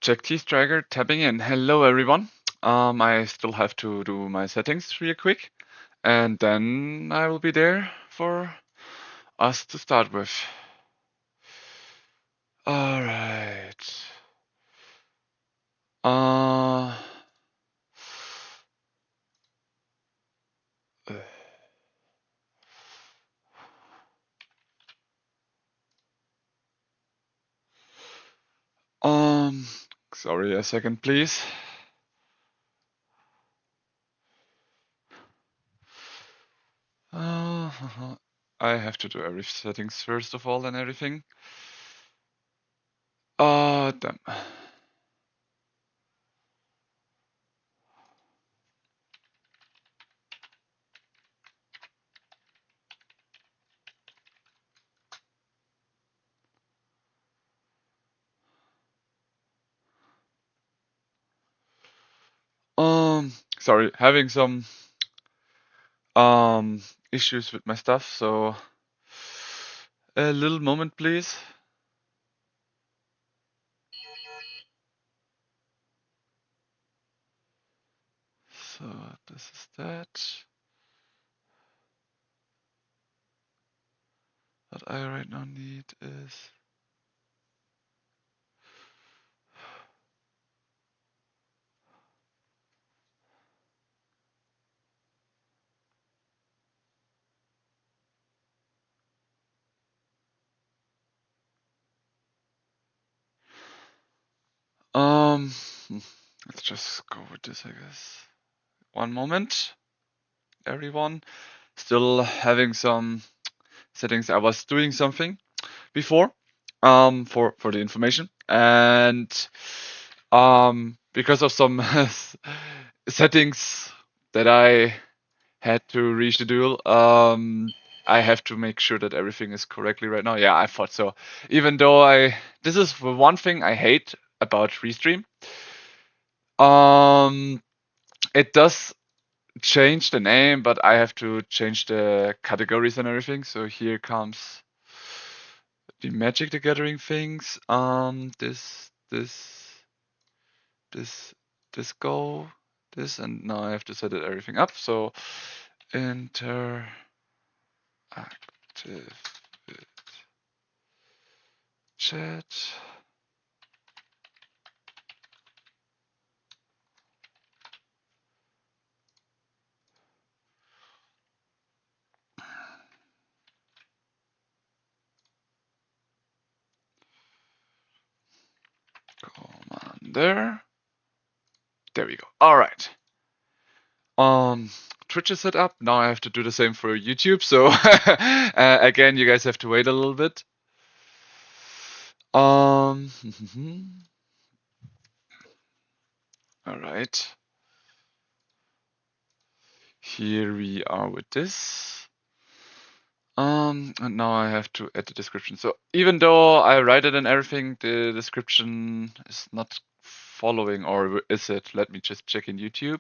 Jack T Striker tapping in. Hello everyone. I still have to do my settings real quick, and then I will be there for us to start with. All right. Uh, um, sorry, a second, please. Uh, I have to do every settings first of all and everything. Damn. Sorry, having some um issues with my stuff, so a little moment, please. So this is that. What I right now need is um let's just go with this, I guess. One moment, everyone. Still having some settings. I was doing something before for the information, and because of some settings that I had to reschedule, I have to make sure that everything is correctly right now. Yeah, I thought so. Even though this is the one thing I hate about Restream. Um, it does change the name, but I have to change the categories and everything. So here comes the Magic the Gathering things. This, this go, this, and now I have to set it everything up. So interactive chat. Commander. There we go. All right. Twitch is set up. Now I have to do the same for YouTube. So again, you guys have to wait a little bit. All right. Here we are with this. And now I have to add the description. So even though I write it and everything, the description is not following, or is it? Let me just check in YouTube.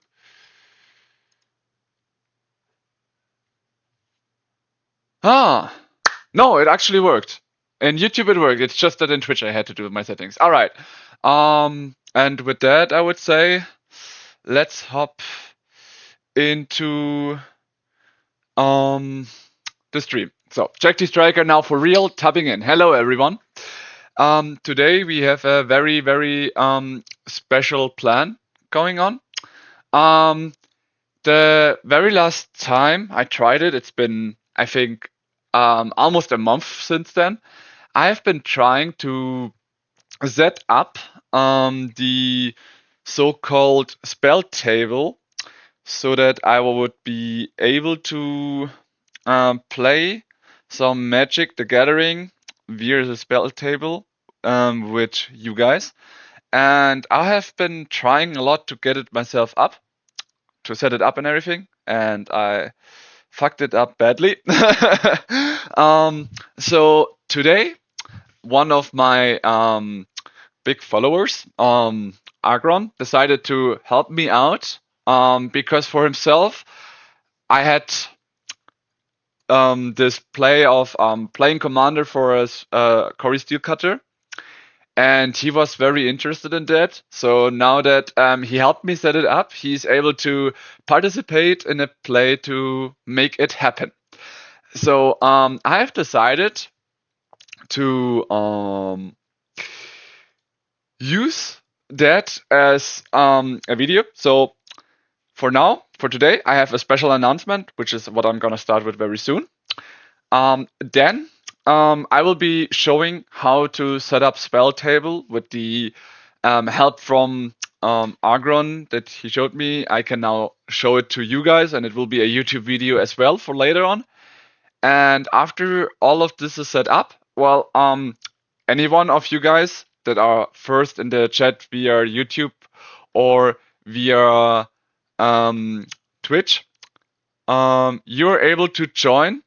Ah, no, it actually worked. In YouTube it worked. It's just that in Twitch I had to do my settings. All right. And with that, I would say let's hop into the stream. So Jack T Striker now for real tapping in. Hello everyone. Today we have a very special plan going on. The very last time I tried it, it's been I think almost a month since then. I've been trying to set up the so-called spell table so that I would be able to play some Magic the Gathering via the spell table with you guys. And I have been trying a lot to get it myself up, to set it up and everything, and I fucked it up badly. So today, one of my big followers, Agron, decided to help me out because for himself, I had this play of playing commander for a Cory Steelcutter, and he was very interested in that. So now that he helped me set it up, he's able to participate in a play to make it happen. So I have decided to use that as a video. So for now, for today, I have a special announcement, which is what I'm gonna start with very soon. Then I will be showing how to set up spell table with the help from Agron that he showed me. I can now show it to you guys, and it will be a YouTube video as well for later on. And after all of this is set up, well, any one of you guys that are first in the chat via YouTube or via Twitch, you're able to join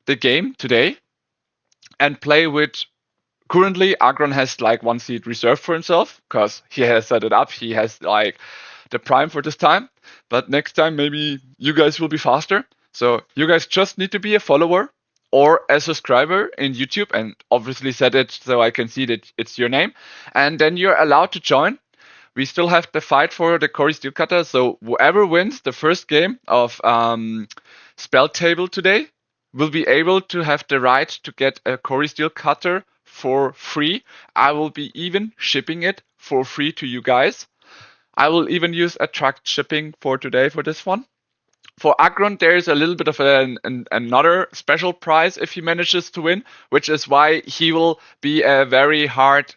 the game today and play with. Currently, Agron has like one seat reserved for himself because he has set it up. He has like the prime for this time. But next time, maybe you guys will be faster. So you guys just need to be a follower or a subscriber in YouTube and obviously set it so I can see that it's your name. And then you're allowed to join. We still have the fight for the Cory Steelcutter. So whoever wins the first game of Spell Table today will be able to have the right to get a Cory Steelcutter for free. I will be even shipping it for free to you guys. I will even use attract shipping for today for this one. For Agron, there is a little bit of another special prize if he manages to win, which is why he will be a very hard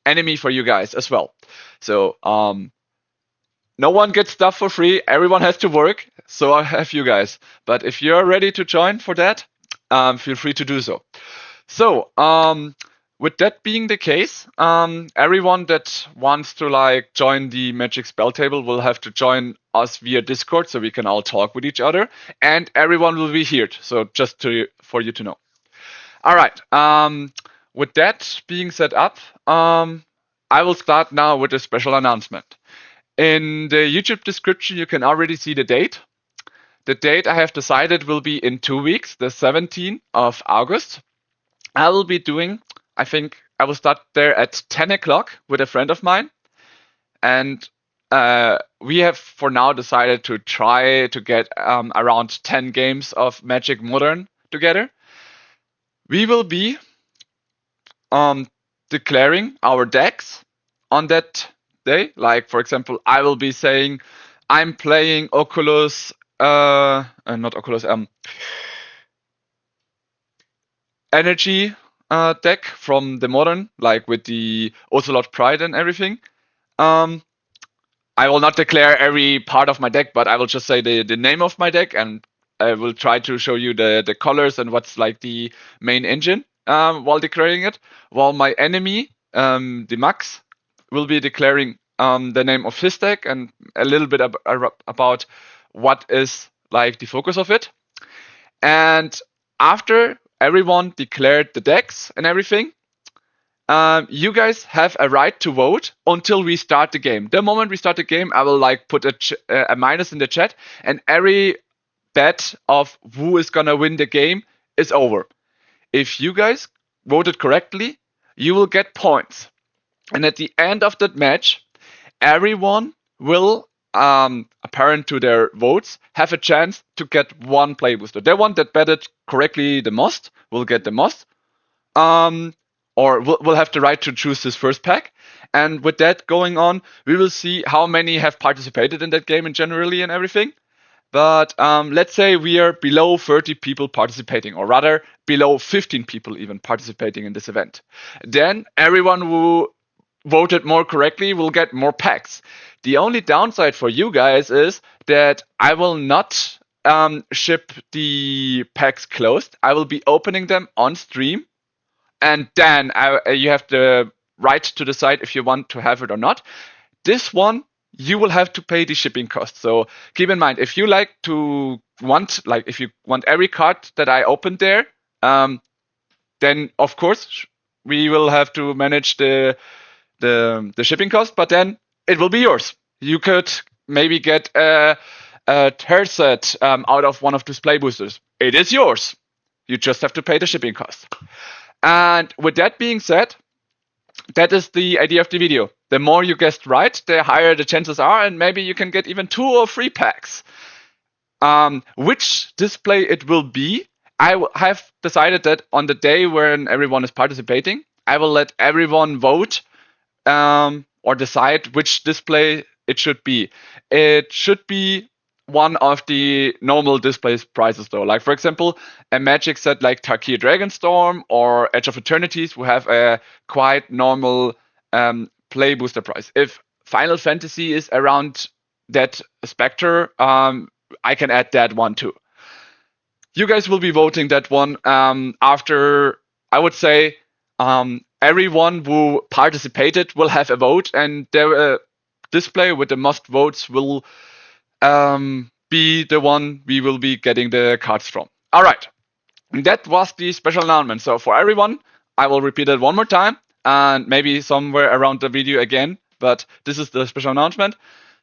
enemy for you guys as well. So no one gets stuff for free. Everyone has to work. So I have you guys. But if you're ready to join for that, feel free to do so. So with that being the case, everyone that wants to like join the Magic Spell Table will have to join us via Discord so we can all talk with each other, and everyone will be here. So just for you to know. All right. With that being set up, I will start now with a special announcement. In the YouTube description, you can already see the date. The date I have decided will be in 2 weeks, the 17th of August. I will be doing, I think I will start there at 10 o'clock with a friend of mine. And we have for now decided to try to get around 10 games of Magic Modern together. We will be declaring our decks on that day. Like, for example, I will be saying I'm playing Oculus, not Oculus, Energy deck from the Modern, like with the Ocelot Pride and everything. I will not declare every part of my deck, but I will just say the name of my deck, and I will try to show you the colors and what's like the main engine while declaring it. While my enemy, the Max, will be declaring the name of his deck and a little bit about what is like the focus of it. And after everyone declared the decks and everything, you guys have a right to vote until we start the game. The moment we start the game, I will like put a minus in the chat, and every bet of who is gonna win the game is over. If you guys voted correctly, you will get points. And at the end of that match, everyone will, apparent to their votes, have a chance to get one play booster. The one that betted correctly the most will get the most. Or will have the right to choose this first pack. And with that going on, we will see how many have participated in that game and generally and everything. But let's say we are below 30 people participating, or rather below 15 people even participating in this event. Then everyone who voted more correctly will get more packs. The only downside for you guys is that I will not ship the packs closed. I will be opening them on stream. And then you have the right to decide if you want to have it or not. This one, you will have to pay the shipping cost. So keep in mind, if you if you want every card that I opened there, then of course we will have to manage the shipping cost. But then it will be yours. You could maybe get a third set out of one of these play boosters. It is yours. You just have to pay the shipping cost. And with that being said, that is the idea of the video. The more you guessed right, the higher the chances are, and maybe you can get even 2 or 3 packs. Which display it will be, I have decided that on the day when everyone is participating, I will let everyone vote or decide which display it should be. It should be one of the normal display prices though. Like for example, a Magic set like Tarkir Dragonstorm or Edge of Eternities will have a quite normal play booster price. If Final Fantasy is around that Spectre, I can add that one too. You guys will be voting that one after, I would say, everyone who participated will have a vote, and the display with the most votes will be the one we will be getting the cards from. All right, that was the special announcement. So for everyone, I will repeat it one more time, and maybe somewhere around the video again, but this is the special announcement.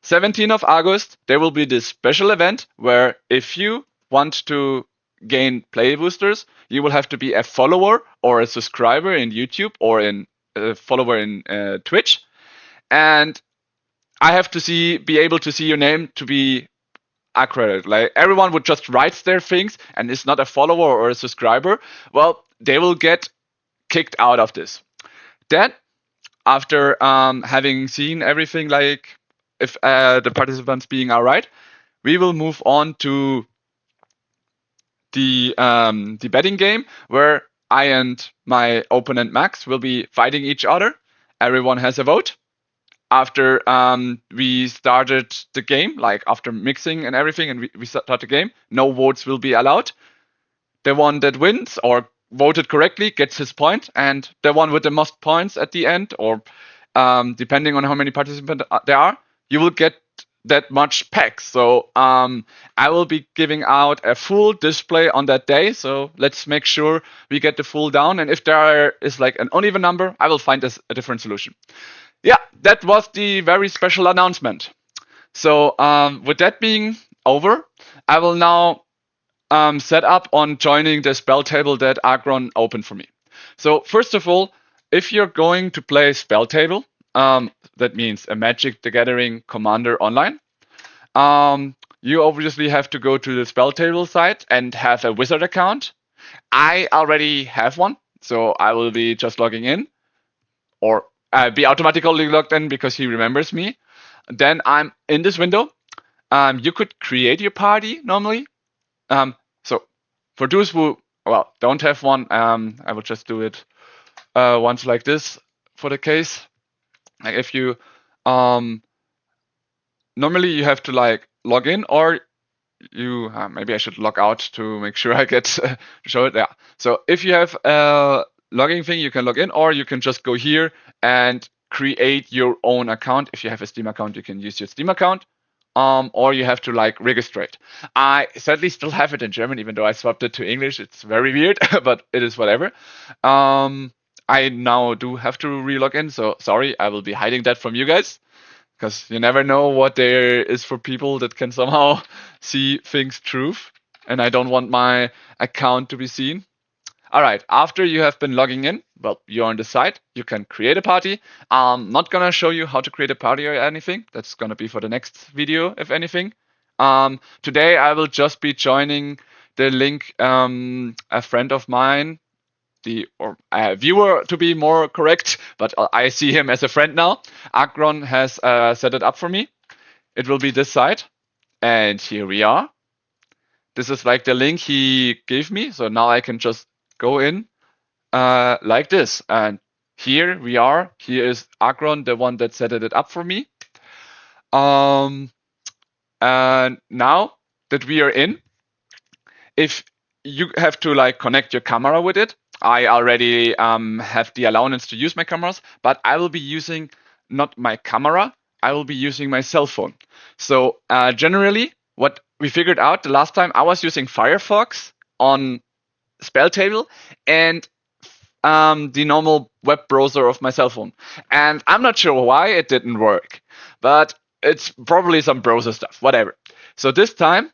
17th of August, there will be this special event where if you want to gain play boosters, you will have to be a follower or a subscriber in YouTube or a follower in Twitch, and I have to be able to see your name to be accurate. Like everyone would just write their things and is not a follower or a subscriber, well, they will get kicked out of this. Then, after having seen everything, like if the participants being alright, we will move on to the betting game where I and my opponent Max will be fighting each other. Everyone has a vote. After we started the game, like after mixing and everything, and we start the game, no votes will be allowed. The one that wins or voted correctly gets his point, and the one with the most points at the end, or depending on how many participants there are, you will get that much packs. So I will be giving out a full display on that day. So let's make sure we get the full down. And if there is like an uneven number, I will find a different solution. Yeah, that was the very special announcement. So with that being over, I will now set up on joining the spell table that Agron opened for me. So first of all, if you're going to play spell table, that means a Magic the Gathering Commander online, you obviously have to go to the spell table site and have a wizard account. I already have one, so I will be just logging in, or be automatically logged in because he remembers me. Then I'm in this window. You could create your party normally. So for those who don't have one, I will just do it once like this for the case. Like if you normally you have to like log in, or you maybe I should log out to make sure I get to show it. Yeah. So if you have a logging thing, you can log in, or you can just go here and create your own account. If you have a Steam account, you can use your Steam account. Or you have to like registrate. I sadly still have it in German, even though I swapped it to English. It's very weird, but it is whatever. I now do have to re-log in, so sorry, I will be hiding that from you guys, because you never know what there is for people that can somehow see things truth, and I don't want my account to be seen. All right, after you have been logging in, well, you're on the site, you can create a party. I'm not gonna show you how to create a party or anything. That's gonna be for the next video, if anything. Today I will just be joining the link, a friend of mine, or a viewer to be more correct, but I see him as a friend now. Agron has set it up for me. It will be this site, and here we are. This is like the link he gave me, so now I can just go in like this, and here we are. Here is Agron, the one that set it up for me. And now that we are in, if you have to like connect your camera with it, I already have the allowance to use my cameras, but I will be using not my camera, I will be using my cell phone. So generally, what we figured out the last time, I was using Firefox on spell table and the normal web browser of my cell phone. And I'm not sure why it didn't work, but it's probably some browser stuff, whatever. So this time,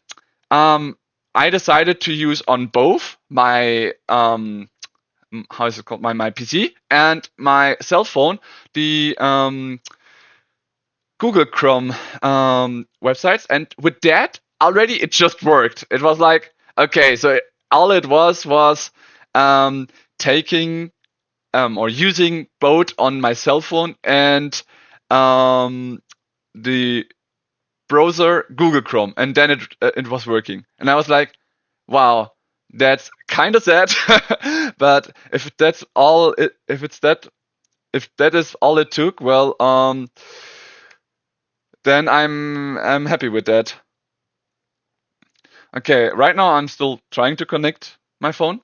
I decided to use on both my how is it called, my PC and my cell phone, the Google Chrome websites, and with that already it just worked. It was like, okay, so all it was um, taking or using both on my cell phone and um, the browser Google Chrome, and then it was working, and I was like, wow, that's kind of sad, but if that's all, if that is all it took, well, then I'm happy with that. Okay, right now I'm still trying to connect my phone.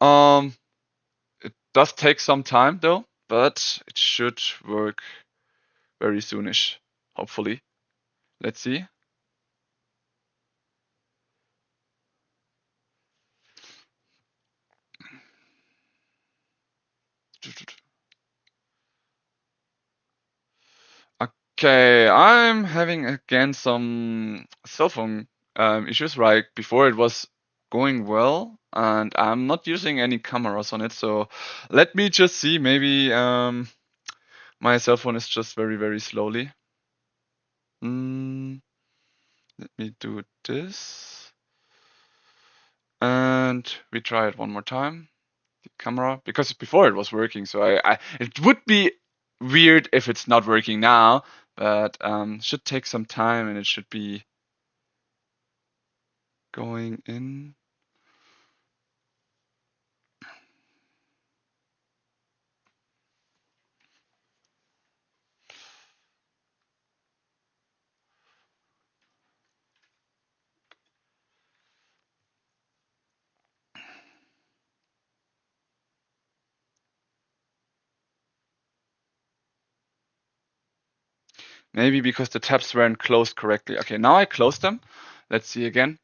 Um, it does take some time though, but it should work very soonish, hopefully. Let's see. Okay, I'm having again some cell phone issues. Right before it was going well, and I'm not using any cameras on it. So let me just see. Maybe my cell phone is just very slowly. Mm, let me do this, and we try it one more time. The camera, because before it was working, so I it would be weird if it's not working now, but should take some time and it should be going in. Maybe because the tabs weren't closed correctly. Okay, now I closed them. Let's see again.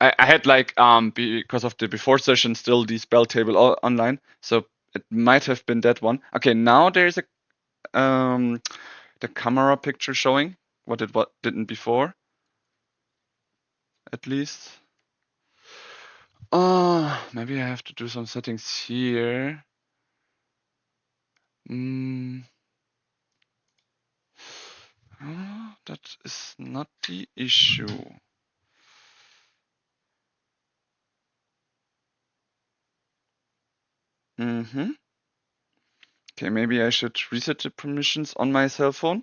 I had like because of the before session still the spell table online, so it might have been that one. Okay, now there's a the camera picture showing what didn't before, at least. Oh, maybe I have to do some settings here. Mm. Oh, that is not the issue. Mm-hmm. Okay, maybe I should reset the permissions on my cell phone.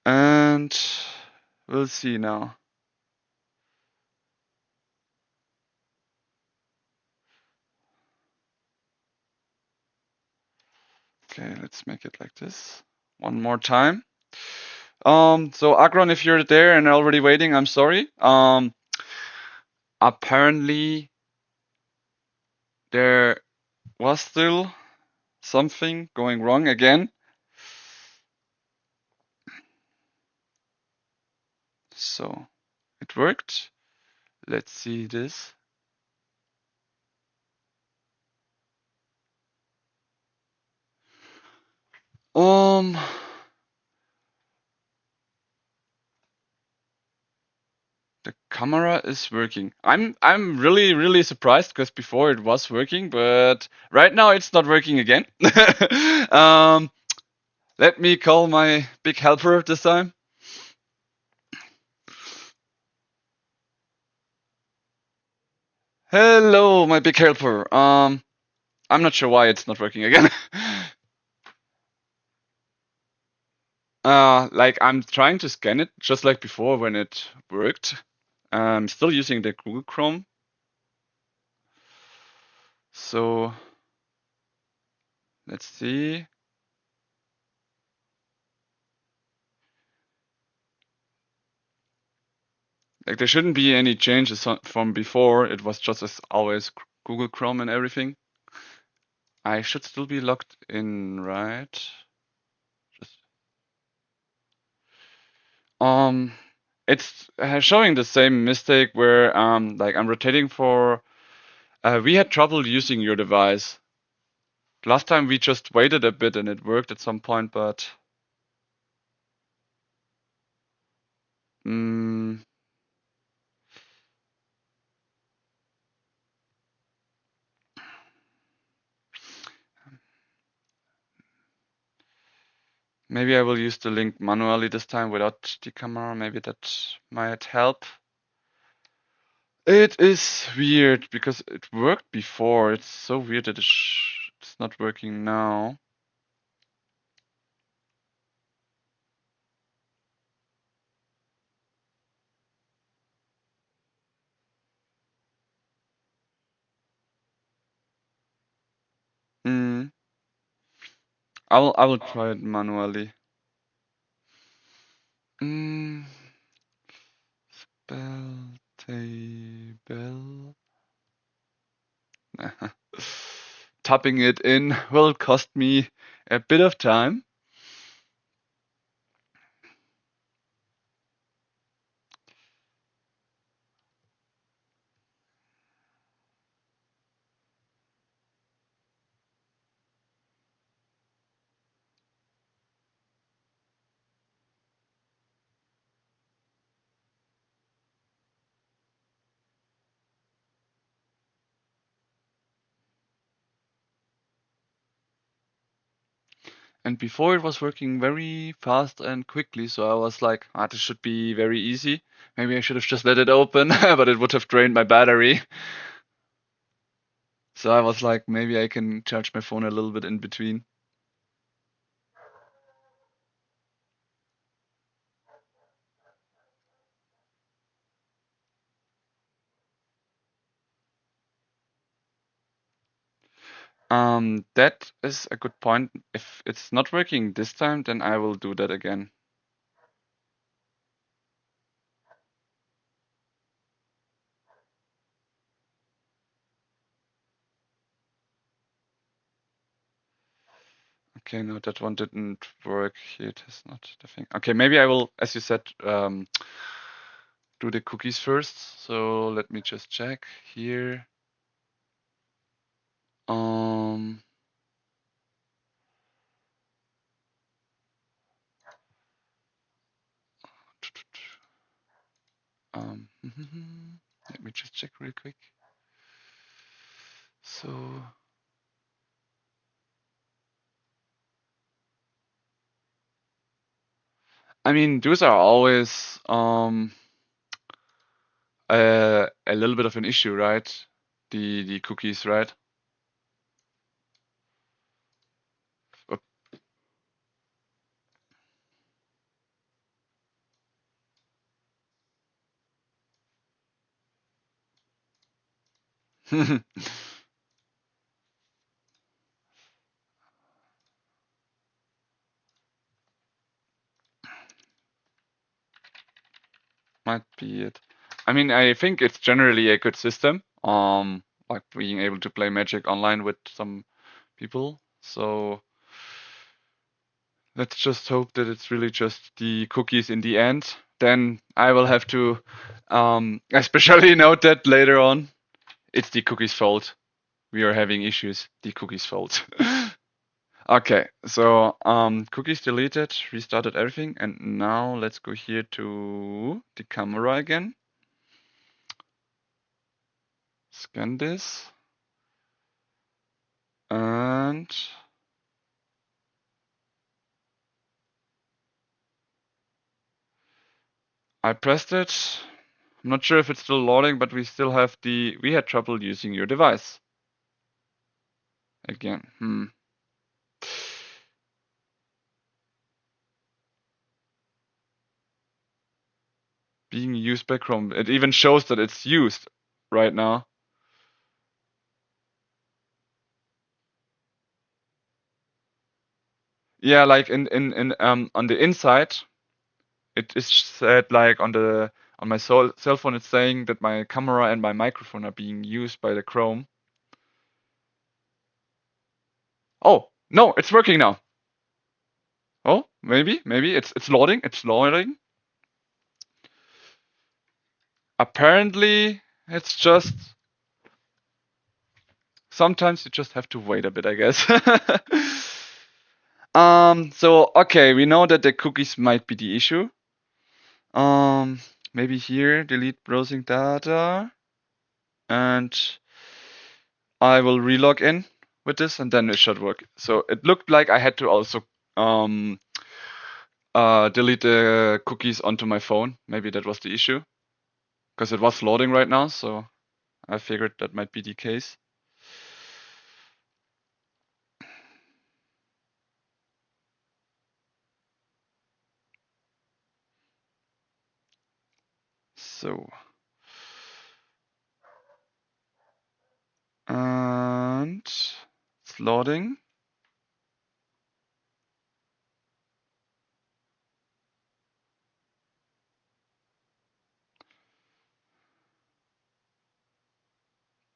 And we'll see now. Okay, let's make it like this. One more time. So Agron, if you're there and already waiting, I'm sorry. Apparently there was still something going wrong again. So it worked. Let's see this. Um, the camera is working. I'm really surprised because before it was working, but right now it's not working again. um, let me call my big helper this time. Hello, my big helper. I'm not sure why it's not working again. Like I'm trying to scan it just like before when it worked. I'm still using the Google Chrome. So let's see. Like there shouldn't be any changes from before. It was just as always Google Chrome and everything. I should still be logged in, right? Just um, it's showing the same mistake where like I'm rotating for. We had trouble using your device. Last time we just waited a bit and it worked at some point, but mm, Maybe I will use the link manually this time without the camera. Maybe that might help. It is weird because it worked before. It's so weird that it's not working now. Hmm. I will try it manually. Mm, spell table. Typing it in will cost me a bit of time. And before it was working very fast and quickly, so I was like, this should be very easy. Maybe I should have just let it open, but it would have drained my battery. So I was like, maybe I can charge my phone a little bit in between. That is a good point. If it's not working this time, then I will do that again. Okay, no, that one didn't work. It is not the thing. Okay, maybe I will, as you said, do the cookies first. So let me just check here. Um, let me just check real quick. So, I mean, those are always a little bit of an issue, right? The cookies, right? Might be it. I mean, I think it's generally a good system. Like being able to play Magic online with some people. So let's just hope that it's really just the cookies in the end. Then I will have to especially note that later on it's the cookies' fault. We are having issues. The cookies' fault. Okay, so cookies deleted, restarted everything, and now let's go here to the camera again. Scan this. And I pressed it. I'm not sure if it's still loading, but we still have we had trouble using your device. Again, Being used by Chrome. It even shows that it's used right now. Yeah, like in on the inside, it is said like on my cell phone, it's saying that my camera and my microphone are being used by the Chrome. Oh, no, it's working now. Oh, maybe it's loading. It's loading. Apparently, it's just sometimes you just have to wait a bit, I guess. So okay, we know that the cookies might be the issue. Maybe here delete browsing data, and I will relog in with this, and then it should work. So it looked like I had to also um delete the cookies onto my phone. Maybe that was the issue, because it was loading right now, so I figured that might be the case. So, and it's loading.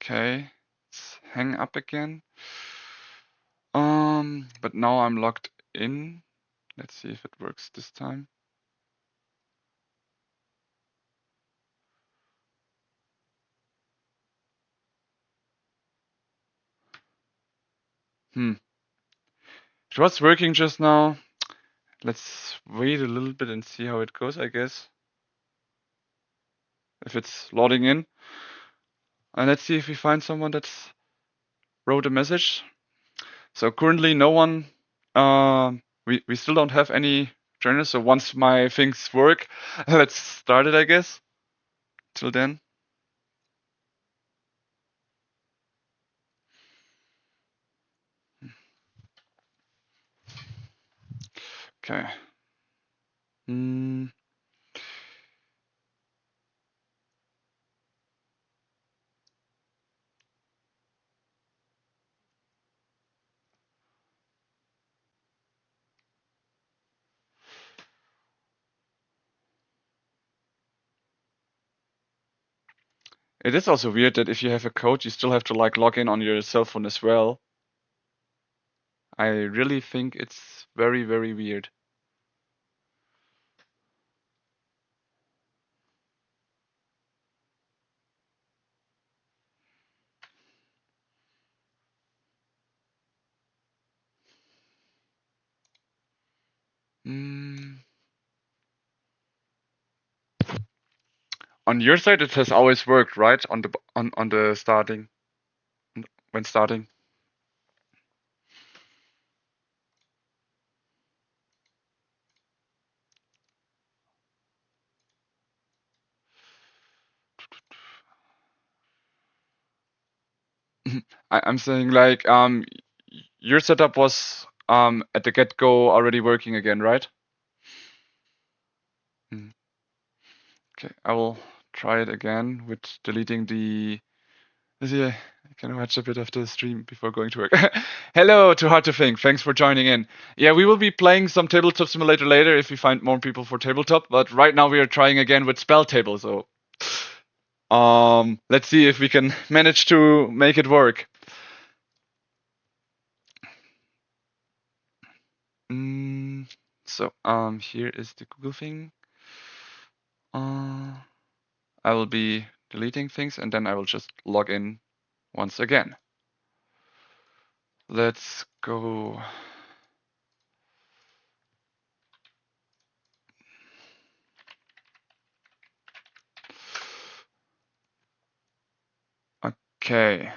Okay, let's hang up again. But now I'm logged in. Let's see if it works this time. It was working just now. Let's wait a little bit and see how it goes, I guess. If it's loading in. And let's see if we find someone that's wrote a message. So currently no one, we still don't have any journalists. So once my things work, let's start it, I guess. Till then. Okay. It is also weird that if you have a code, you still have to like log in on your cell phone as well. I really think it's very, very weird. On your side, it has always worked, right? On the starting, when starting. I'm saying like your setup was at the get-go already working again, right? Okay, I will try it again with deleting the. See, I can watch a bit of the stream before going to work. Hello to Hard to Think. Thanks for joining in. Yeah, we will be playing some Tabletop Simulator later if we find more people for tabletop. But right now we are trying again with Spell Table. So let's see if we can manage to make it work. So here is the Google thing. I will be deleting things and then I will just log in once again. Let's go. Okay.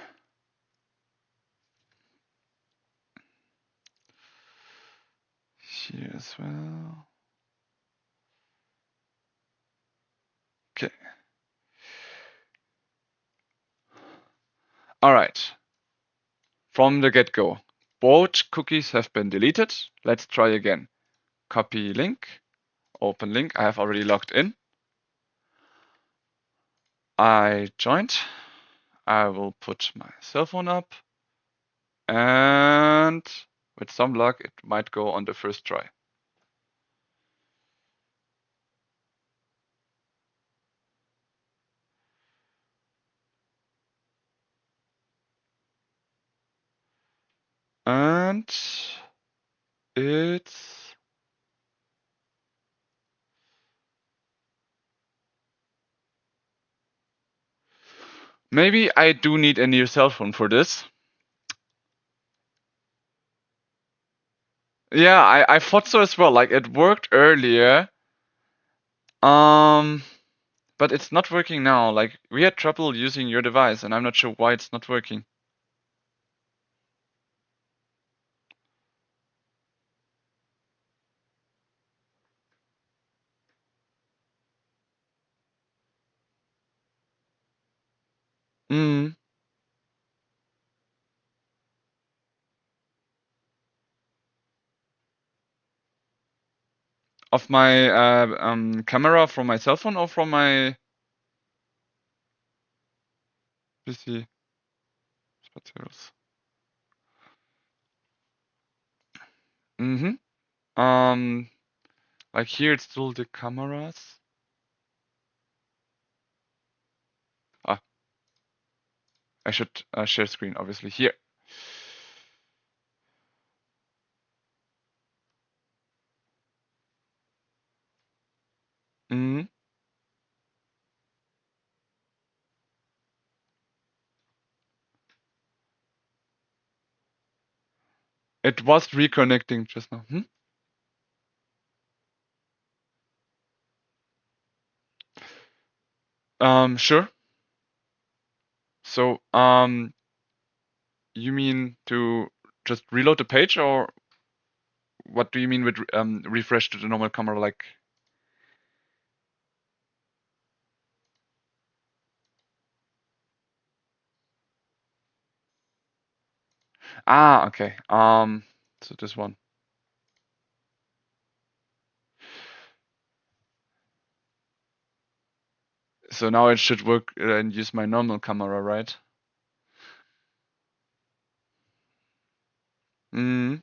Here as well. Okay. All right. From the get-go, both cookies have been deleted. Let's try again. Copy link, open link. I have already logged in. I joined. I will put my cell phone up. And with some luck, it might go on the first try. And it's maybe I do need a new cell phone for this. Yeah, I thought so as well. Like it worked earlier. But it's not working now. Like we had trouble using your device and I'm not sure why it's not working. of my camera from my cell phone or from my PC? Materials. Like here it's still the cameras. Ah, I should share screen obviously here. Mhm. It was reconnecting just now. Sure. So, you mean to just reload the page, or what do you mean with refresh to the normal camera? Like, okay. So this one. So now it should work and use my normal camera, right? Mhm.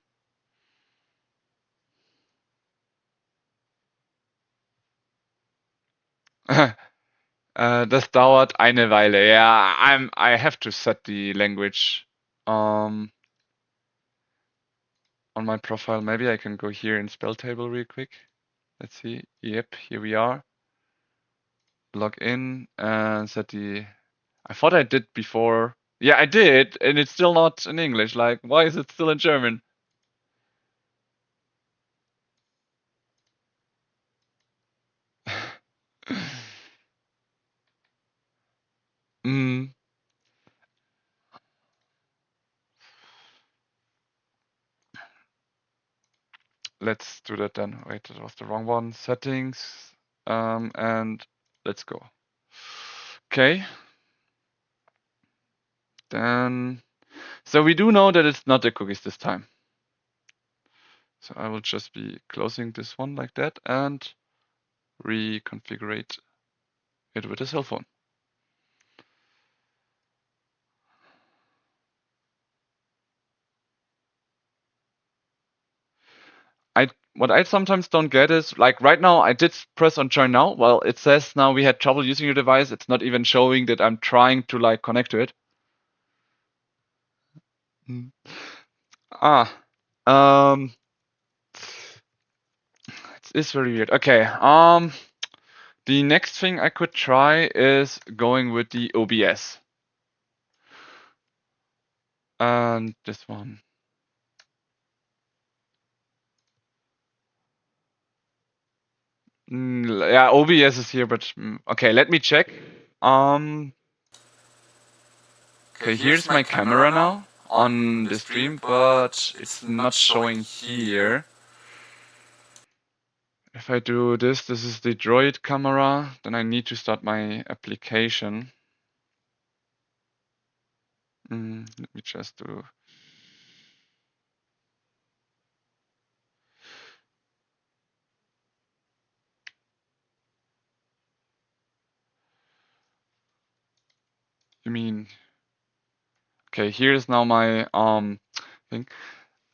Das dauert eine Weile. Yeah, I have to set the language on my profile. Maybe I can go here in spell table real quick. Let's see. Yep, here we are. Log in and set the. I thought I did before. Yeah, I did, and it's still not in English. Like, why is it still in German? mm. Let's do that then. Wait, that was the wrong one. Settings, and let's go. Okay. Then, so we do know that it's not the cookies this time. So I will just be closing this one like that and reconfigure it with a cell phone. What I sometimes don't get is, like, right now I did press on join now. Well, it says now we had trouble using your device. It's not even showing that I'm trying to like connect to it. Mm. Ah, um, it's very weird. Okay, the next thing I could try is going with the OBS. And this one. Yeah, OBS is here, but okay, let me check. Okay, here's my camera now on the stream, but it's not showing here. If I do this is the Droid camera, then I need to start my application. Let me just do. You mean? Okay, here's now my thing.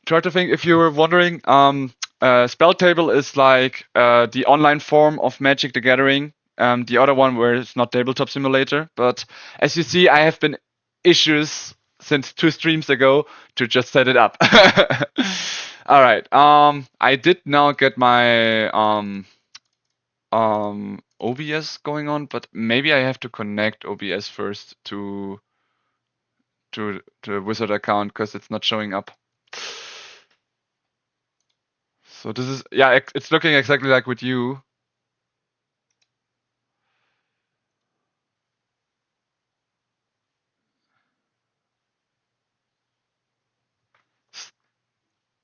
Try to think. If you were wondering, Spell Table is like the online form of Magic: The Gathering. The other one where it's not Tabletop Simulator. But as you see, I have been issues since 2 streams ago to just set it up. All right. I did now get my OBS going on, but maybe I have to connect OBS first to the Wizard account because it's not showing up. So this is, yeah, it's looking exactly like with you.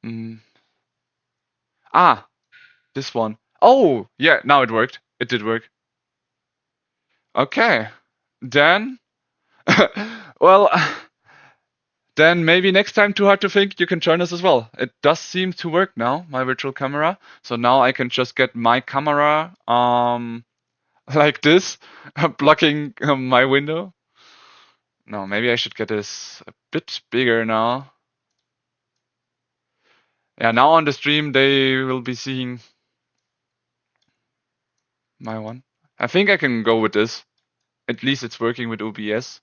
Mm. This one. Oh, yeah, now it worked. It did work. Okay. Then, well, then maybe next time, Too Hard to Think, you can join us as well. It does seem to work now, my virtual camera. So now I can just get my camera like this, blocking my window. No, maybe I should get this a bit bigger now. Yeah, now on the stream they will be seeing my one. I think I can go with this. At least it's working with OBS.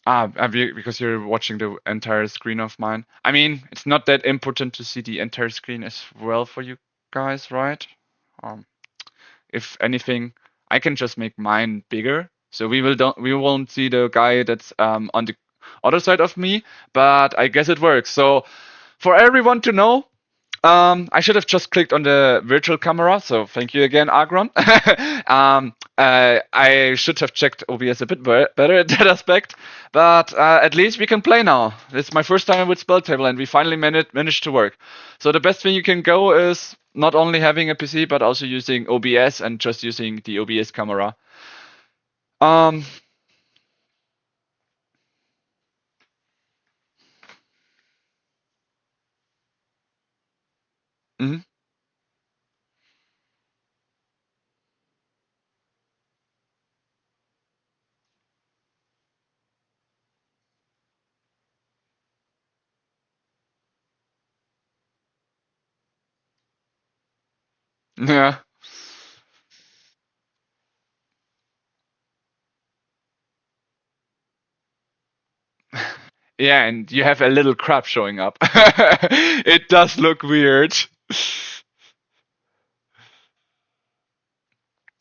Because you're watching the entire screen of mine. I mean, it's not that important to see the entire screen as well for you guys, right? Um, if anything, I can just make mine bigger, so we won't see the guy that's on the other side of me. But I guess it works. So for everyone to know, I should have just clicked on the virtual camera, so thank you again, Agron. I should have checked OBS a bit better at that aspect, but at least we can play now. It's my first time with Spelltable, and we finally managed to work. So the best thing you can go is not only having a PC, but also using OBS and just using the OBS camera. Um, mhm. Yeah. Yeah, and you have a little crab showing up. It does look weird.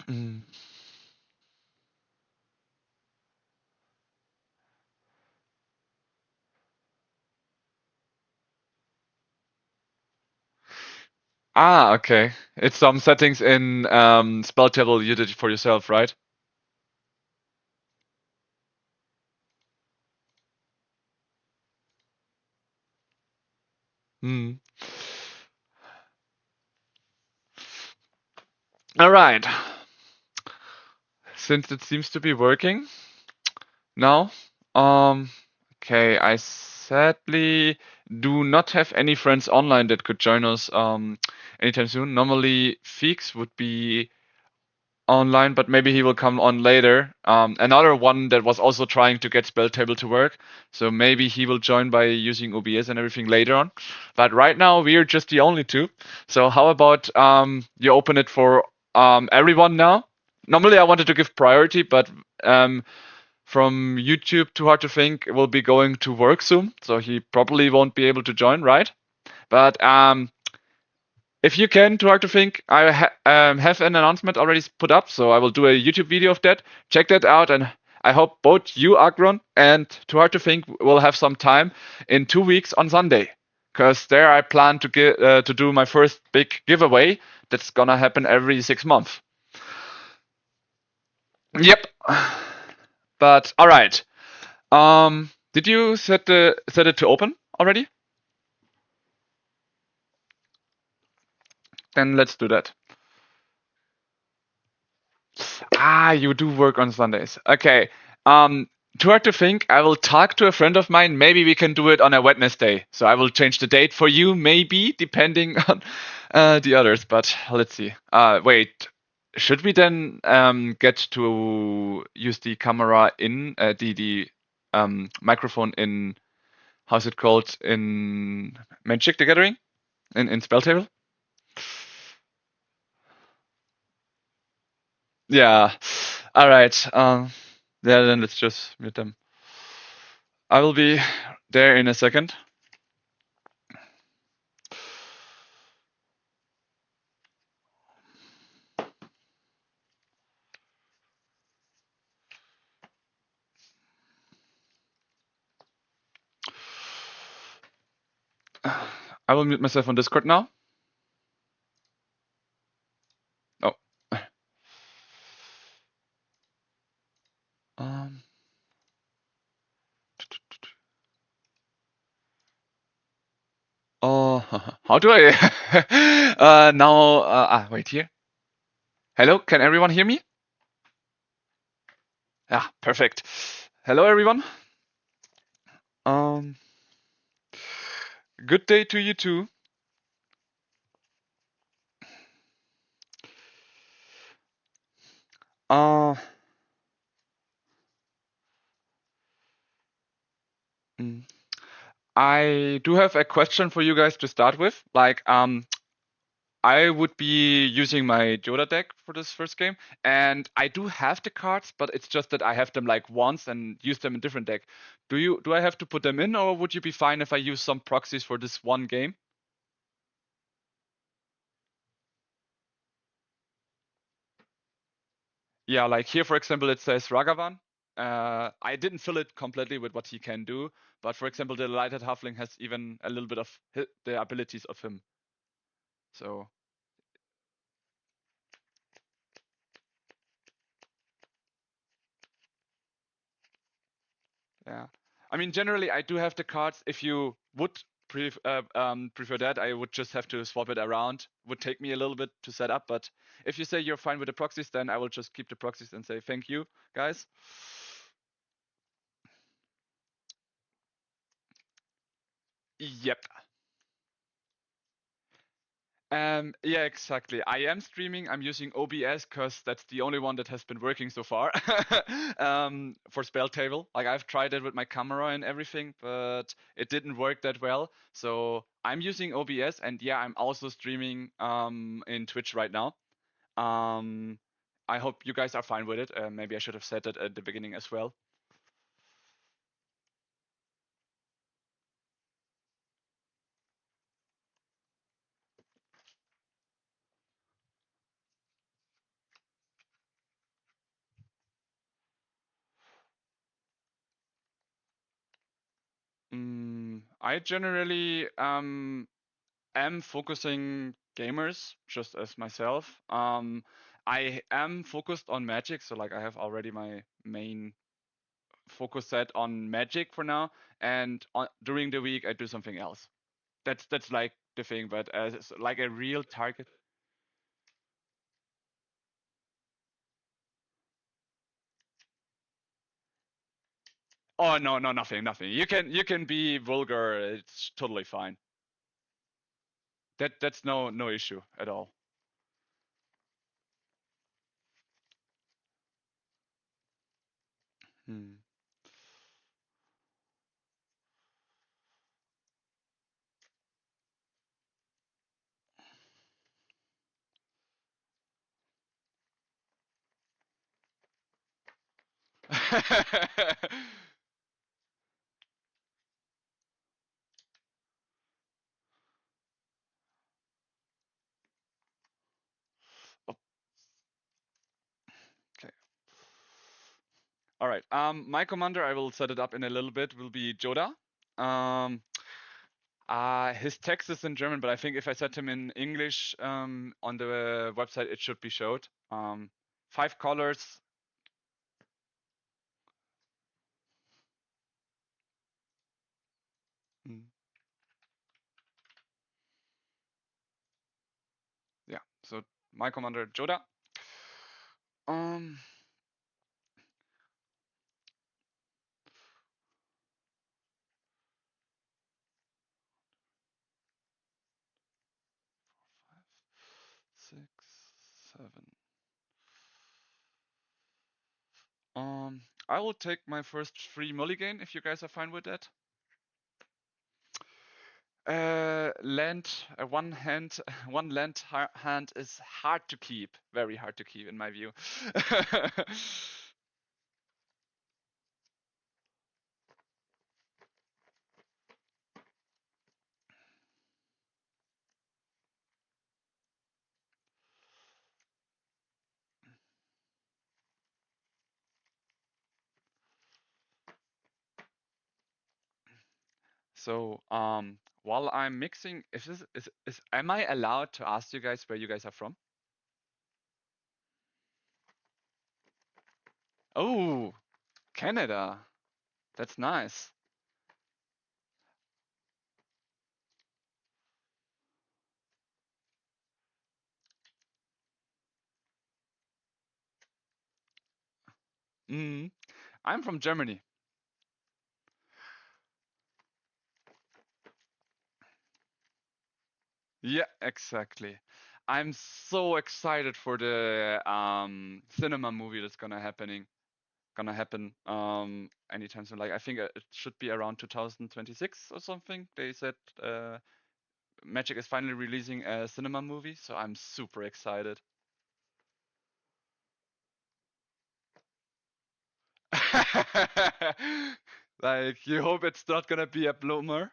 Mm. Ah, okay. It's some settings in Spelltable you did for yourself, right? Hmm. All right. Since it seems to be working now, um, okay, I sadly do not have any friends online that could join us anytime soon. Normally, Feeks would be online, but maybe he will come on later. Another one that was also trying to get Spelltable to work, so maybe he will join by using OBS and everything later on. But right now we're just the only two. So how about you open it for everyone now? Normally I wanted to give priority, but um, from YouTube, Too Hard to Think will be going to work soon, so he probably won't be able to join, right? But if you can, Too Hard to Think, I have an announcement already put up, so I will do a YouTube video of that. Check that out, and I hope both you, Agron, and Too Hard to Think will have some time in 2 weeks on Sunday, because there I plan to do my first big giveaway that's gonna happen every 6 months. Yep. But all right. Did you set it to open already? Then let's do that. Ah, you do work on Sundays. Okay. Too hard to think. I will talk to a friend of mine. Maybe we can do it on a Wednesday. So I will change the date for you, maybe, depending on the others. But let's see. Wait. Should we then get to use the camera in the microphone in how's it called in Magic the Gathering in Spelltable? Yeah. All right. Yeah. Then let's just mute them. I will be there in a second. I will mute myself on Discord now. Oh. Um. How do I? Now, wait here. Hello, can everyone hear me? Yeah, perfect. Hello, everyone. Um, good day to you too. Uh, mm, I do have a question for you guys to start with. Like, I would be using my Joda deck for this first game, and I do have the cards, but it's just that I have them like once and use them in different deck. Do I have to put them in, or would you be fine if I use some proxies for this one game? Yeah, like here, for example, it says Ragavan. I didn't fill it completely with what he can do, but for example, the Lighted Halfling has even a little bit of the abilities of him. So yeah, I mean, generally, I do have the cards. If you would prefer that, I would just have to swap it around. Would take me a little bit to set up, but if you say you're fine with the proxies, then I will just keep the proxies and say thank you, guys. Yep. Yeah, exactly. I am streaming. I'm using OBS because that's the only one that has been working so far for Spell Table. Like I've tried it with my camera and everything, but it didn't work that well. So I'm using OBS, and yeah, I'm also streaming in Twitch right now. Um, I hope you guys are fine with it. Maybe I should have said that at the beginning as well. I generally am focusing gamers just as myself. I am focused on Magic, so like I have already my main focus set on Magic for now, and during the week I do something else. That's like the thing, but as like a real target. Oh no, no, nothing, nothing. You can be vulgar. It's totally fine. That's no issue at all. Hmm. Okay. All right. My commander, I will set it up in a little bit, will be Joda. Um, his text is in German, but I think if I set him in English on the website, it should be showed. 5 colors. Mm, yeah. So my commander, Joda. Um, 5, 6, 7. I will take my first free mulligan if you guys are fine with that. Land, one land hand is hard to keep, very hard to keep in my view. So, while I'm mixing, am I allowed to ask you guys where you guys are from? Oh, Canada. That's nice. Mm. I'm from Germany. Yeah, exactly. I'm so excited for the cinema movie that's gonna happen anytime soon. Like I think it should be around 2026 or something. They said Magic is finally releasing a cinema movie, so I'm super excited. Like you hope it's not gonna be a bloomer.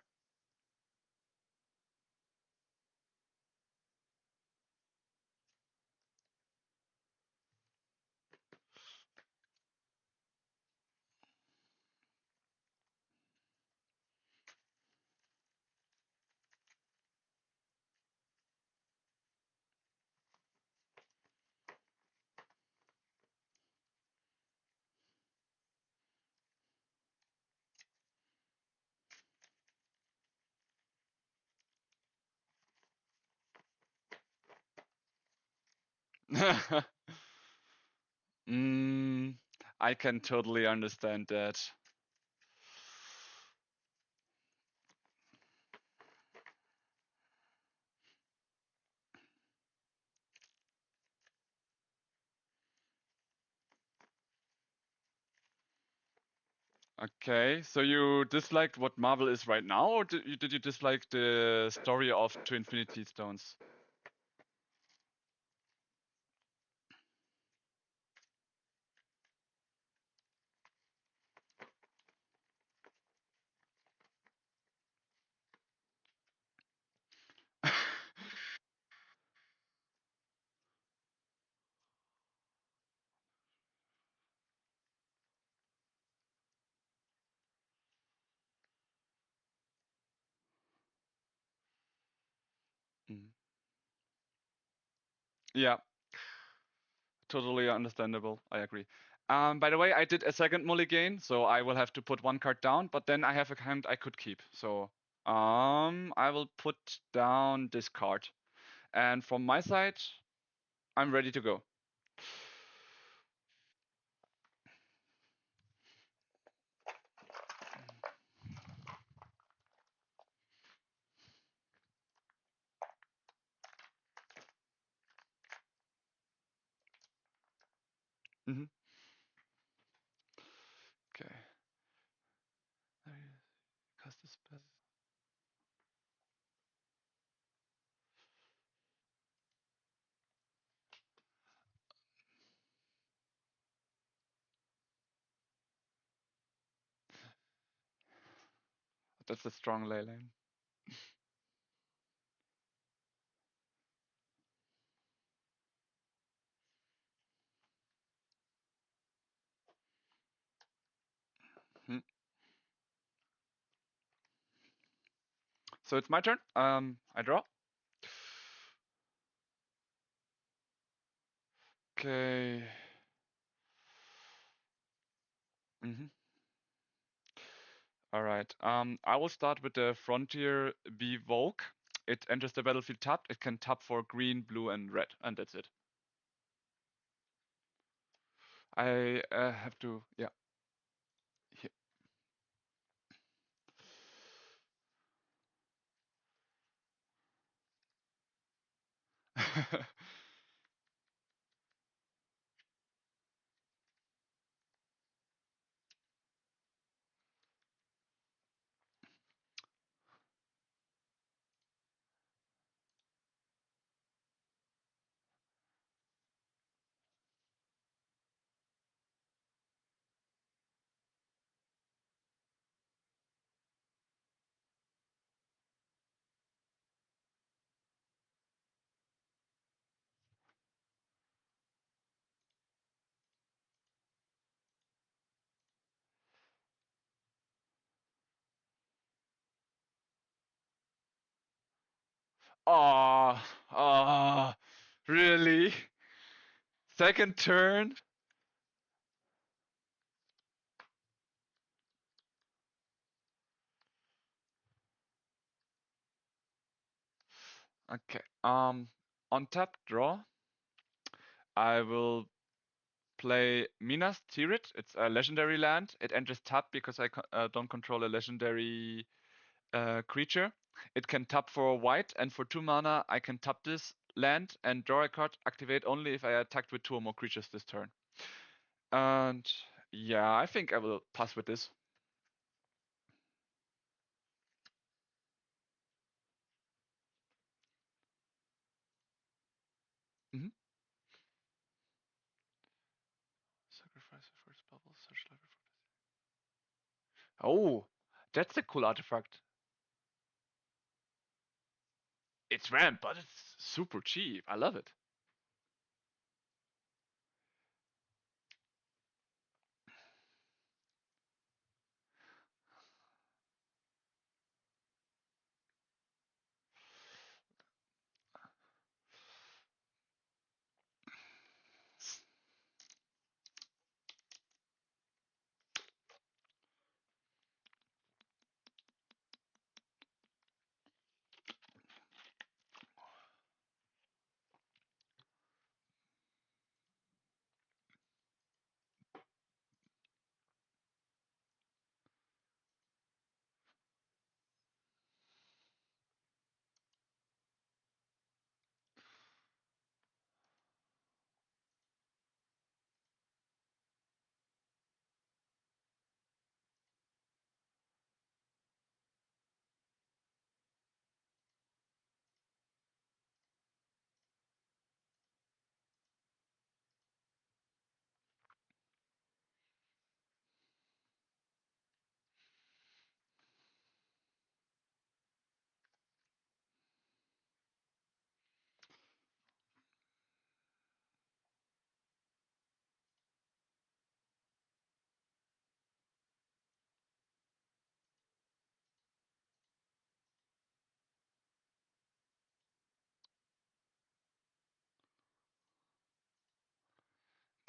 mm, I can totally understand that. Okay, so you disliked what Marvel is right now, or did you dislike the story of To Infinity Stones? Mm. Yeah, totally understandable. I agree. By the way, I did a second mulligan, so I will have to put one card down, but then I have a hand I could keep. So I will put down this card. And from my side, I'm ready to go. Hmm. Okay. Cast a spell. That's a strong ley line. Hmm. So it's my turn. I draw. Okay. Hmm. All right. I will start with the Frontier Vogue. It enters the battlefield tapped. It can tap for green, blue, and red, and that's it. I have to, yeah. Here. Oh, oh, really? Second turn? Okay. On tap draw, I will play Minas Tirith. It's a legendary land. It enters tap because I don't control a legendary creature. It can tap for a white, and for 2 mana, I can tap this land and draw a card. Activate only if I attacked with 2 or more creatures this turn. And yeah, I think I will pass with this. Mhm. Sacrifice the first bubble, search library for this. Oh, that's a cool artifact. It's ramp, but it's super cheap. I love it.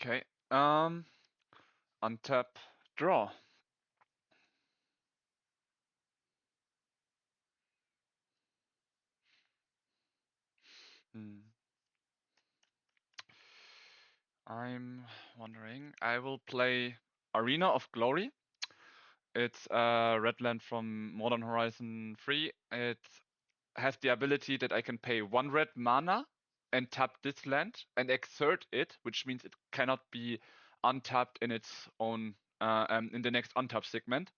Okay. Untap, draw. Hmm. I'm wondering. I will play Arena of Glory. It's a red land from Modern Horizon 3. It has the ability that I can pay 1 red mana and tap this land and exert it, which means it cannot be untapped in its own in the next untap segment.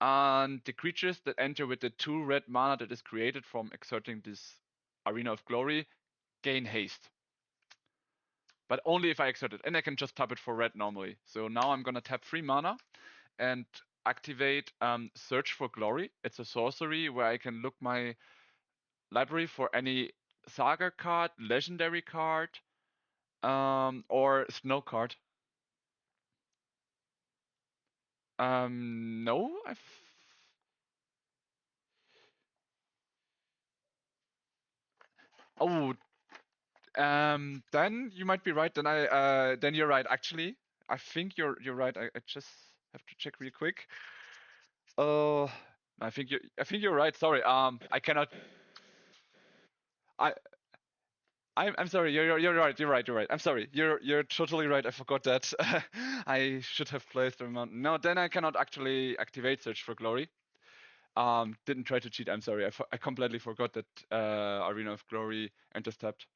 And the creatures that enter with the 2 red mana that is created from exerting this Arena of Glory gain haste. But only if I exert it. And I can just tap it for red normally. So now I'm gonna tap 3 mana and activate Search for Glory. It's a sorcery where I can look my library for any saga card, legendary card, or snow card. No, oh, then you might be right. Then you're right. Actually, I think you're right. I just have to check real quick. Oh, I think you're right. Sorry. I cannot. I I'm sorry. You're right. You're right. You're right. I'm sorry. You're totally right. I forgot that. I should have placed a mountain. No, then I cannot actually activate Search for Glory. Didn't try to cheat. I'm sorry. I completely forgot that Arena of Glory enters tapped.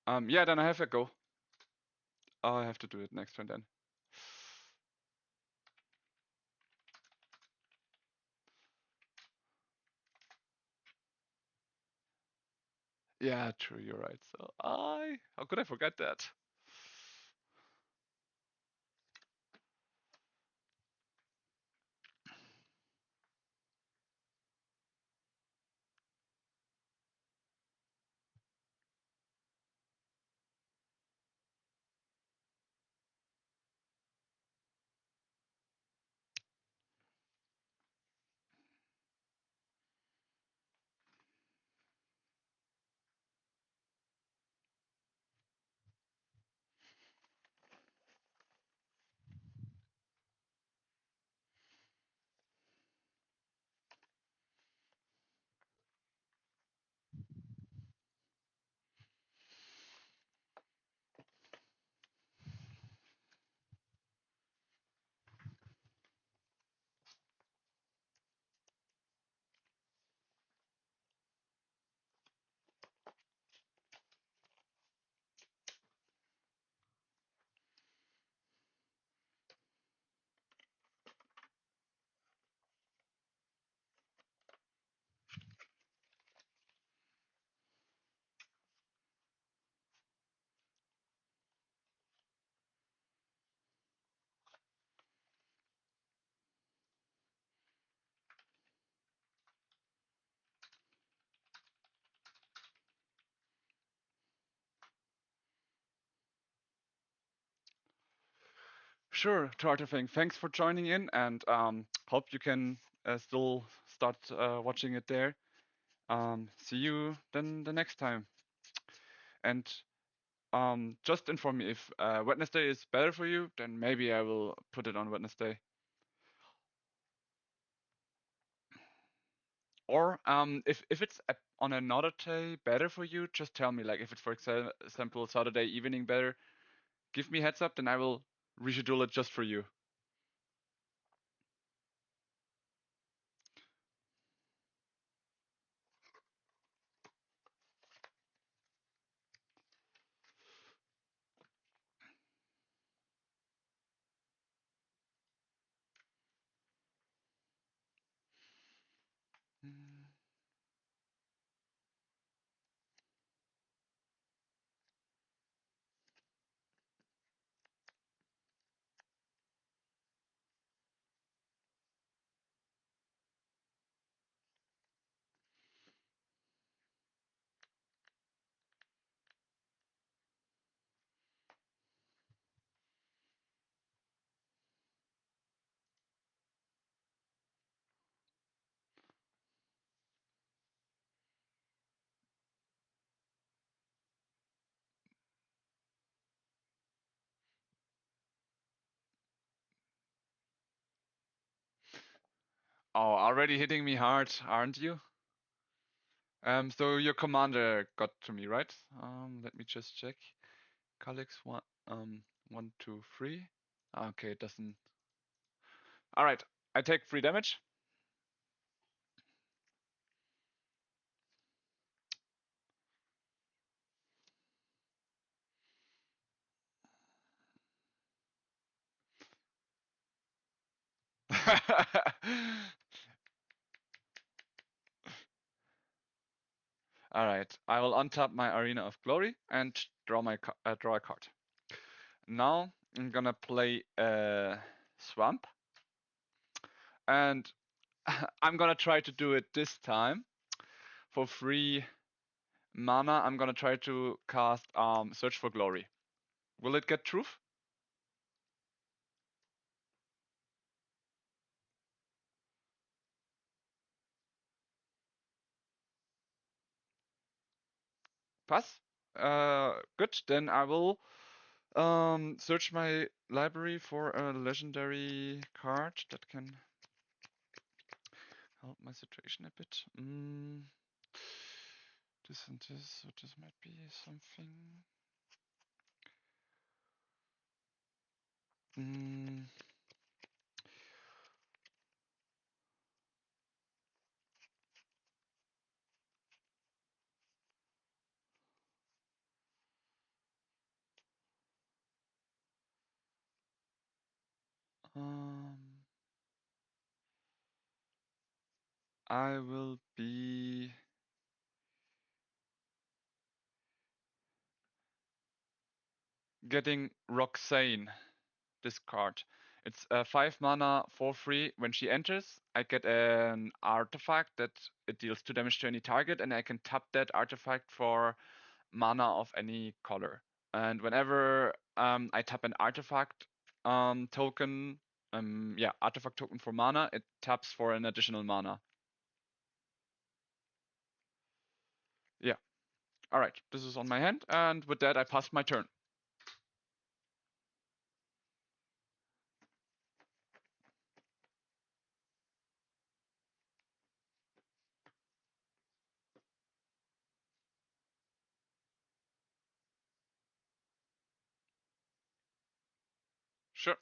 Yeah, then I have a go. Oh, I have to do it next turn then. Yeah, true. You're right. So how could I forget that? sure, Tartarfing. Thanks for joining in, and hope you can still start watching it there. See you then the next time. And just inform me if Wednesday is better for you, then maybe I will put it on Wednesday. Or if it's on another day better for you, just tell me. Like if it's for example Saturday evening better, give me heads up, then I will reschedule it just for you. Mm. Oh, already hitting me hard, aren't you? So your commander got to me, right? Let me just check. Calix 1, 2, 3. Okay, it doesn't. All right, I take 3 damage. All right, I will untap my Arena of Glory and draw a card. Now I'm gonna play a Swamp, and I'm gonna try to do it this time for 3 mana. I'm gonna try to cast Search for Glory. Will it get truth? Pass. Good. Then I will search my library for a legendary card that can help my situation a bit. This and this, so this might be something. Mm. I will be getting Roxane, this card. It's 5 mana for free. When she enters, I get an artifact that it deals 2 damage to any target, and I can tap that artifact for mana of any color. And whenever I tap an artifact token, artifact token for mana, it taps for an additional mana. Yeah. All right. This is on my hand, and with that, I pass my turn. Sure.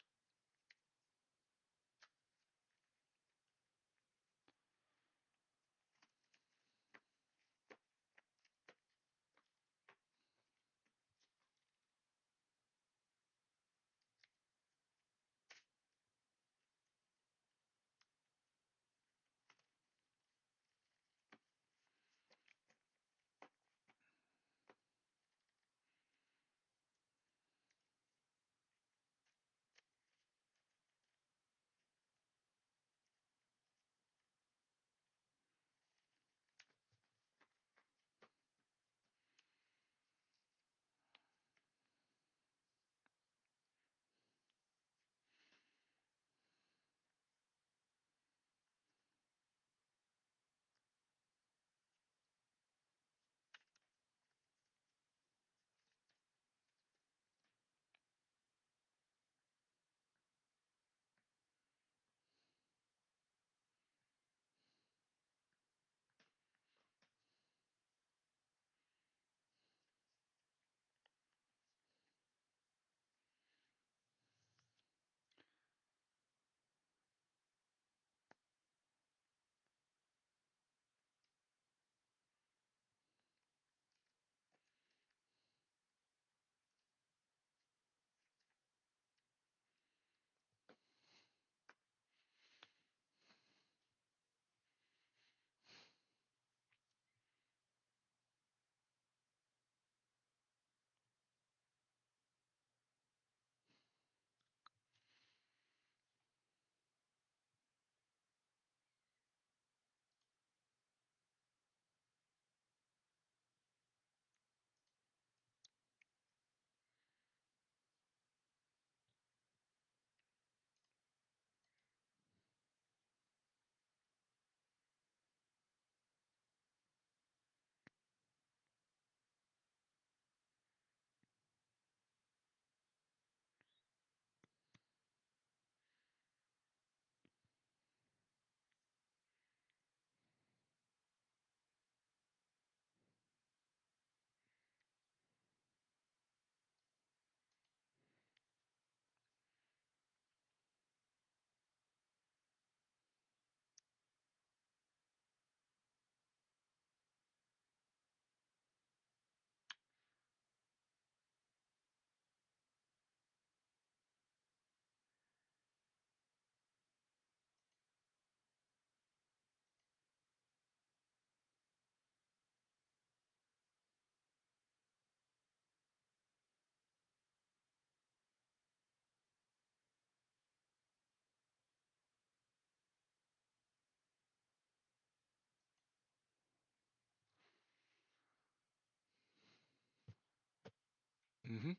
Mm-hmm.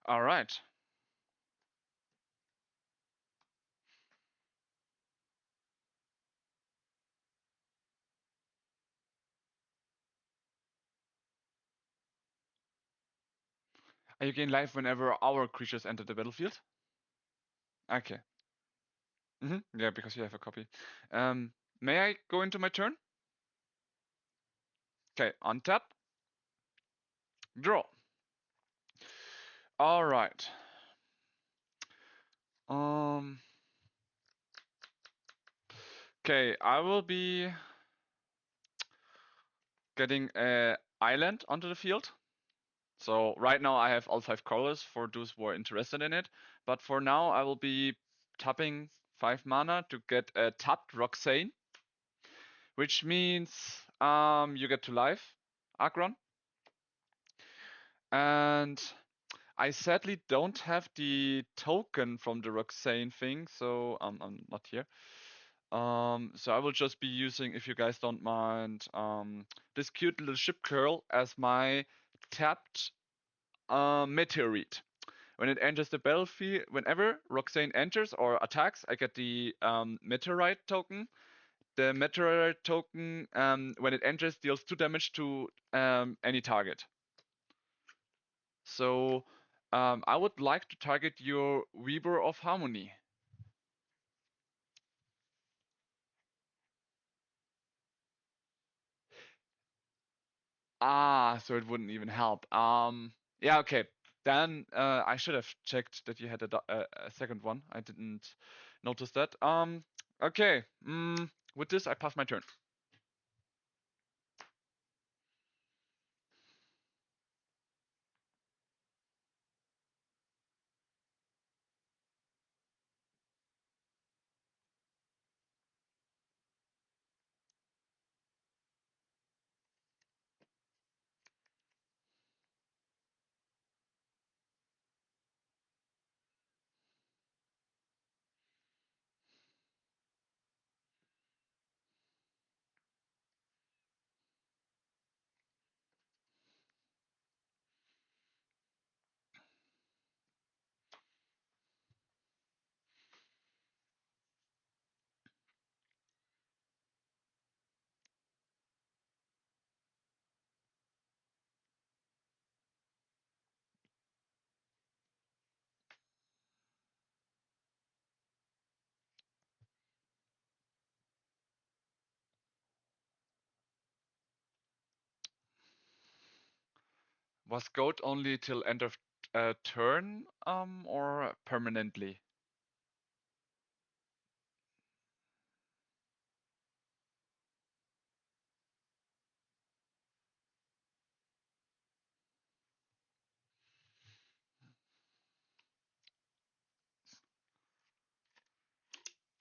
All right. You gain life whenever our creatures enter the battlefield. Okay. Yeah, because you have a copy. May I go into my turn? Okay, untap, draw. All right. Um. Okay, I will be getting a island onto the field. So right now I have all 5 colors for those who are interested in it. But for now I will be tapping 5 mana to get a tapped Roxane, which means you get to life, Agron. And I sadly don't have the token from the Roxane thing, so I'm not here. So I will just be using, if you guys don't mind, this cute little ship curl as my tapped meteorite. When it enters the battlefield, whenever Roxane enters or attacks, I get the meteorite token. The meteorite token, when it enters, deals 2 damage to any target. So I would like to target your Weaver of Harmony. Ah, so it wouldn't even help. Yeah, okay. Then I should have checked that you had a second one. I didn't notice that. Okay. With this, I pass my turn. Was goat only till end of turn, or permanently?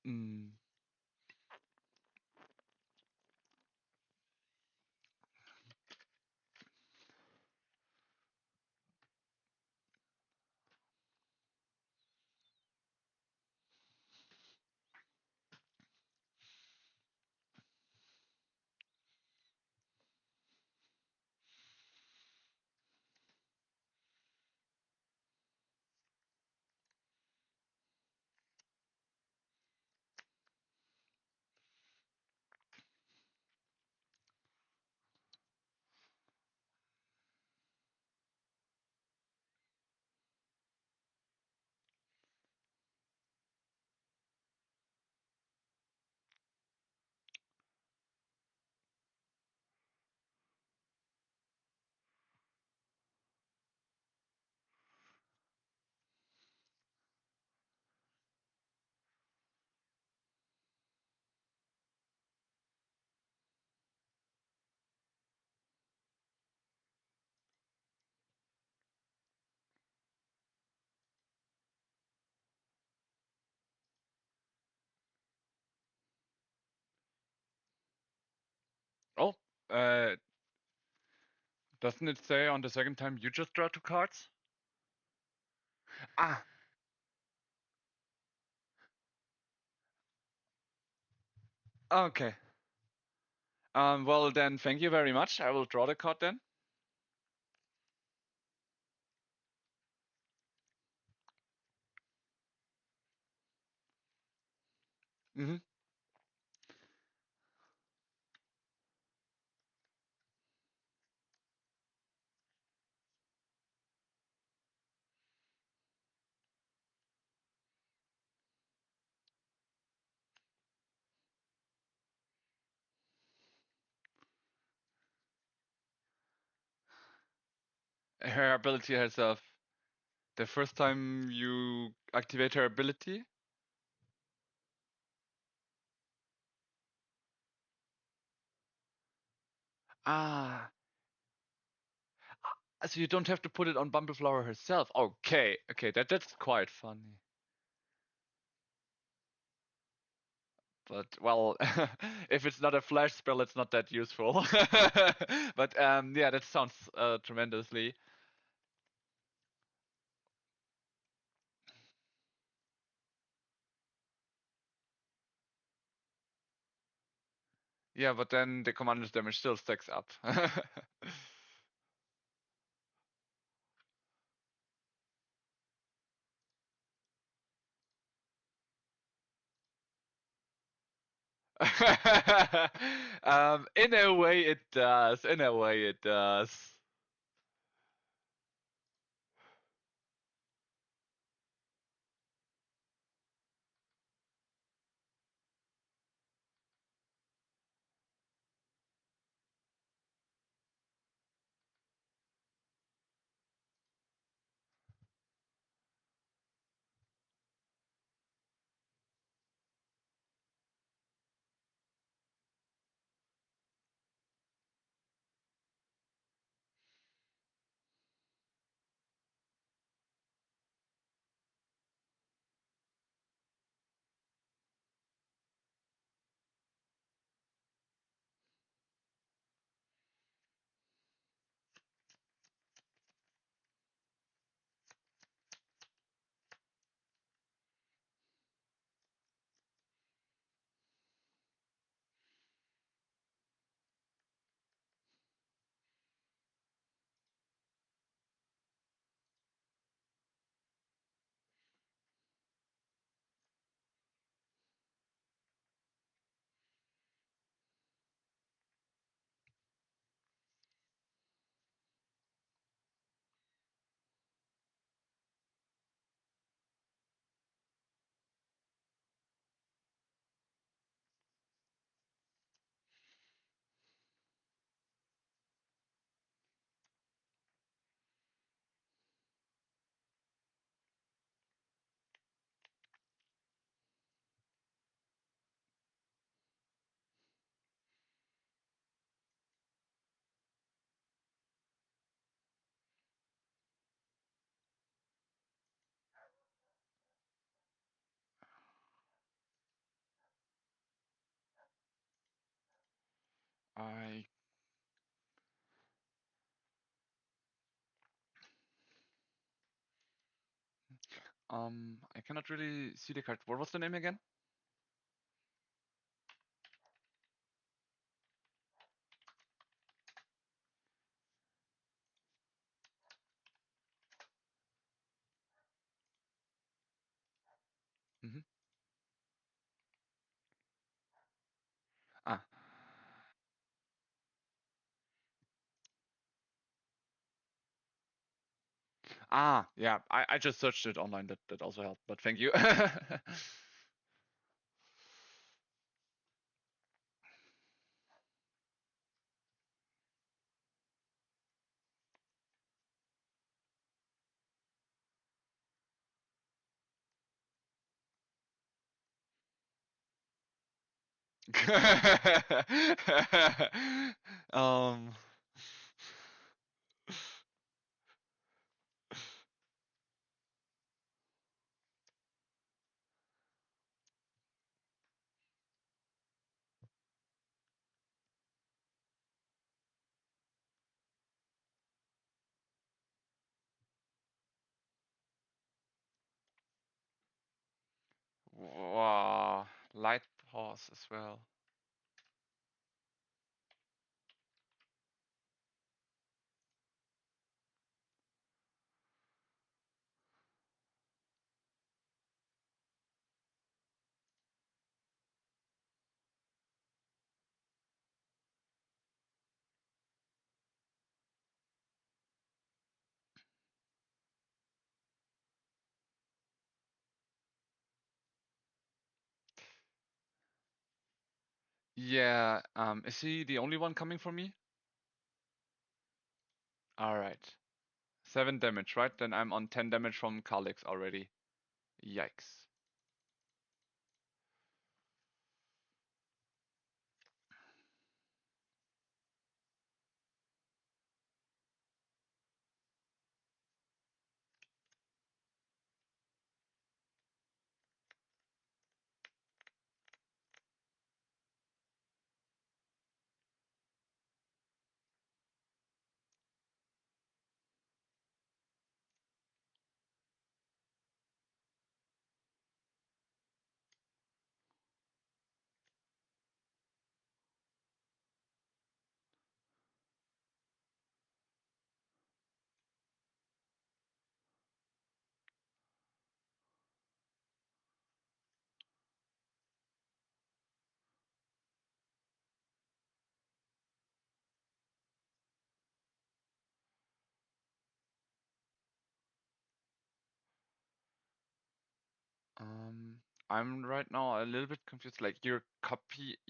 Mm. Oh, uh, doesn't it say on the second time you just draw 2 cards? Ah, okay. Well, then, thank you very much. I will draw the card then. Hmm. Her ability herself. The first time you activate her ability. Ah, so you don't have to put it on Bumbleflower herself. Okay, okay, that's quite funny. But well, if it's not a flash spell, it's not that useful. But yeah, that sounds tremendously. Yeah, but then the commander's damage still stacks up. In a way, it does. In a way, it does. I I cannot really see the card. What was the name again? Hmm. Ah. Ah, yeah. I just searched it online. That also helped. But thank you. um. Wow. Light pause as well. Yeah, is he the only one coming for me? Alright. 7 damage, right? Then I'm on 10 damage from Kalix already. Yikes. I'm right now a little bit confused. Like you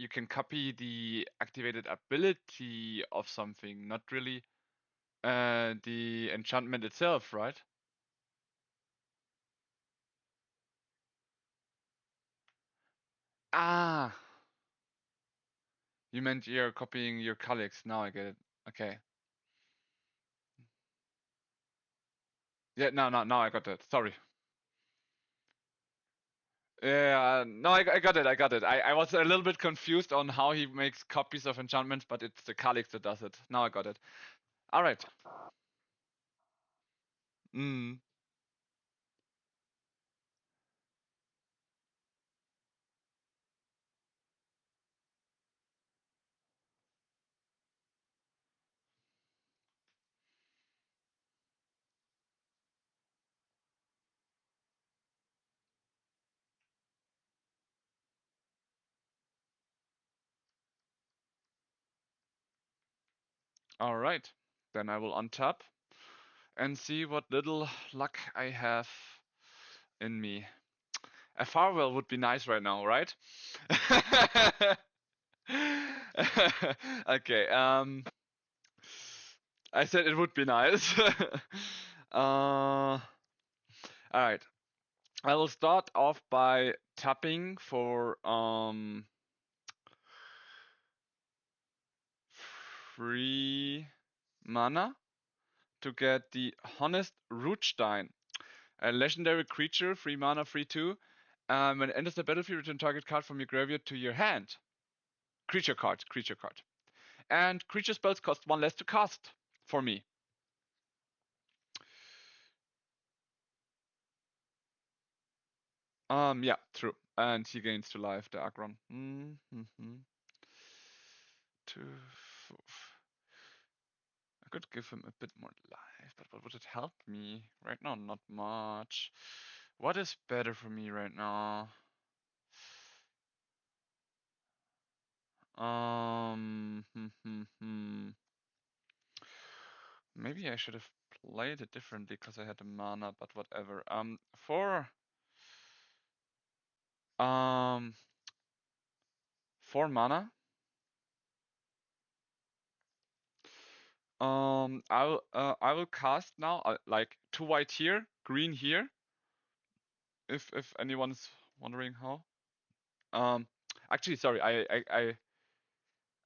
can copy the activated ability of something, not really the enchantment itself, right? Ah, you meant you're copying your colleagues. Now I get it. Okay. Yeah, now I got it. Sorry. Yeah, no, I got it. I got it. I was a little bit confused on how he makes copies of enchantments, but it's the Kalix that does it. Now I got it. All right. Mm. All right. Then I will untap and see what little luck I have in me. A farewell would be nice right now, right? Okay. I said it would be nice. All right. I will start off by tapping for 3 mana to get the Honest Rootstein, a legendary creature, 3 mana, 3/2. When it enters the battlefield, return target card from your graveyard to your hand. Creature card, creature card. And creature spells cost 1 less to cast for me. Yeah, true. And he gains 2 life, the Agron. Mm-hmm. 2, 4. I could give him a bit more life, but what would it help me? Right now, not much. What is better for me right now? Maybe I should have played it differently because I had the mana, but whatever. For um 4 mana, I will cast now like 2 white here, green here. If anyone's wondering how. Um, actually, sorry,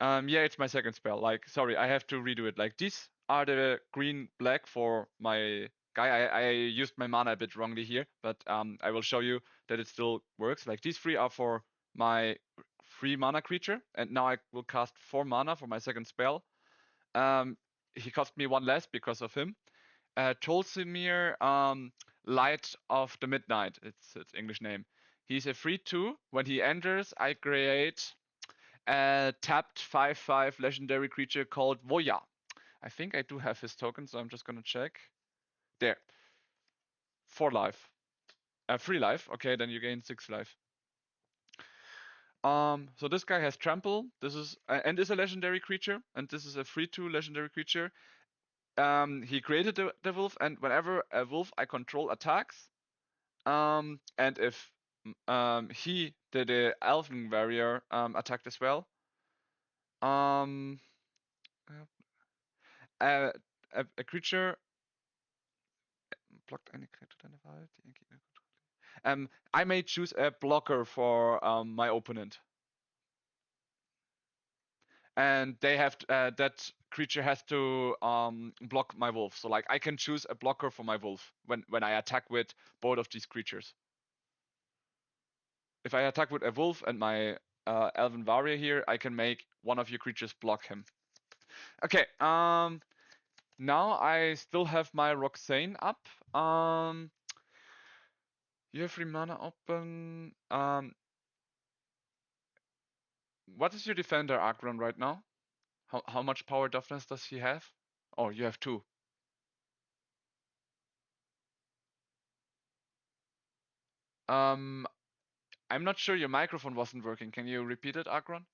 yeah, it's my second spell. Like, sorry, I have to redo it. Like, these are the green black for my guy. I used my mana a bit wrongly here, but I will show you that it still works. Like, these 3 are for my 3 mana creature, and now I will cast 4 mana for my second spell. He cost me 1 less because of him. Tolsimir, Light of the Midnight. It's its English name. He's a 3/2. When he enters, I create a tapped 5/5 legendary creature called Voya. I think I do have his token, so I'm just gonna check. There. 4 life. 3 life. Okay, then you gain 6 life. So this guy has trample. This is and is a legendary creature, and this is a 3/2 legendary creature. He created the wolf, and whenever a wolf I control attacks, and if he, the elven warrior, attacked as well, Um, uh, a, a creature blockt eine Kreatur deiner Wahl, die ein Gegner kontrolliert. I may choose a blocker for my opponent, and they have that creature has to block my wolf. So like I can choose a blocker for my wolf when I attack with both of these creatures. If I attack with a wolf and my elven warrior here, I can make one of your creatures block him. Okay. Now I still have my Roxane up. You have 3 mana open. What is your defender Agron right now? How much power toughness does he have? Oh, you have 2. Um, I'm not sure your microphone wasn't working. Can you repeat it, Agron?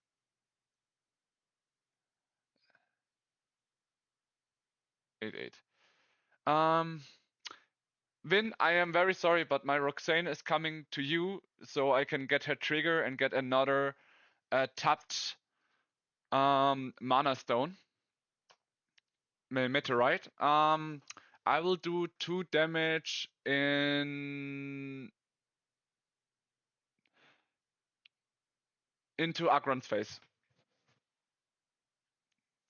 8-8. Um, Vin, I am very sorry, but my Roxane is coming to you, so I can get her trigger and get another tapped mana stone. Meteorite. I will do 2 damage into Agron's face.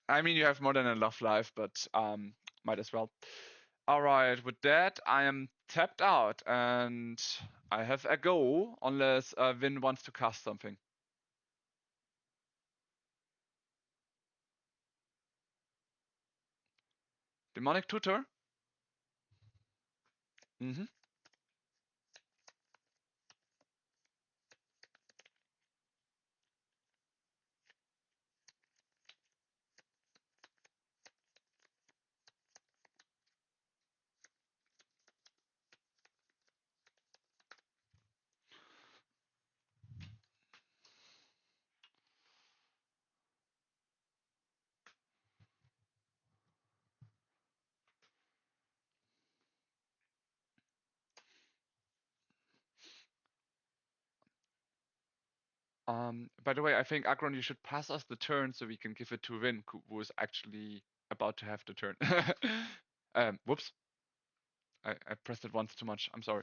I mean, you have more than enough life, but might as well. All right, with that, I am tapped out, and I have a go unless Vin wants to cast something. Demonic Tutor. Mm-hmm. By the way, I think Agron, you should pass us the turn so we can give it to Vin, who is actually about to have the turn. Whoops. I pressed it once too much. I'm sorry.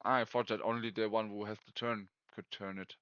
I thought that only the one who has the turn could turn it.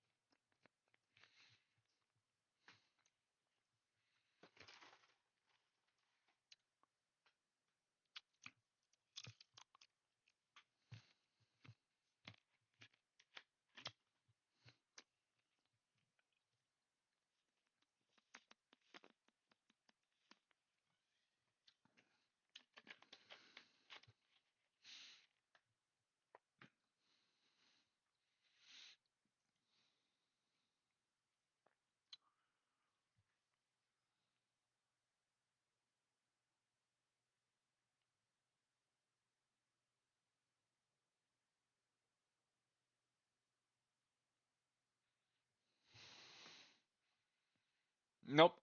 Nope.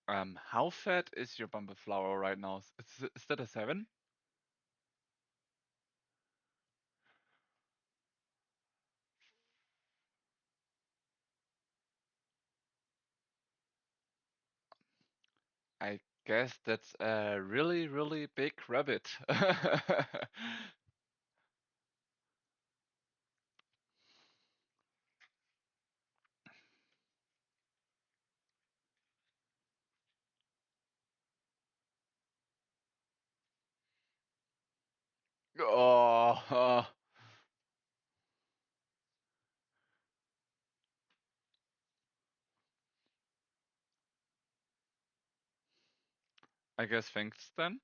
How fat is your bumper flower right now? Is that a 7? I guess that's a really, really big rabbit. Oh, I guess thanks then.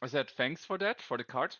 I said thanks for that, for the card.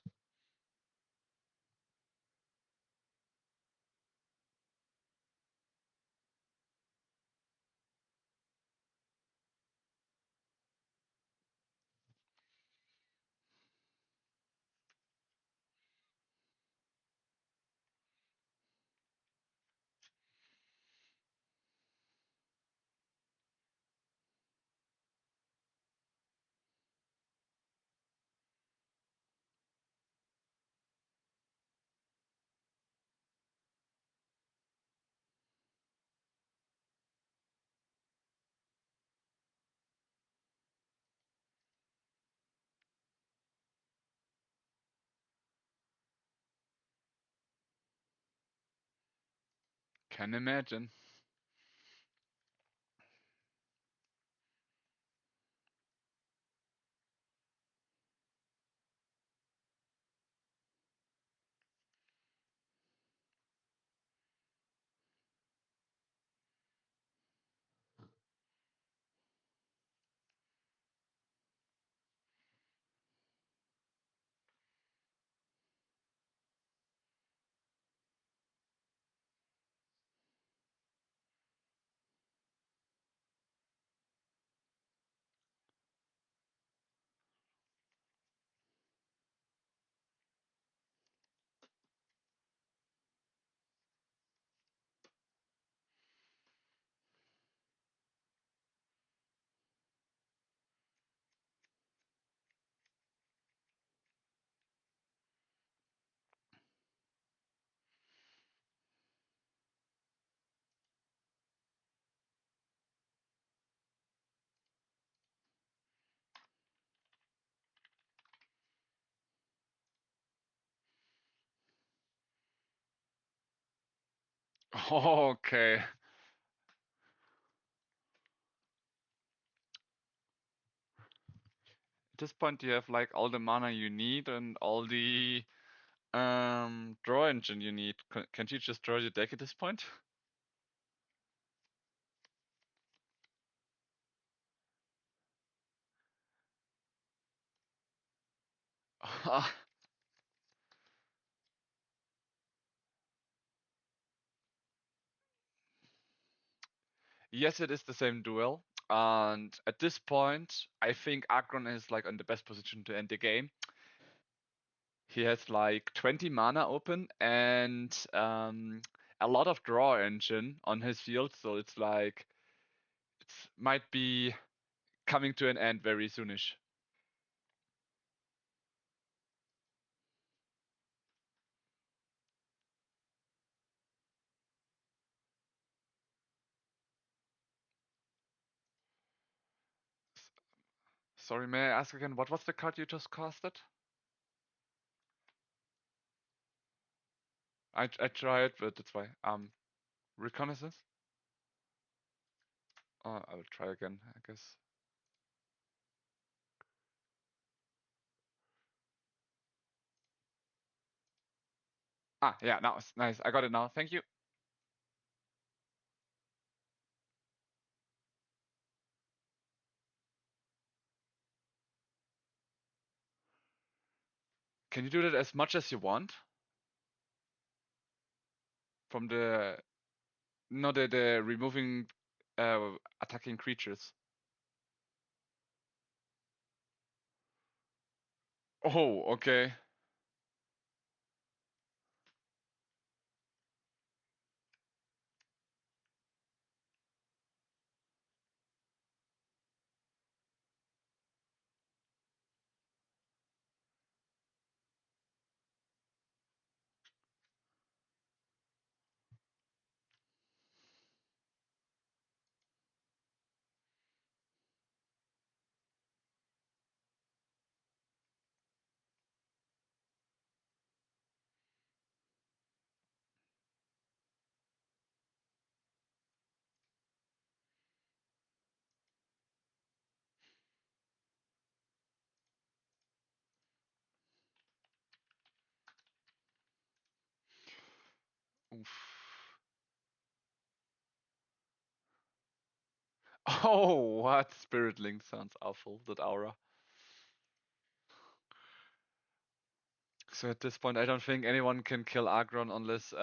Can imagine. Okay. At this point, you have like all the mana you need and all the draw engine you need. Can't you just draw your deck at this point? Yes, it is the same duel. And at this point, I think Agron is like in the best position to end the game. He has like 20 mana open and a lot of draw engine on his field, so it's like it might be coming to an end very soonish. Sorry, may I ask again, what was the card you just casted? I tried, but that's why. Reconnaissance? I will try again, I guess. Yeah, now it's nice. I got it now. Thank you. Can you do that as much as you want? From the no the removing attacking creatures. Oh, okay. Oof. Oh, what? Spirit Link sounds awful, that aura. So at this point, I don't think anyone can kill Agron unless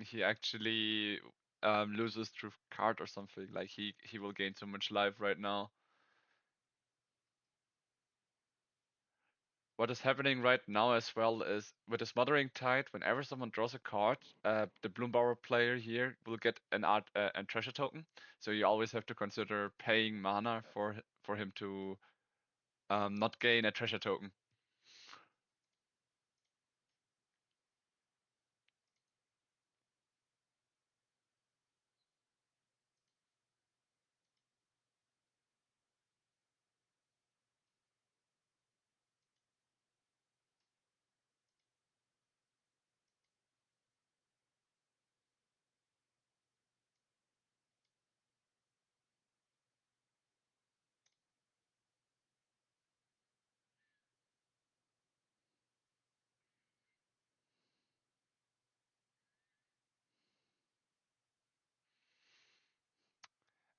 he actually loses through card or something. Like he will gain so much life right now. What is happening right now as well is with the Smothering Tide, whenever someone draws a card, the Bloomburrow player here will get an art and treasure token. So you always have to consider paying mana for him to not gain a treasure token.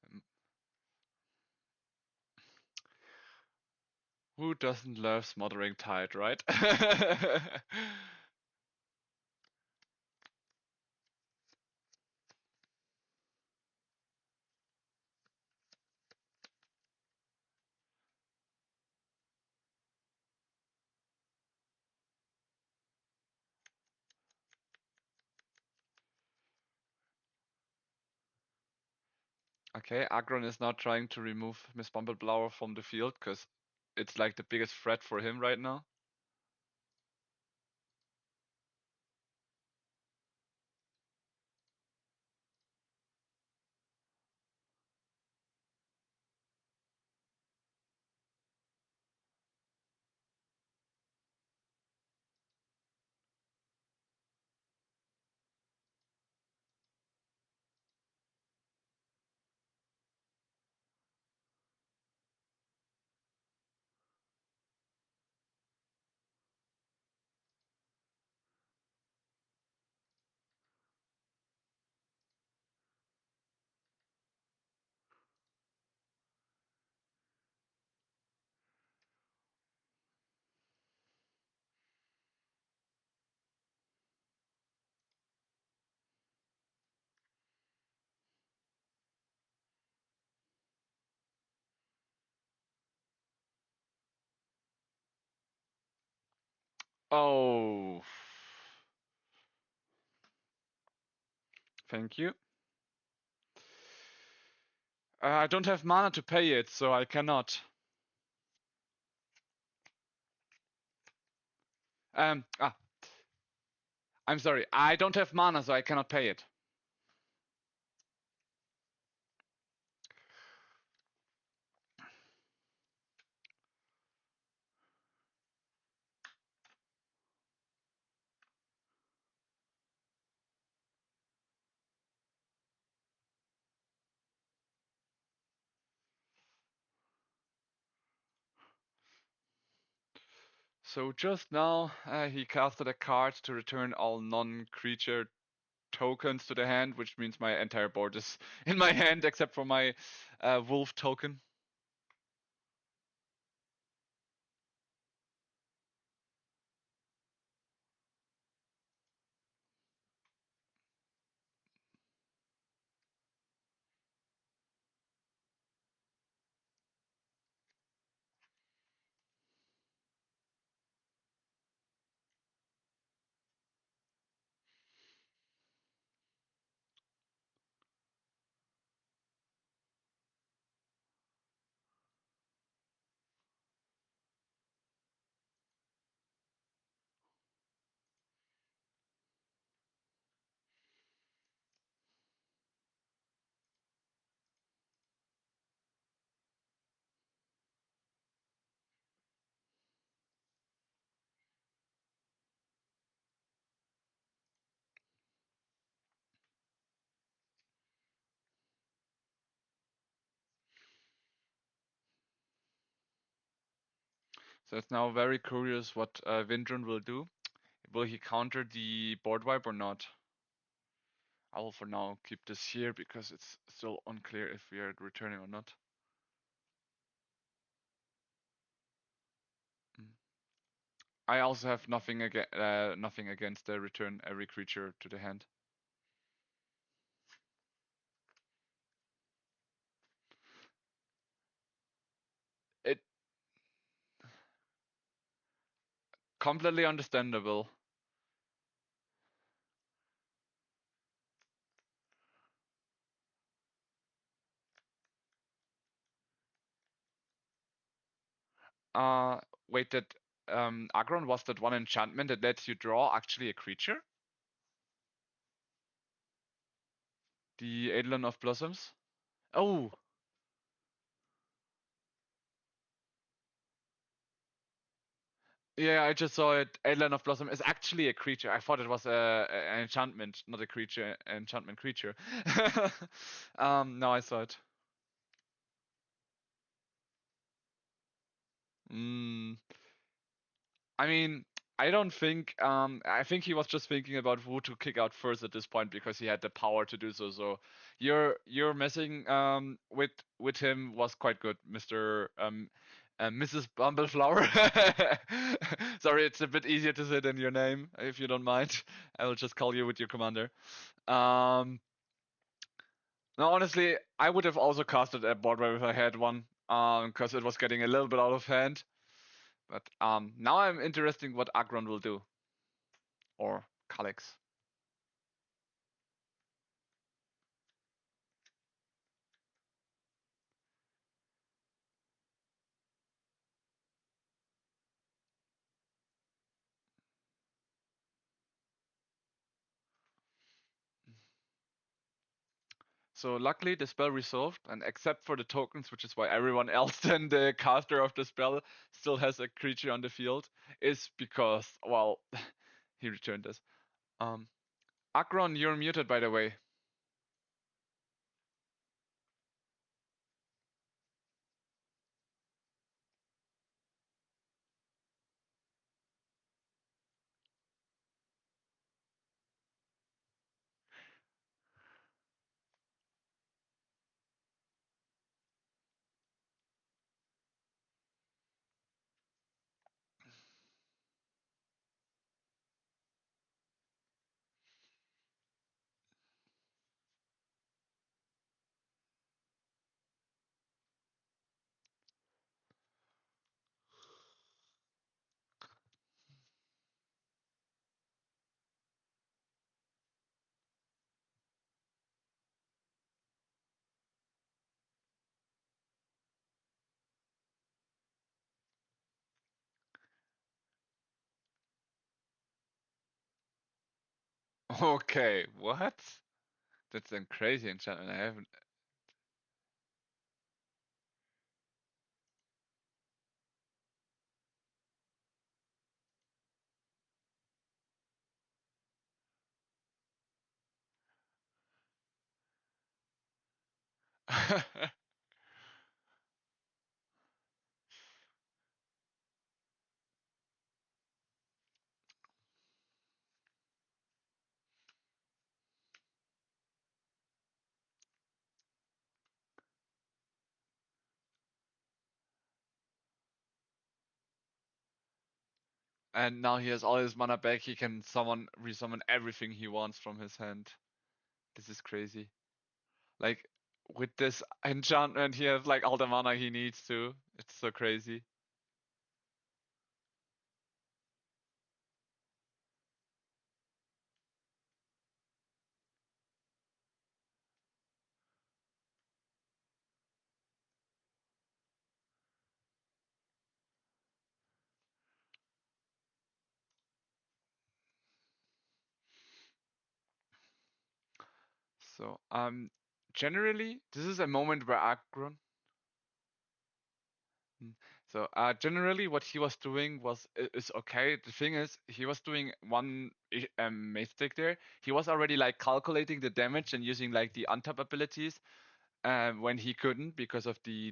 Um, Who doesn't love Smothering Tide, right? Okay, Agron is now trying to remove Miss Bumbleblower from the field because it's like the biggest threat for him right now. Oh, thank you. I don't have mana to pay it, so I cannot. Um, ah, I'm sorry. I don't have mana, so I cannot pay it. So just now, he casted a card to return all non-creature tokens to the hand, which means my entire board is in my hand except for my wolf token. So it's now very curious what Vindrun will do. Will he counter the board wipe or not? I will for now keep this here because it's still unclear if we are returning or not. Mm. I also have nothing against the return every creature to the hand. It completely understandable. Wait, that Agron was that one enchantment that lets you draw actually a creature? The Eidolon of Blossoms? Oh, yeah, I just saw it. Eidolon of Blossom is actually a creature. I thought it was an enchantment, not a creature, enchantment creature. Now I saw it. Mm, I mean, I don't think. I think he was just thinking about who to kick out first at this point because he had the power to do so. So your messing with him was quite good, Mister Mrs. Bumbleflower. Sorry, it's a bit easier to say than your name, if you don't mind. I will just call you with your commander. Um, no, honestly, I would have also casted a board wave if I had one, because it was getting a little bit out of hand. But now I'm interested in what Agron will do, or Calyx. So luckily the spell resolved, and except for the tokens, which is why everyone else than the caster of the spell still has a creature on the field, is because, well, he returned this. Um, Agron, you're muted, by the way. Okay, what? That's a crazy enchantment. I haven't. And now he has all his mana back. He can resummon everything he wants from his hand. This is crazy. Like with this enchantment, he has like all the mana he needs to. It's so crazy. So generally, this is a moment where Agron. Mm. So generally, what he was doing is okay. The thing is, he was doing one mistake there. He was already like calculating the damage and using like the untap abilities when he couldn't because of the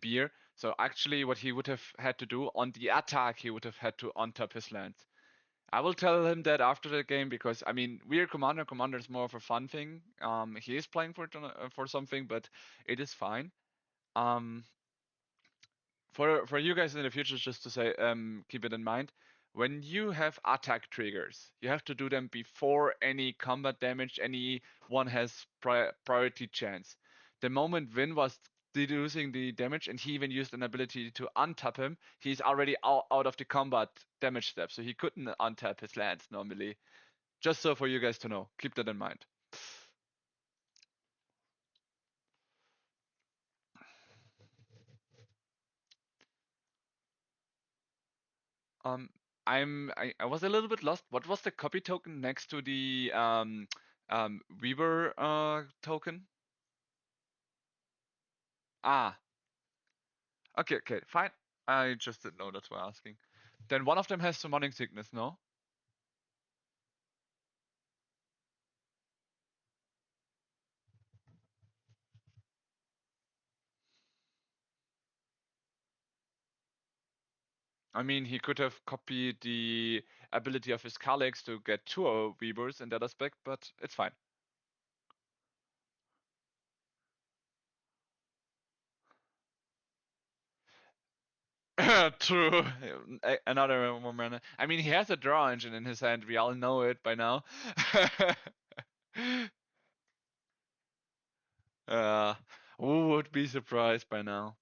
beer. So actually, what he would have had to do on the attack, he would have had to untap his lands. I will tell him that after the game because I mean we're commander. Commander is more of a fun thing. He is playing for something, but it is fine. Um, for you guys in the future, just to say, keep it in mind. When you have attack triggers, you have to do them before any combat damage, anyone has priority chance. The moment Vin was deducing the damage and he even used an ability to untap him, he's already out of the combat damage step, so he couldn't untap his lands normally. Just so for you guys to know, keep that in mind. Um, I was a little bit lost. What was the copy token next to the Weaver token? Ah, okay, okay, fine. I just didn't know. That's why I'm asking. Then one of them has summoning sickness, no? I mean, he could have copied the ability of his colleagues to get two Weavers in that aspect, but it's fine. True. Another moment. I mean, he has a draw engine in his hand. We all know it by now. uh, who would be surprised by now?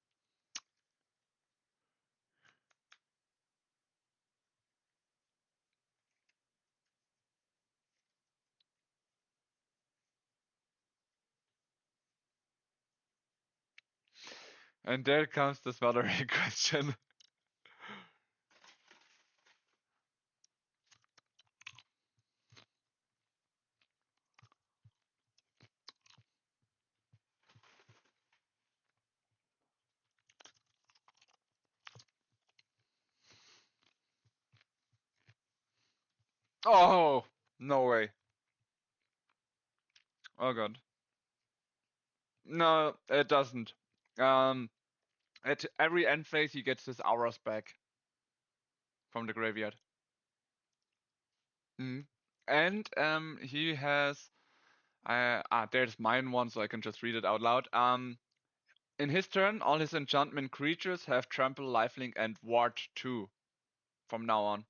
And there comes the smothering question. Oh, no way. Oh god. No, it doesn't. Um, at every end phase, he gets his auras back from the graveyard. Mm. And he has. There's mine one, so I can just read it out loud. In his turn, all his enchantment creatures have trample, lifelink, and ward 2 from now on.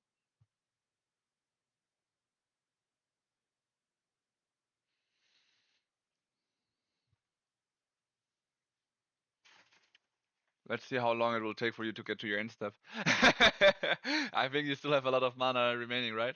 Let's see how long it will take for you to get to your end step. I think you still have a lot of mana remaining, right?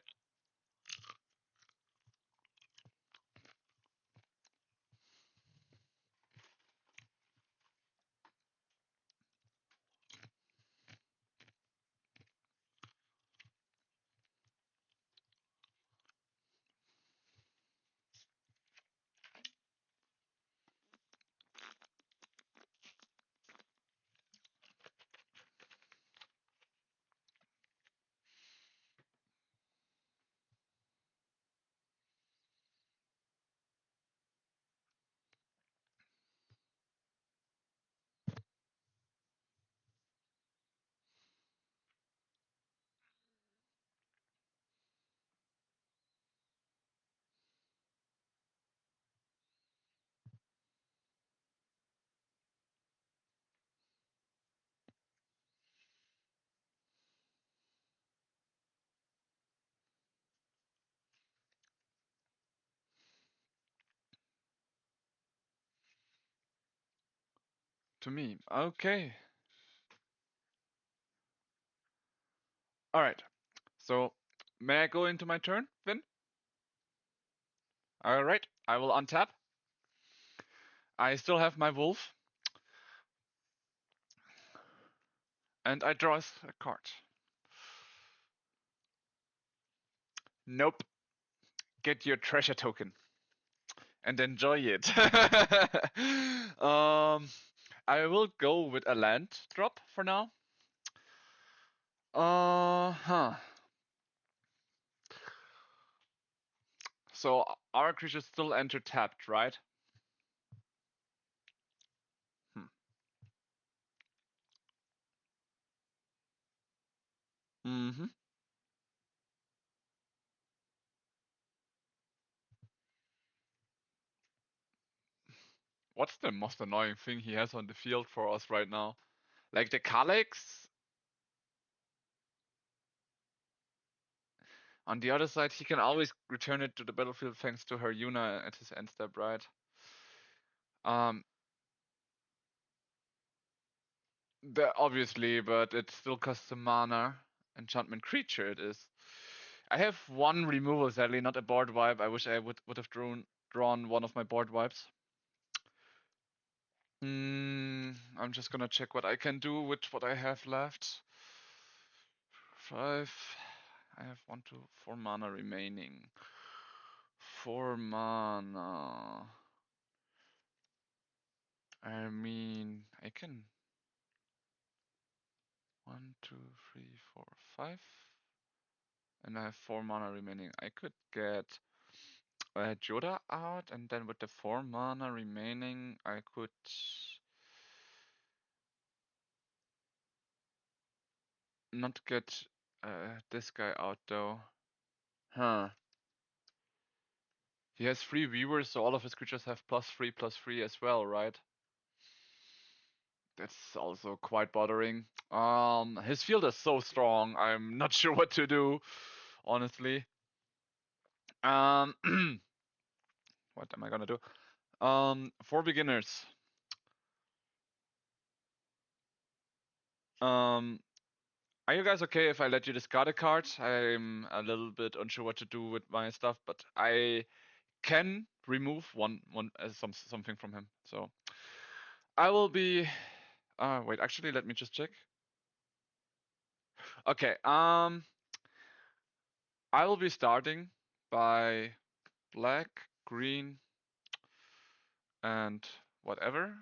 To me. Okay. Alright. So, may I go into my turn, Vin? Alright. I will untap. I still have my wolf. And I draw a card. Nope. Get your treasure token. And enjoy it. I will go with a land drop for now. Huh. So our creatures still enter tapped, right? Hmm. Mm-hmm. What's the most annoying thing he has on the field for us right now? Like the Calyx. On the other side, he can always return it to the battlefield thanks to her Yuna at his end step, right? Um, obviously, but it still costs a mana. Enchantment creature it is. I have one removal, sadly, not a board wipe. I wish I would have drawn one of my board wipes. I'm just gonna check what I can do with what I have left. 5. I have 1, 2, 4 mana remaining. 4 mana. I mean, I can 1, 2, 3, 4, 5. And I have 4 mana remaining. I could get Joda out, and then with the 4 mana remaining, I could not get this guy out though. Huh. He has 3 Weavers, so all of his creatures have +3/+3 as well, right? That's also quite bothering. His field is so strong, I'm not sure what to do, honestly. What am I gonna do? For beginners. Are you guys okay if I let you discard a card? I'm a little bit unsure what to do with my stuff, but I can remove one something from him. So I will be. Wait, actually, let me just check. Okay. I will be starting by black, green, and whatever.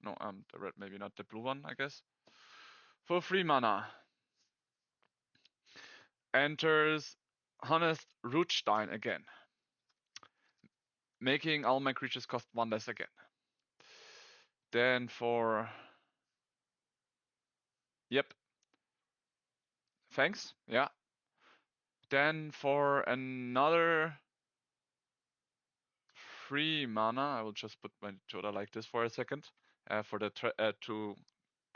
No, the red, maybe not the blue one, I guess. For 3 mana. Enters Honest Rootstein again, making all my creatures cost 1 less again. Then for. Yep. Thanks. Yeah. Then for another 3 mana, I will just put my Joda like this for a second. For the to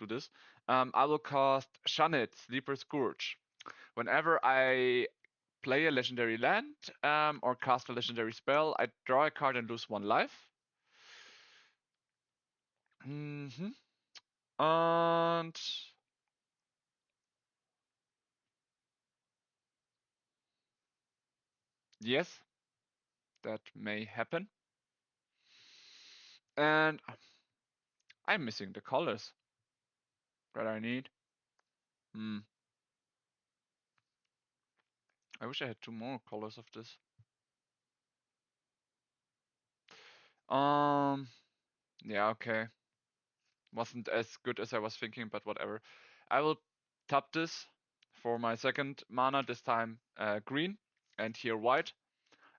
do this, I will cast Shanit, Sleeper Scourge. Whenever I play a legendary land or cast a legendary spell, I draw a card and lose 1 life. And yes, that may happen. And I'm missing the colors that I need. I wish I had 2 more colors of this. Yeah, okay. Wasn't as good as I was thinking, but whatever. I will tap this for my second mana, this time green, and here white.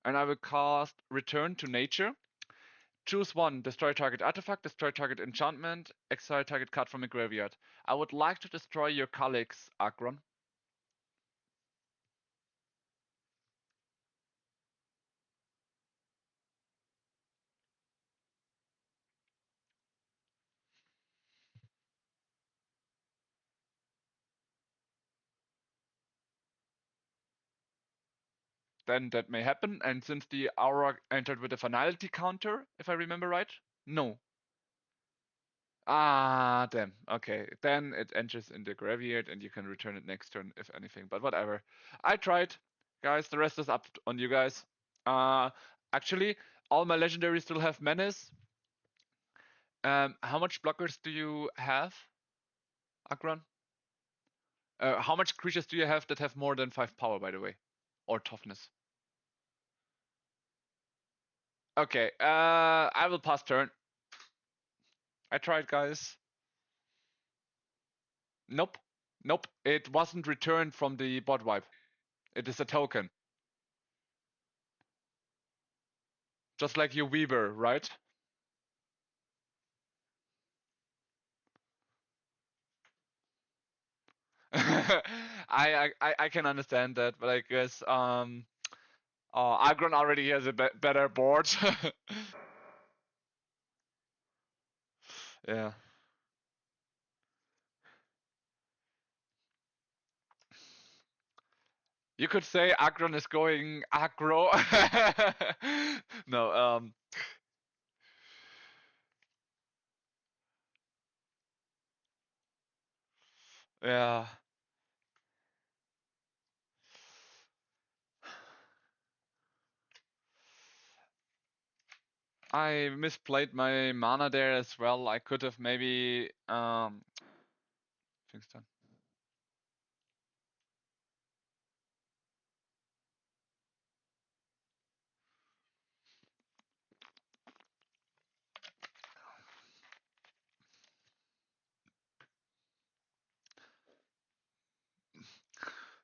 And I will cast Return to Nature. Choose 1, destroy target artifact, destroy target enchantment, exile target card from a graveyard. I would like to destroy your Calyx, Agron. Then that may happen, and since the aura entered with a finality counter, if I remember right, no. Ah, damn. Okay, then it enters in the graveyard, and you can return it next turn if anything. But whatever. I tried, guys. The rest is up on you guys. Actually, all my legendaries still have menace. How much blockers do you have, Akron? How much creatures do you have that have more than 5 power, by the way, or toughness? Okay. I will pass turn. I tried, guys. Nope. Nope. It wasn't returned from the bot wipe. It is a token. Just like your Weaver, right? I can understand that, but I guess Agron already has a better board. Yeah. You could say Agron is going aggro. No, yeah. I misplayed my mana there as well. I could have maybe things done.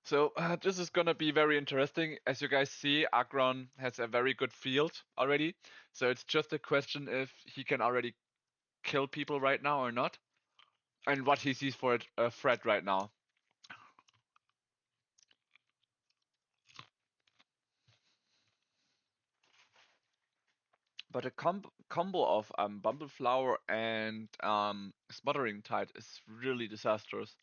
So this is gonna be very interesting. As you guys see, Agron has a very good field already. So it's just a question if he can already kill people right now or not, and what he sees for a threat right now. But a combo of Bumbleflower and Smothering Tide is really disastrous.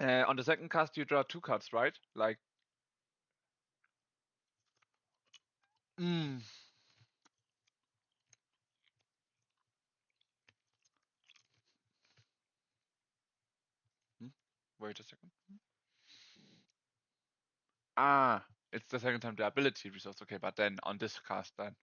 On the second cast, you draw two cards, right? Like, mm, hmm, wait a second. Ah, it's the second time the ability resource. Okay, but then on this cast, then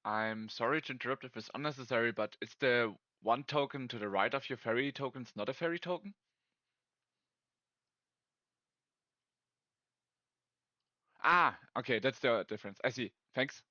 I'm sorry to interrupt if it's unnecessary, but is the one token to the right of your fairy tokens not a fairy token? Ah, okay, that's the difference. I see. Thanks.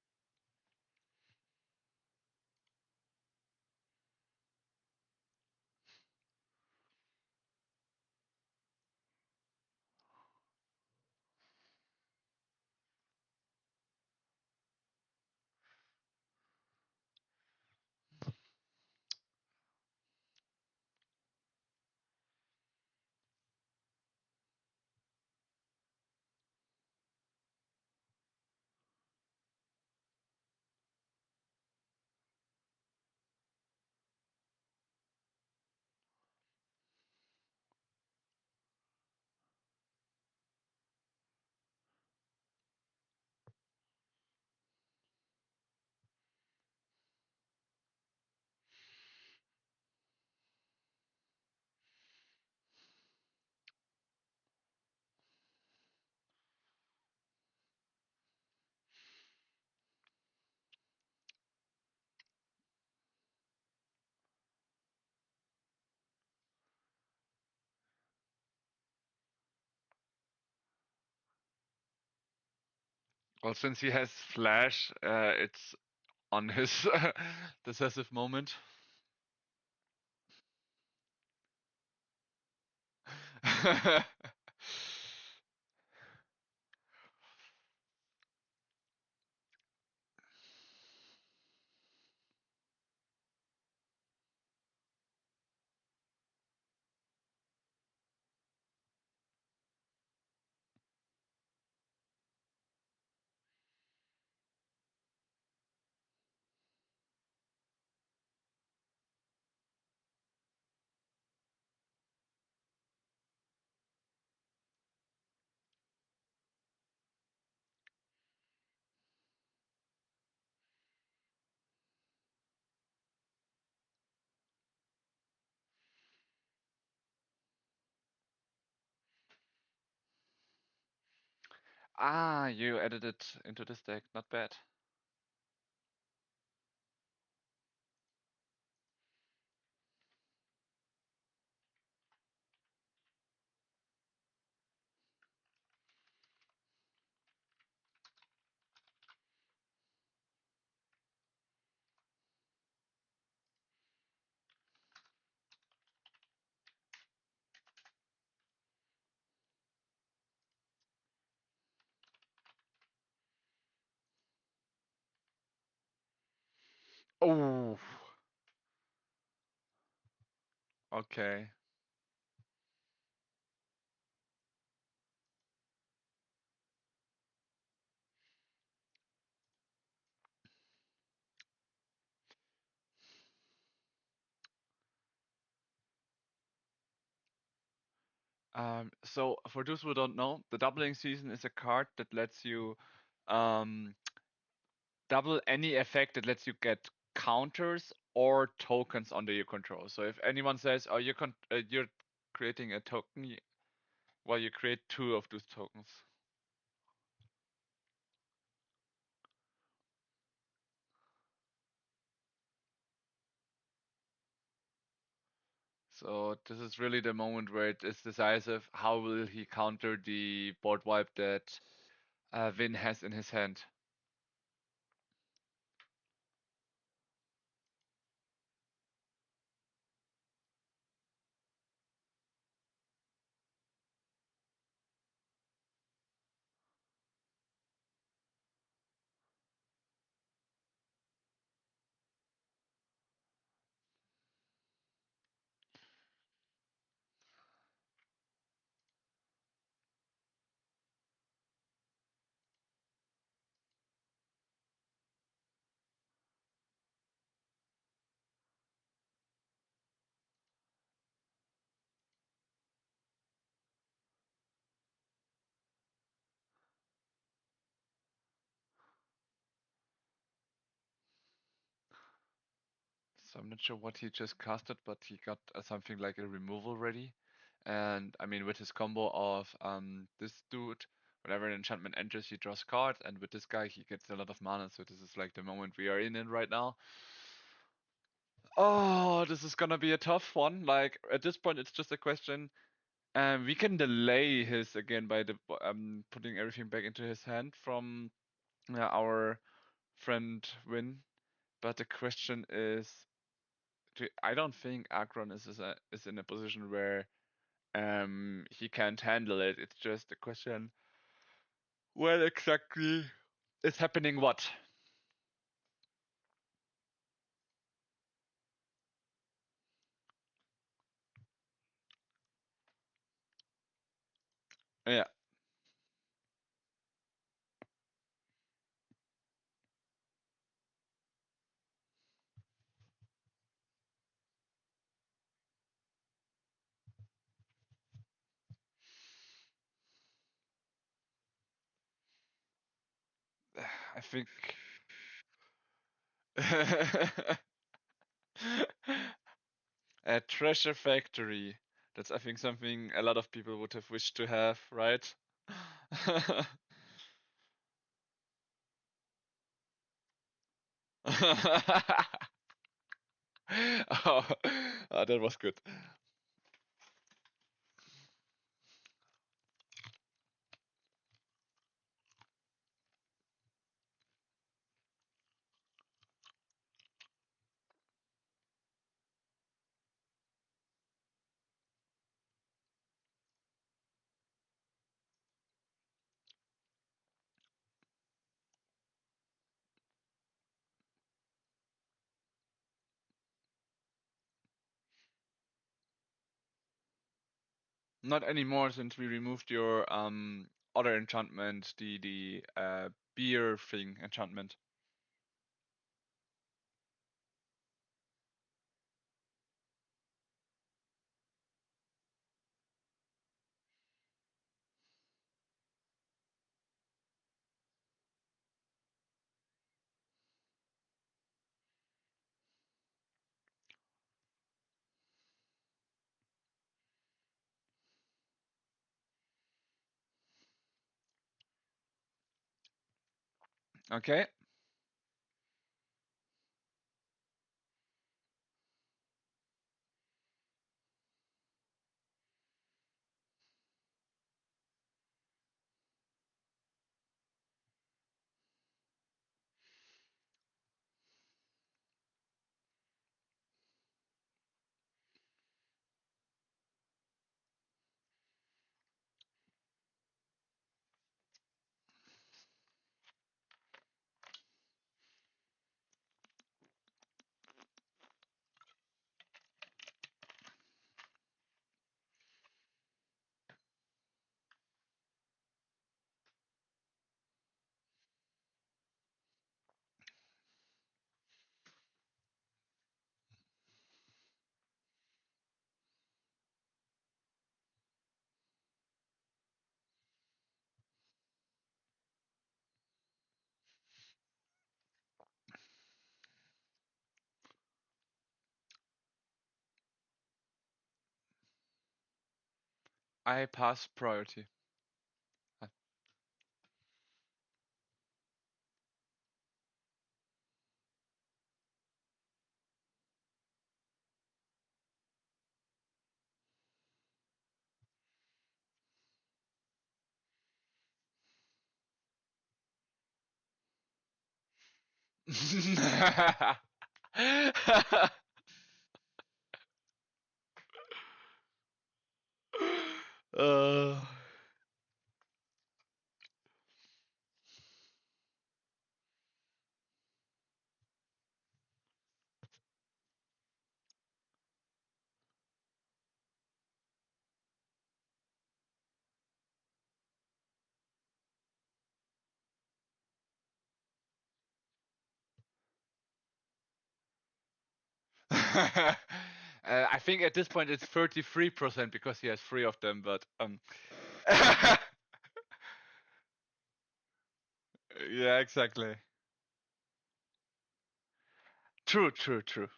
Well, since he has Flash, it's on his decisive moment. Ah, you added it into this deck. Not bad. Oh, okay. So for those who don't know, the doubling season is a card that lets you um, double any effect that lets you get counters or tokens under your control. So if anyone says, "Oh, you're creating a token," well, you create two of those tokens. So this is really the moment where it is decisive. How will he counter the board wipe that Vin has in his hand? So I'm not sure what he just casted, but he got something like a removal ready. And I mean, with his combo of this dude, whenever an enchantment enters, he draws cards, and with this guy, he gets a lot of mana. So this is like the moment we are in right now. Oh, this is gonna be a tough one. Like at this point, it's just a question. We can delay his again by the putting everything back into his hand from our friend Win. But the question is, I don't think Akron is in a position where he can't handle it. It's just a question, when exactly is happening what? Yeah. I think a treasure factory. That's, I think, something a lot of people would have wished to have, right? Oh, that was good. Not anymore, since we removed your other enchantment, the beer thing enchantment. Okay. I pass priority. uh, I think at this point it's 33% because he has three of them, but yeah, exactly. True, true, true.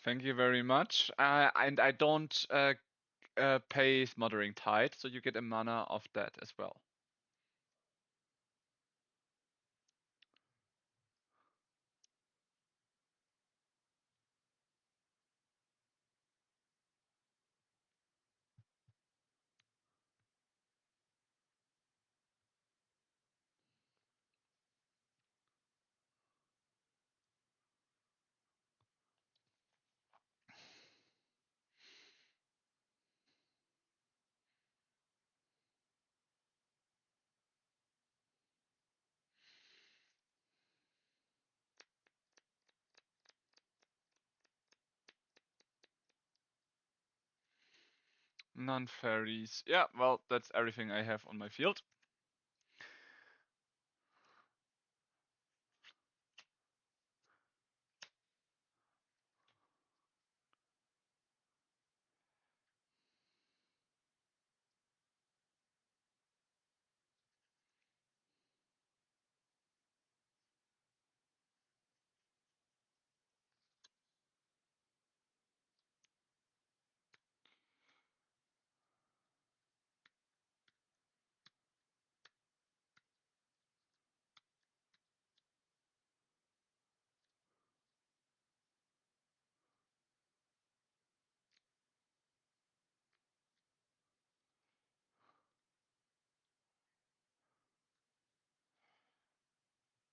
Thank you very much. And I don't pay Smothering Tide, so you get a mana of that as well. Non fairies. Yeah, well, that's everything I have on my field.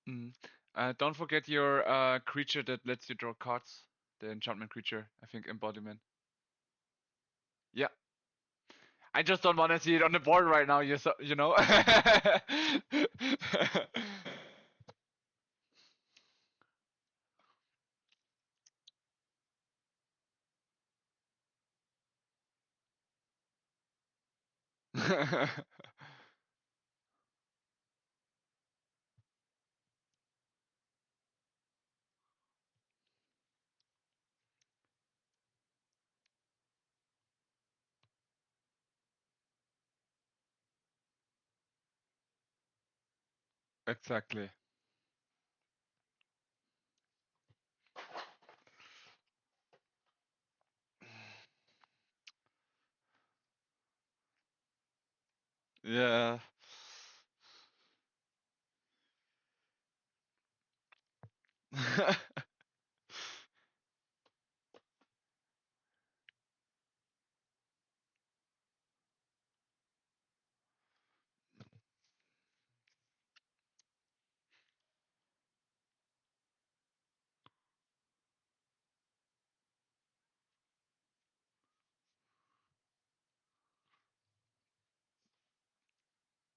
Mm. Don't forget your creature that lets you draw cards. The enchantment creature, I think embodiment. Yeah. I just don't want to see it on the board right now, you know? Exactly. Yeah.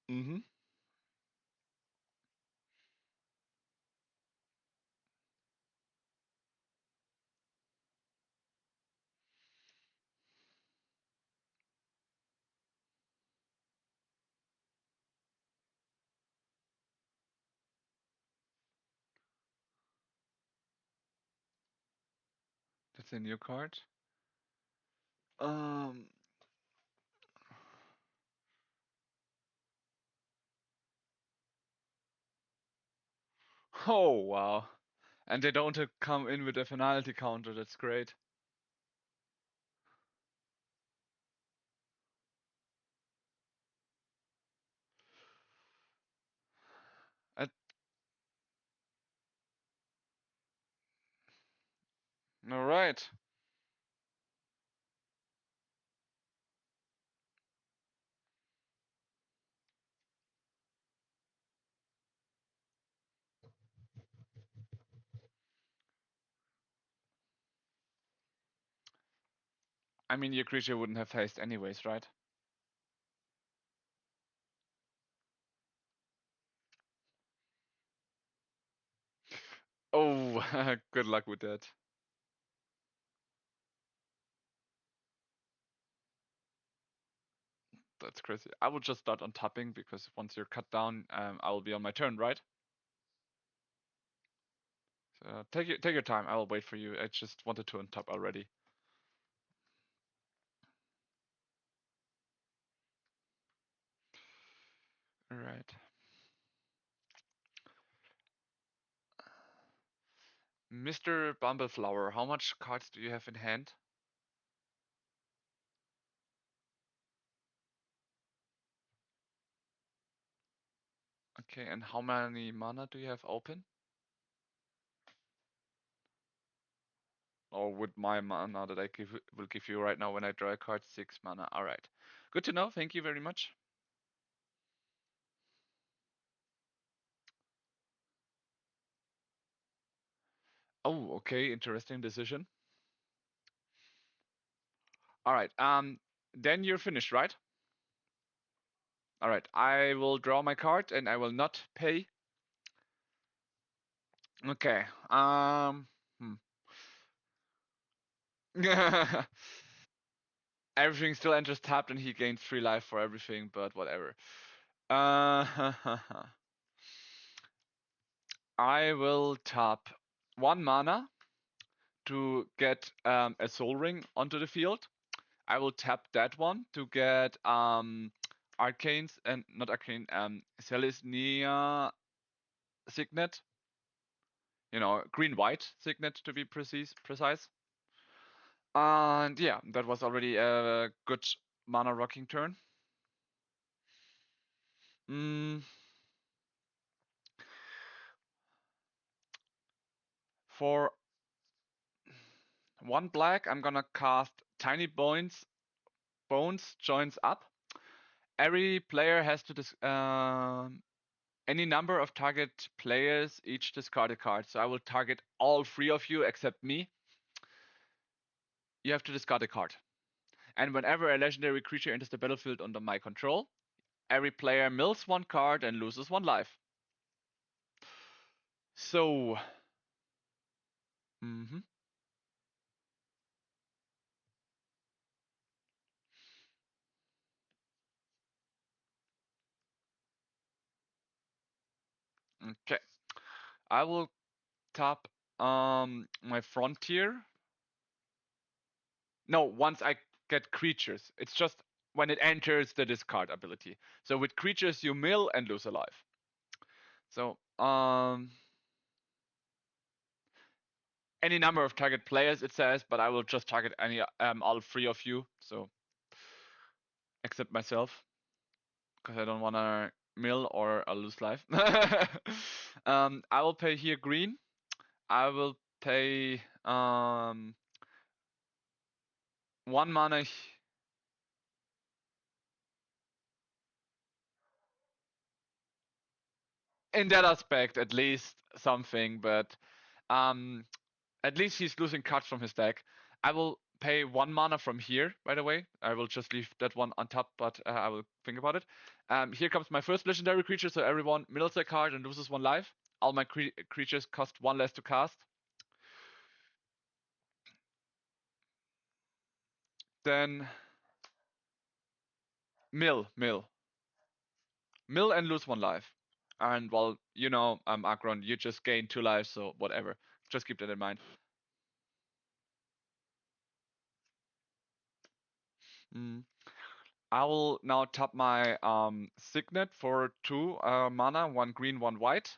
hmm That's a new card. Um. Oh wow. And they don't come in with a finality counter. That's great. Uh, all right. I mean, your creature wouldn't have haste anyways, right? Oh, good luck with that. That's crazy. I will just start on tapping because once you're cut down, I will be on my turn, right? So take your time. I will wait for you. I just wanted to untap already. All right. Mr. Bumbleflower, how much cards do you have in hand? Okay, and how many mana do you have open? Or would my mana that will give you right now when I draw a card 6 mana? All right, good to know. Thank you very much. Oh, okay, interesting decision. All right, then you're finished, right? All right, I will draw my card and I will not pay. Okay. Hmm. Everything still enters tapped and he gains 3 life for everything, but whatever. Uh, I will tap 1 mana to get a Soul Ring onto the field. I will tap that one to get Arcanes and not Arcane, Selesnya Signet. Green-white Signet to be precise. And yeah, that was already a good mana rocking turn. Mm, for 1 black, I'm gonna cast Tiny Bones joins up. Every player has to any number of target players each discard a card. So I will target all 3 of you except me. You have to discard a card. And whenever a legendary creature enters the battlefield under my control, every player mills 1 card and loses 1 life. So, mhm. Okay. I will tap my frontier. No, once I get creatures. It's just when it enters the discard ability. So with creatures you mill and lose a life. So any number of target players it says, but I will just target any all three of you. So except myself, because I don't want to mill or I'll lose life. I will pay here green. I will pay 1 mana. In that aspect, at least something, but um, at least he's losing cards from his deck. I will pay 1 mana from here, by the way. I will just leave that one on top, but I will think about it. Here comes my first legendary creature, so everyone mills a card and loses 1 life. All my creatures cost 1 less to cast. Then mill. Mill and lose 1 life. And well, Akron, you just gain 2 lives, so whatever. Just keep that in mind. Mm. I will now tap my Signet for 2 mana, 1 green, 1 white.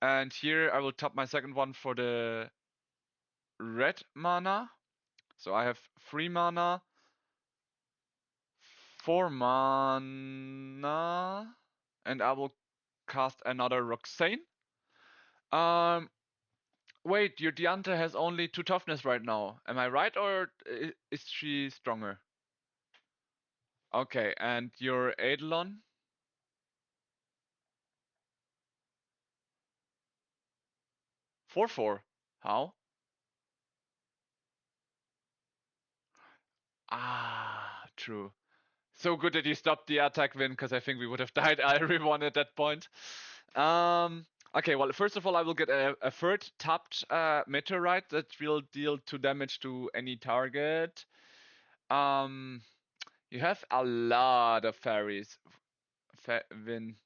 And here I will tap my second one for the red mana. So I have 3 mana, 4 mana, and I will cast another Roxane. Um, Wait, your Diante has only 2 toughness right now. Am I right, or is she stronger? Okay, and your Eidolon? 4/4. How? Ah, true. So good that you stopped the attack, Vin, because I think we would have died everyone at that point. Okay, well, first of all, I will get a third tapped meteorite that will deal 2 damage to any target. Um, you have a lot of fairies, Vin.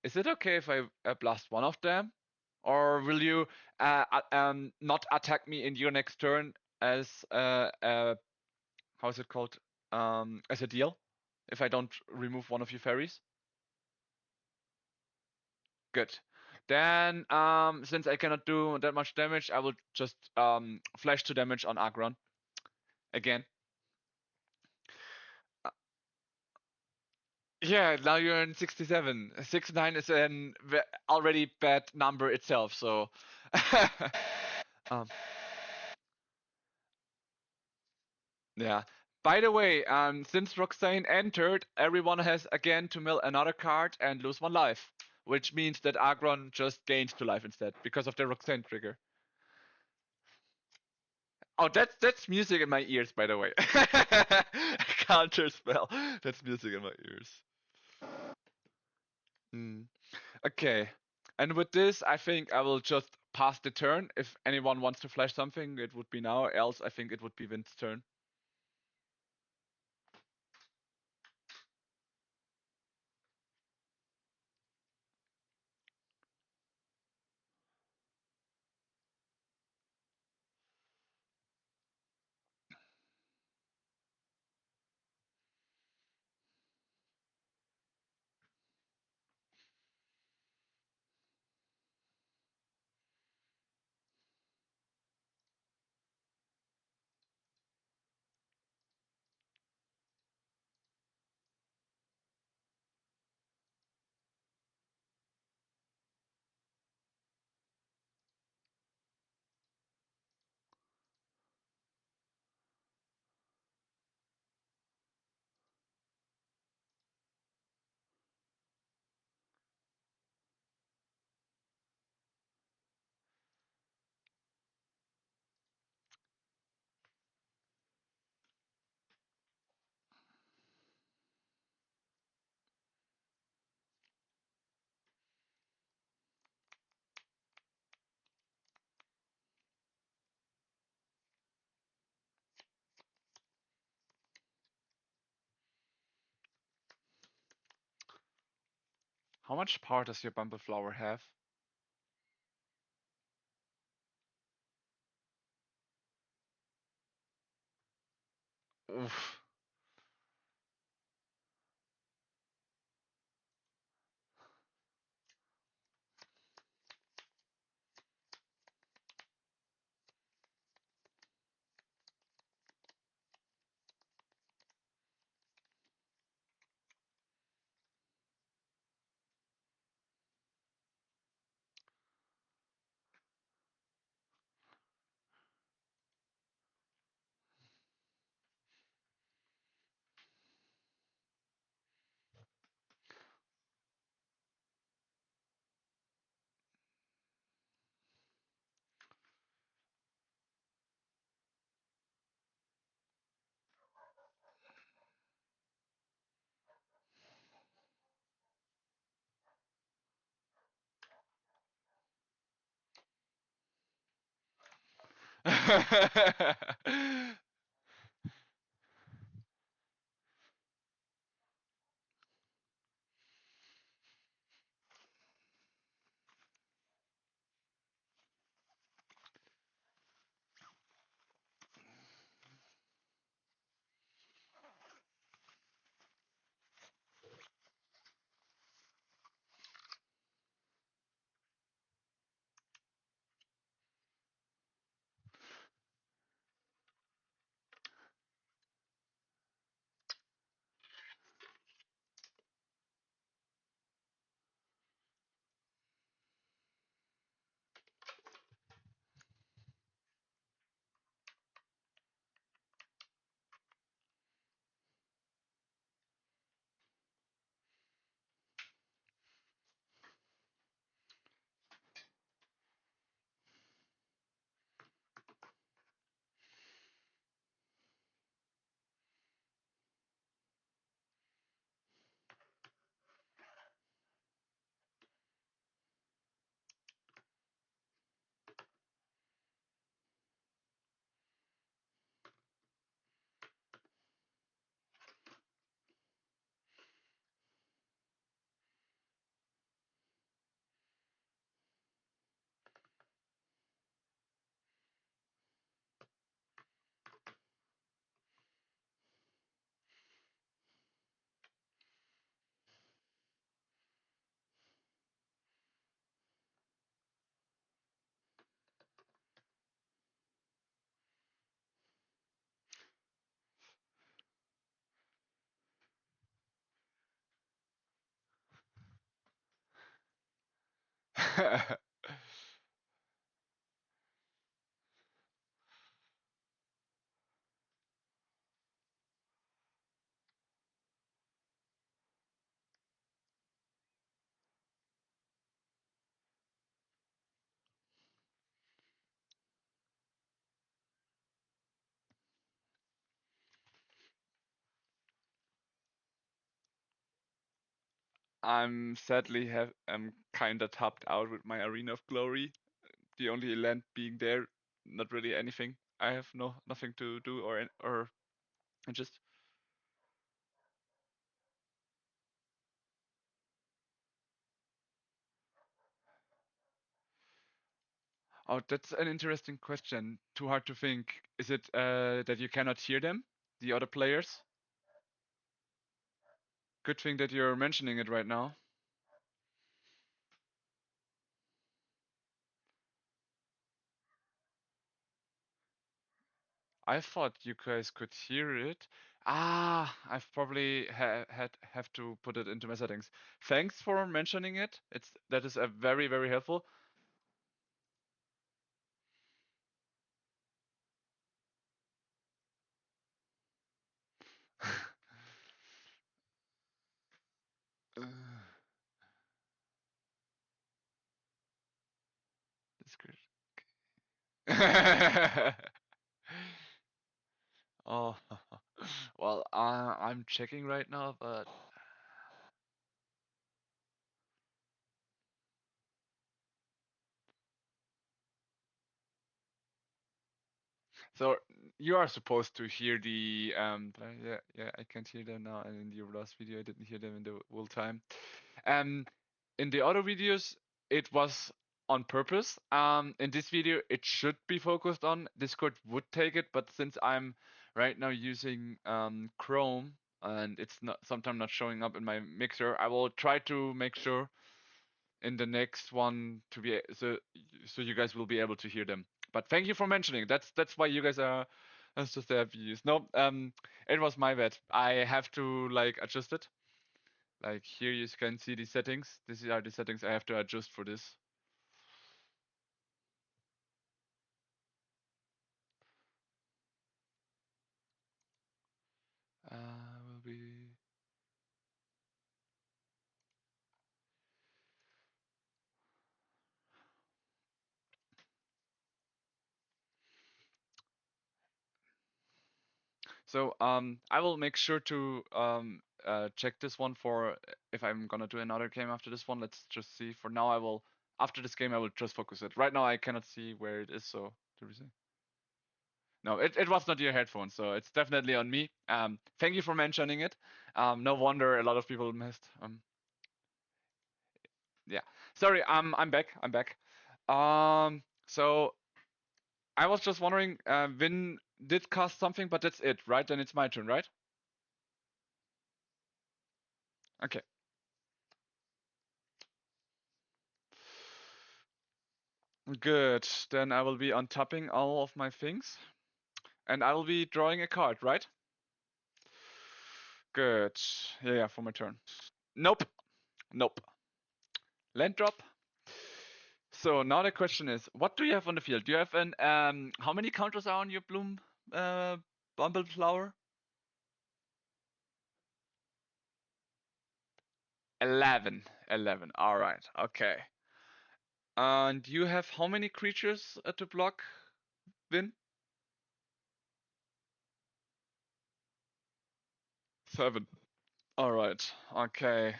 Is it okay if I blast one of them? Or will you not attack me in your next turn as how's it called? As a deal? If I don't remove one of your fairies? Good. Then, since I cannot do that much damage, I will just flash 2 damage on Agron again. Uh, yeah, now you're in 67. 69 is an already bad number itself, so. um, yeah. By the way, since Roxane entered, everyone has again to mill another card and lose 1 life, which means that Agron just gains 2 life instead because of the Roxane trigger. Oh, that's music in my ears, by the way. Counter spell. That's music in my ears. Mm. Okay. And with this, I think I will just pass the turn. If anyone wants to flash something, it would be now. Else, I think it would be Vince's turn. How much power does your bumble flower have? Oof. I'm sadly have I'm kinda tapped out with my Arena of Glory. The only land being there, not really anything. I have nothing to do or just. Oh, that's an interesting question. Too hard to think. Is it that you cannot hear them, the other players? Good thing that you're mentioning it right now. I thought you guys could hear it. I've probably have to put it into my settings. Thanks for mentioning it. That is a very helpful. Uh, that's good. Oh, well, I'm checking right now, but so you are supposed to hear the yeah, I can't hear them now, and in your last video I didn't hear them in the whole time. Um in the other videos, it was on purpose. In this video, it should be focused on. Discord would take it, but since I'm right now using Chrome and it's not sometimes not showing up in my mixer, I will try to make sure in the next one to be so you guys will be able to hear them. But thank you for mentioning. That's why you guys are. That's just the views. No, it was my bad. I have to like adjust it. Like here you can see the settings. These are the settings I have to adjust for this. Will be. So I will make sure to check this one for if I'm gonna do another game after this one. Let's just see. For now, I will after this game I will just focus it. Right now I cannot see where it is. So do we see? No, it was not your headphone, so it's definitely on me. Thank you for mentioning it. No wonder a lot of people missed. Yeah. Sorry, I'm back. I'm back. So I was just wondering, Vin did cast something, but that's it, right? Then it's my turn, right? Okay. Good. Then I will be untapping all of my things, and I will be drawing a card, right? Good. Yeah, for my turn. Nope. Nope. Land drop. So now the question is, what do you have on the field? Do you have an how many counters are on your bloom bumble flower? 11. 11. All right. Okay. And you have how many creatures to block, Vin? 7. All right. Okay.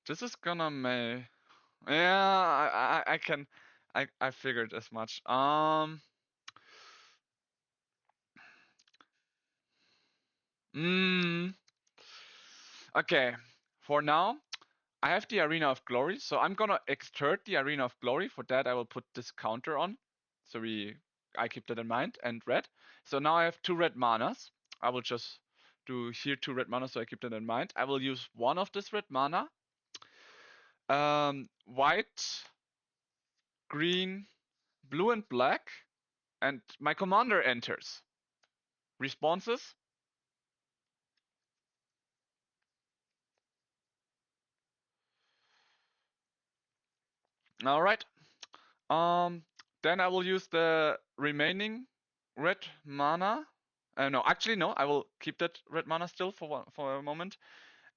This is gonna may. Yeah, I can. I figured as much. Hmm. Okay. For now, I have the Arena of Glory, so I'm gonna extort the Arena of Glory. For that, I will put this counter on. So I keep that in mind. And red. So now I have 2 red manas. I will just do here 2 red mana, so I keep that in mind. I will use one of this red mana. White, green, blue, and black, and my commander enters. Responses? All right. Then I will use the remaining red mana. No, actually no. I will keep that red mana still for a moment.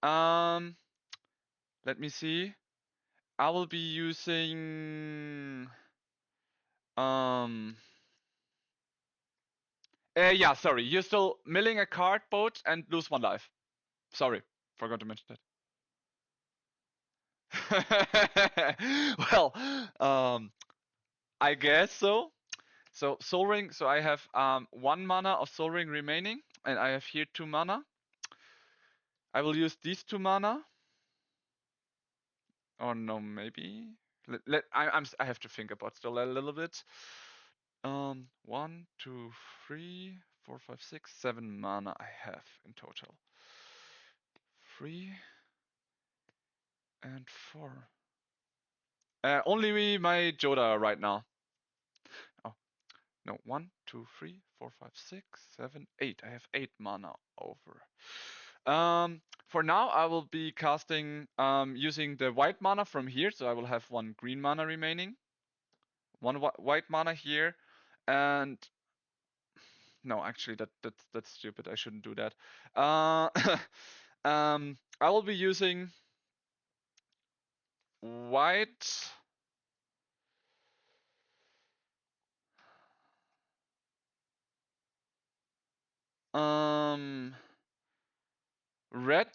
Let me see. I will be using yeah, sorry. You're still milling a card boat and lose 1 life. Sorry, forgot to mention that. Well, I guess so. So Soul Ring. So I have 1 mana of Soul Ring remaining, and I have here 2 mana. I will use these 2 mana. Oh no, maybe. I have to think about still a little bit. 1, 2, 3, 4, 5, 6, 7 mana I have in total. 3 and 4. Only my Joda right now. Oh, no, 1, 2, 3, 4, 5, 6, 7, 8. I have 8 mana over. For now, I will be casting using the white mana from here, so I will have 1 green mana remaining, 1 white mana here, and no, actually that's stupid. I shouldn't do that. I will be using white. Red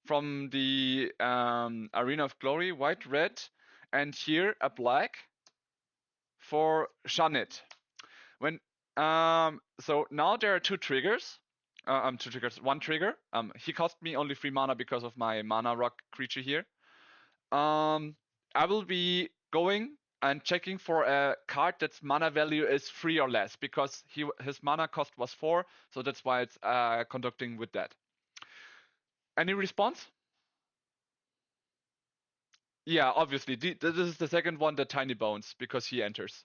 from the Arena of Glory, white, red, and here a black for Shanit. When so now there are 2 triggers. Two triggers. One trigger. He cost me only 3 mana because of my mana rock creature here. I will be going and checking for a card that's mana value is 3 or less because his mana cost was 4, so that's why it's conducting with that. Any response? Yeah, obviously. This is the second one, the Tiny Bones, because he enters.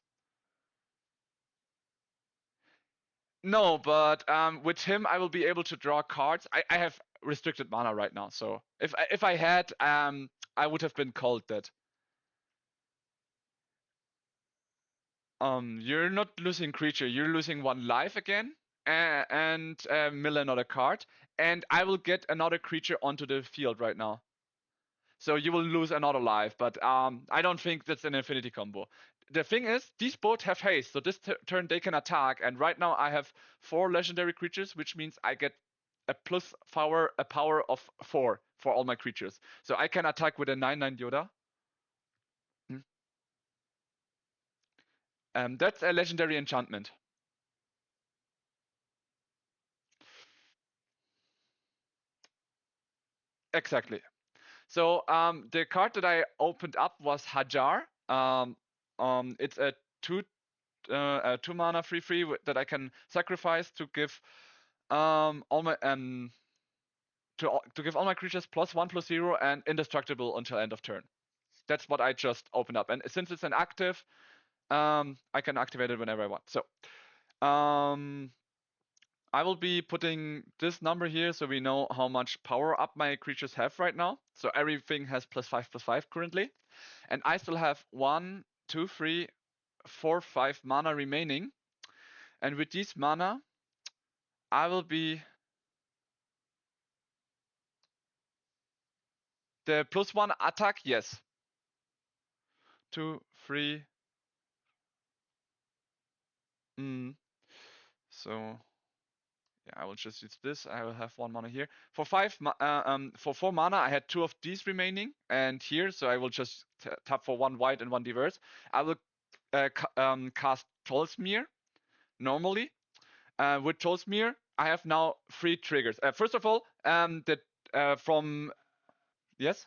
No, but with him I will be able to draw cards. I have restricted mana right now, so if I had, I would have been called that. You're not losing creature. You're losing 1 life again, and mill another card, and I will get another creature onto the field right now. So you will lose another life, but I don't think that's an infinity combo. The thing is, these both have haste, so this turn they can attack, and right now I have 4 legendary creatures, which means I get a power of 4 for all my creatures. So I can attack with a 9/9 Yoda. Hmm. That's a legendary enchantment. Exactly. So the card that I opened up was Hajar. It's a 2 mana 3/3 that I can sacrifice to give all my to give all my creatures +1/+0 and indestructible until end of turn. That's what I just opened up, and since it's an active, I can activate it whenever I want. So um, I will be putting this number here so we know how much power up my creatures have right now. So everything has +5/+5 currently. And I still have 1, 2, 3, 4, 5 mana remaining. And with these mana, I will be the +1 attack, yes. 2, 3. Mm, so yeah, I will just use this. I will have 1 mana here. For 4 mana, I had 2 of these remaining, and here, so I will just tap for 1 white and 1 diverse. I will cast Tolsmir normally. With Tolsmir, I have now 3 triggers. First of all, from yes,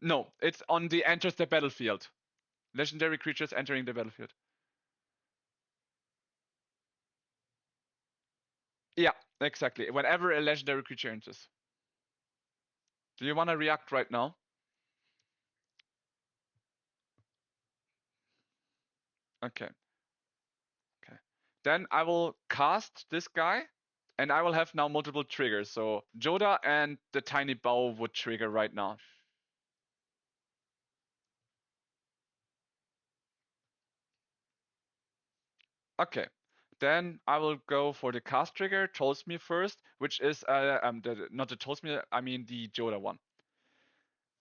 no, it's on the enters the battlefield. Legendary creatures entering the battlefield. Yeah, exactly. Whenever a legendary creature enters. Do you want to react right now? Okay. Okay. Then I will cast this guy, and I will have now multiple triggers. So Joda and the tiny bow would trigger right now. Okay. Then I will go for the cast trigger, Tolsmir first, which is not the Tolsmir, I mean the Joda one.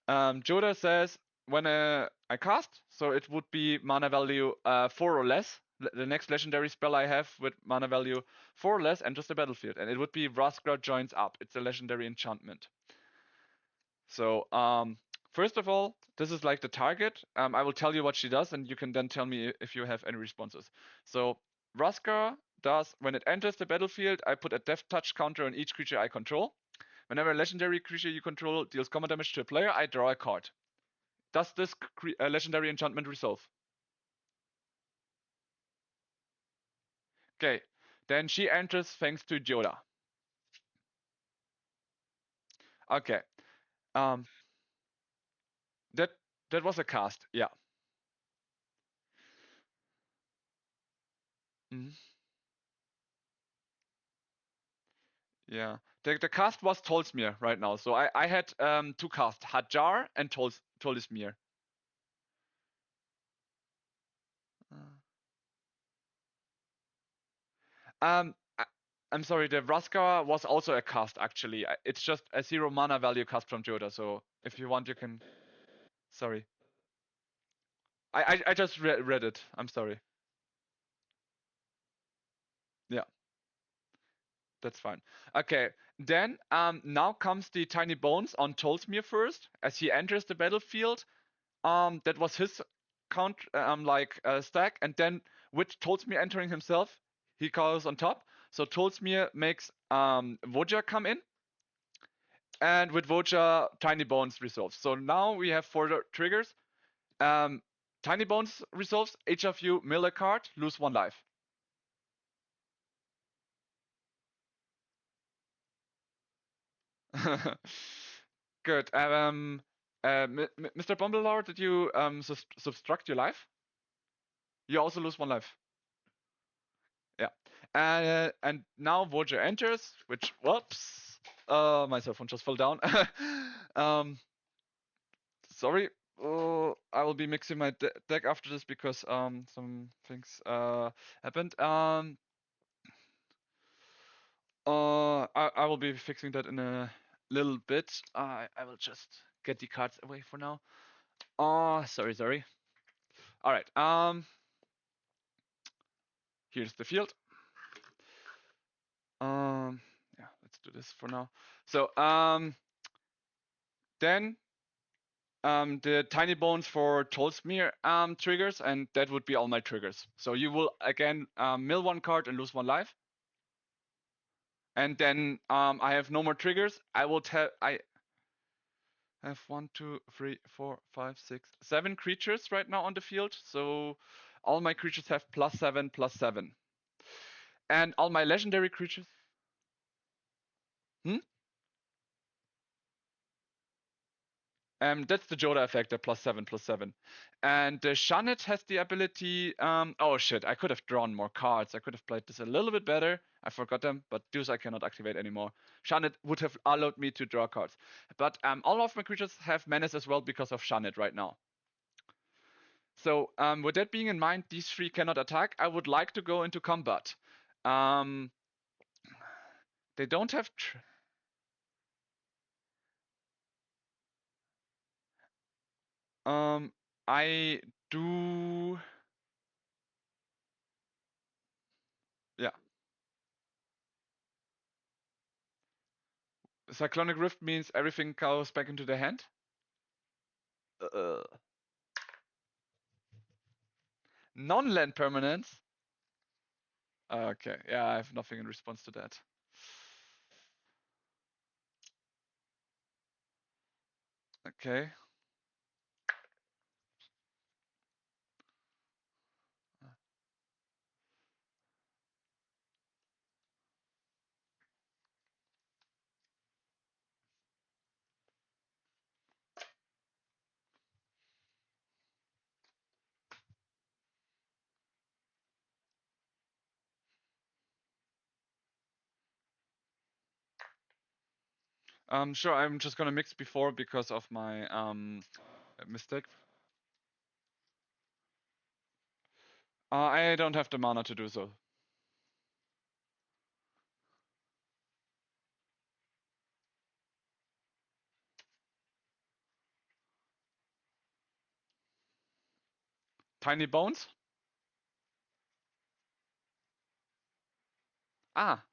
Joda says when I cast, so it would be mana value 4 or less. The next legendary spell I have with mana value 4 or less enters the battlefield, and it would be Vraskra joins up. It's a legendary enchantment. So first of all, this is like the target. I will tell you what she does, and you can then tell me if you have any responses. So Vraskra does when it enters the battlefield, I put a death touch counter on each creature I control. Whenever a legendary creature you control deals combat damage to a player, I draw a card. Does this legendary enchantment resolve? Okay. Then she enters thanks to Joda. Okay. Um, that that was a cast. Yeah. Mhm. Yeah. The cast was Tolsmir right now. So I had 2 casts, Hajar and Tolsmir. Uh, I, I'm sorry, the Vraska was also a cast actually. It's just a 0 mana value cast from Joda. So if you want, you can. Sorry. I just read it. I'm sorry. Yeah. That's fine. Okay, then now comes the tiny bones on Tolsmir first. As he enters the battlefield, that was his count like stack, and then with Tolsmir entering himself, he goes on top. So Tolsmir makes Voja come in, and with Voja, Tiny Bones resolves. So now we have 4 triggers. Um, Tiny Bones resolves. Each of you mill a card, lose 1 life. Good. Mr. Bumbledore, did you subtract your life? You also lose 1 life. Yeah. And now Voja enters, which, whoops, my cell phone just fell down. um, sorry. I will be mixing my deck after this because some things happened. I will be fixing that in a little bit. I will just get the cards away for now. Sorry. All right. Here's the field. Yeah, let's do this for now. So, then the Tiny Bones for Tolsmir triggers, and that would be all my triggers. So you will again mill 1 card and lose 1 life. And then I have no more triggers. I have 1, 2, 3, 4, 5, 6, 7 creatures right now on the field. So all my creatures have +7/+7. And all my legendary creatures. Hmm? That's the Joda effect, the +7/+7. And the Shannet has the ability. Oh shit! I could have drawn more cards. I could have played this a little bit better. I forgot them, but those I cannot activate anymore. Shannet would have allowed me to draw cards, but all of my creatures have menace as well because of Shannet right now. So with that being in mind, these 3 cannot attack. I would like to go into combat. Um, they don't have. I do. Yeah. Cyclonic Rift means everything goes back into the hand. Uh, Non-land permanents. Okay, yeah, I have nothing in response to that. Okay. Sure, I'm just gonna mix before because of my mistake. I don't have the mana to do so. Tiny Bones? Ah,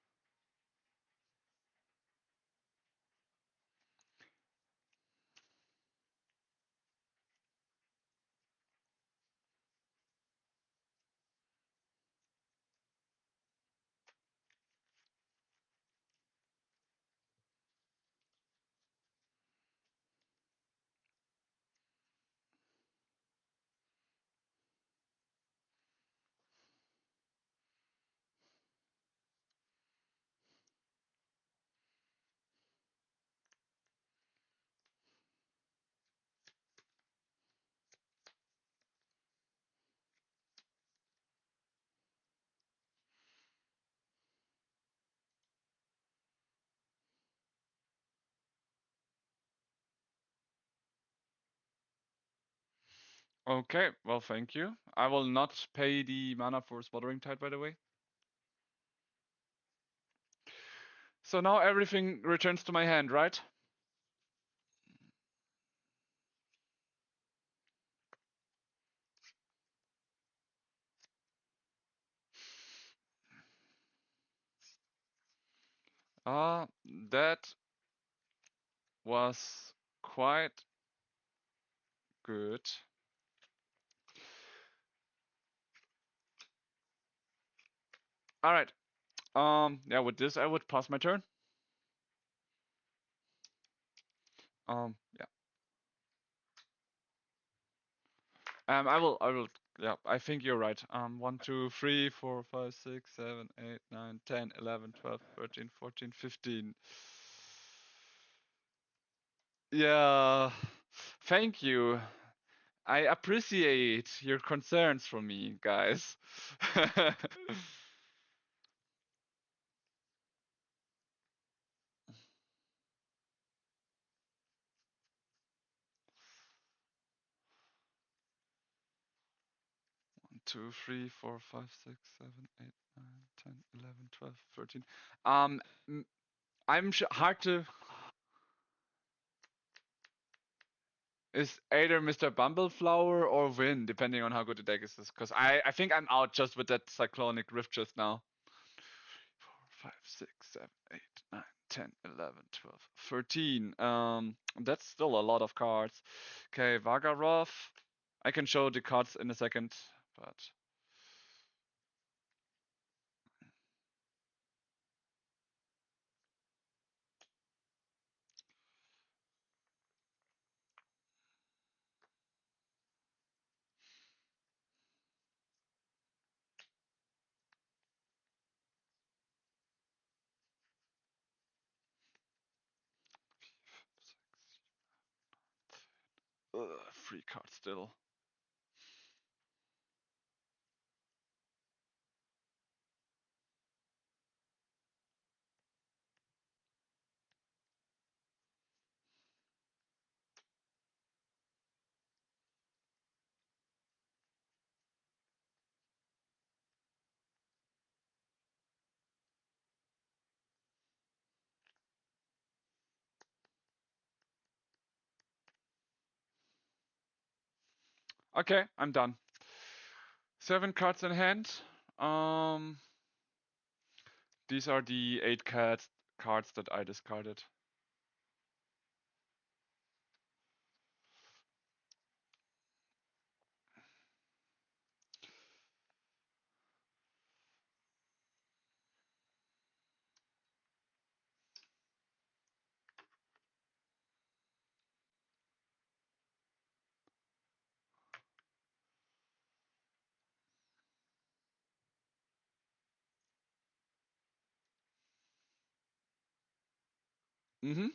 okay. Well, thank you. I will not pay the mana for Smothering Tide, by the way. So now everything returns to my hand, right? That was quite good. All right. Yeah, with this, I would pass my turn. Yeah. I will. Yeah, I think you're right. 1, 2, 3, 4, 5, 6, 7, 8, 9, 10, 11, 12, 13, 14, 15. Yeah. Thank you. I appreciate your concerns for me, guys. 1, 2, 3, 4, 5, 6, 7, 8, 9, 10, 11, 12, 13. M- I'm hard to. Is either Mr. Bumbleflower or Win, depending on how good the deck is. Because I think I'm out just with that Cyclonic Rift just now. 4, 5, 6, 7, 8, 9, 10, 11, 12, 13. That's still a lot of cards. Okay, Vagarov. I can show the cards in a second, but. Free card still. Okay, I'm done. 7 cards in hand. These are the 8 cards that I discarded. Mm-hmm.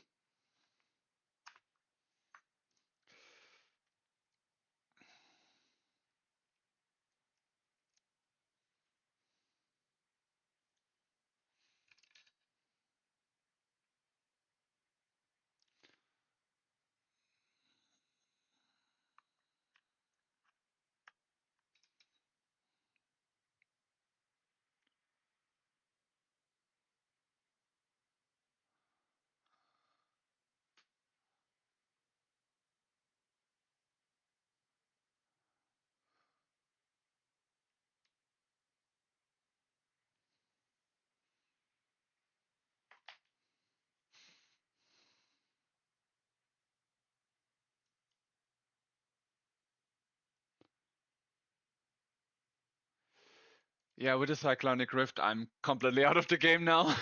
Yeah, with the Cyclonic Rift, I'm completely out of the game now.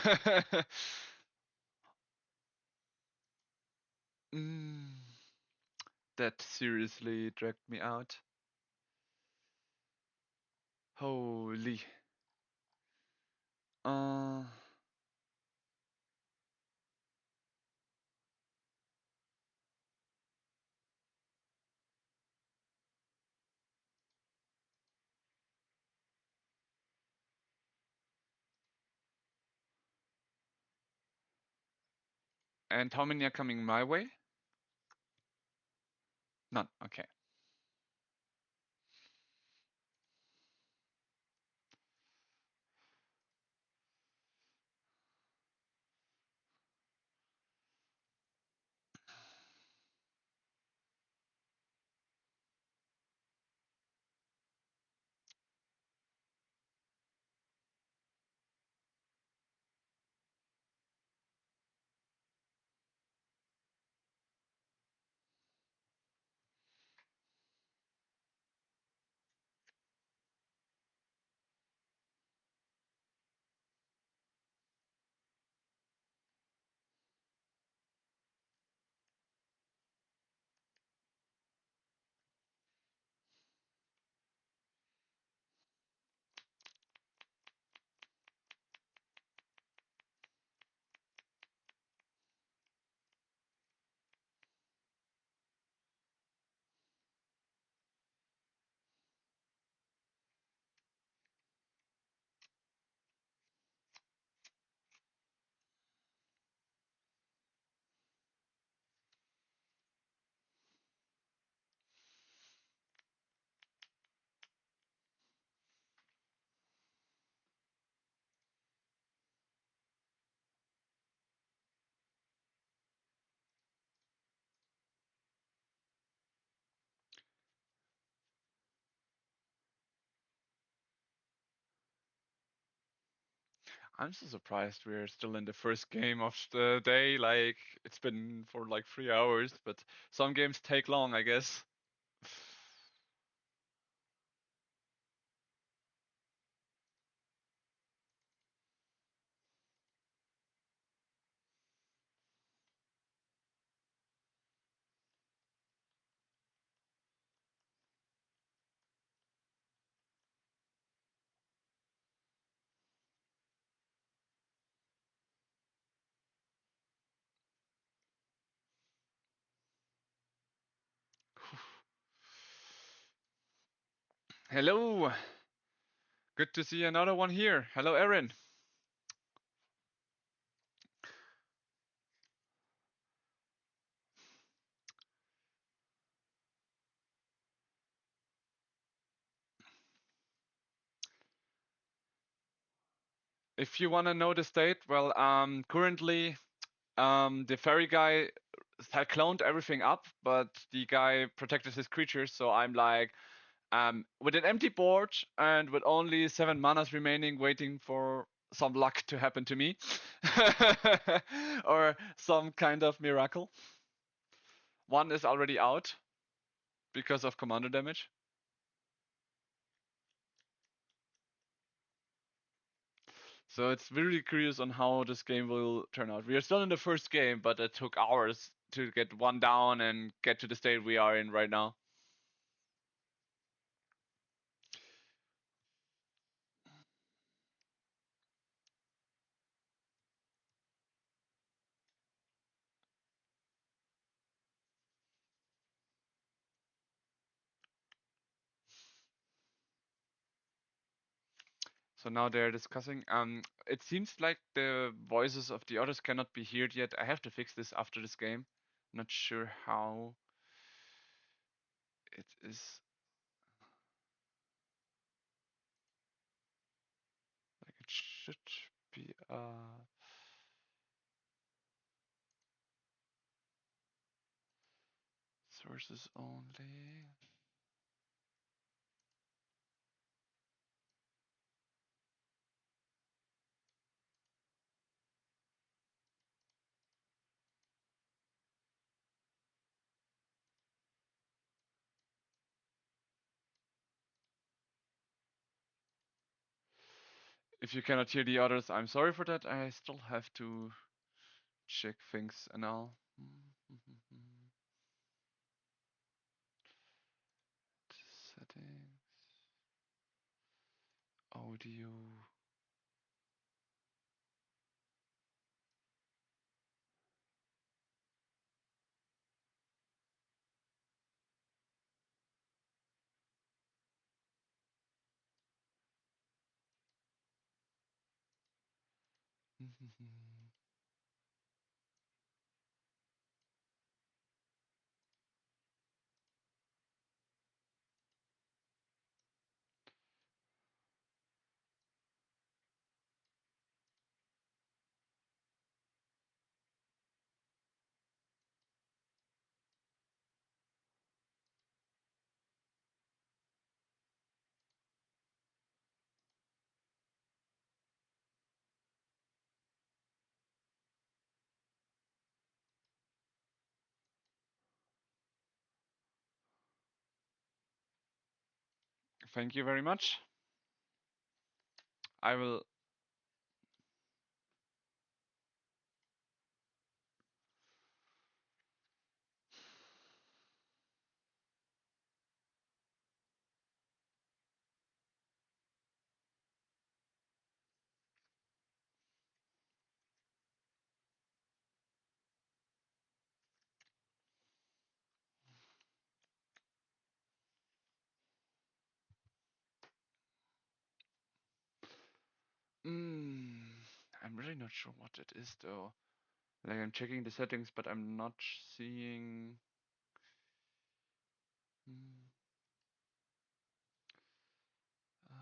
mm, that seriously dragged me out. Holy. Uh, and how many are coming my way? None. Okay. I'm so surprised we're still in the first game of the day. Like, it's been for like 3 hours, but some games take long, I guess. Hello, good to see another one here. Hello, Erin. If you want to know the state, well, currently, the fairy guy had cloned everything up, but the guy protected his creatures. So I'm like, with an empty board and with only 7 manas remaining, waiting for some luck to happen to me, or some kind of miracle. One is already out because of commander damage. So it's really curious on how this game will turn out. We are still in the first game, but it took hours to get one down and get to the state we are in right now. So now they're discussing. It seems like the voices of the others cannot be heard yet. I have to fix this after this game. Not sure how it is. Like it should be sources only. If you cannot hear the others, I'm sorry for that. I still have to check things and all. Settings, audio. Thank you very much. I will. Mm, I'm really not sure what it is though. Like I'm checking the settings, but I'm not seeing. Mm, uh,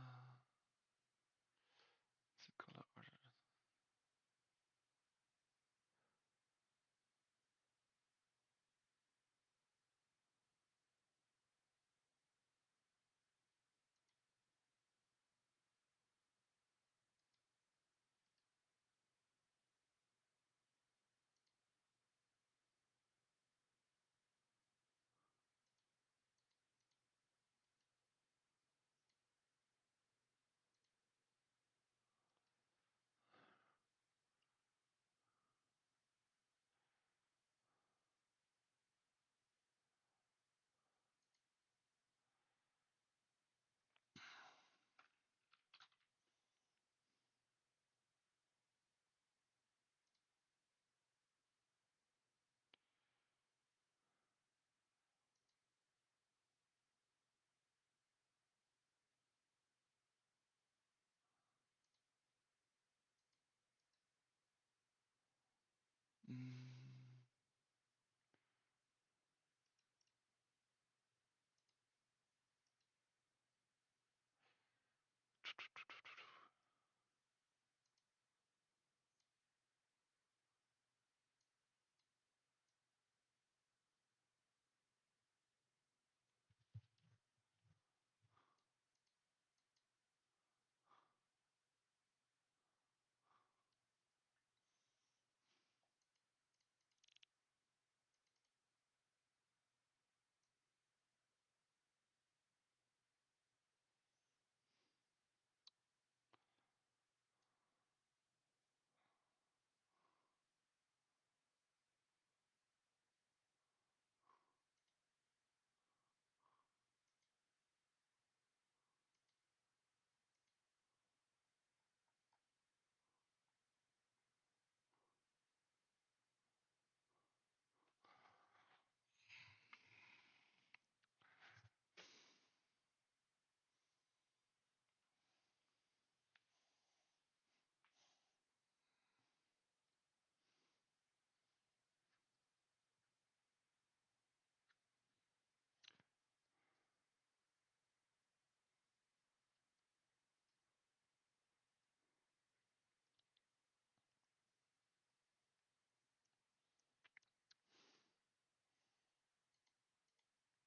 the color order.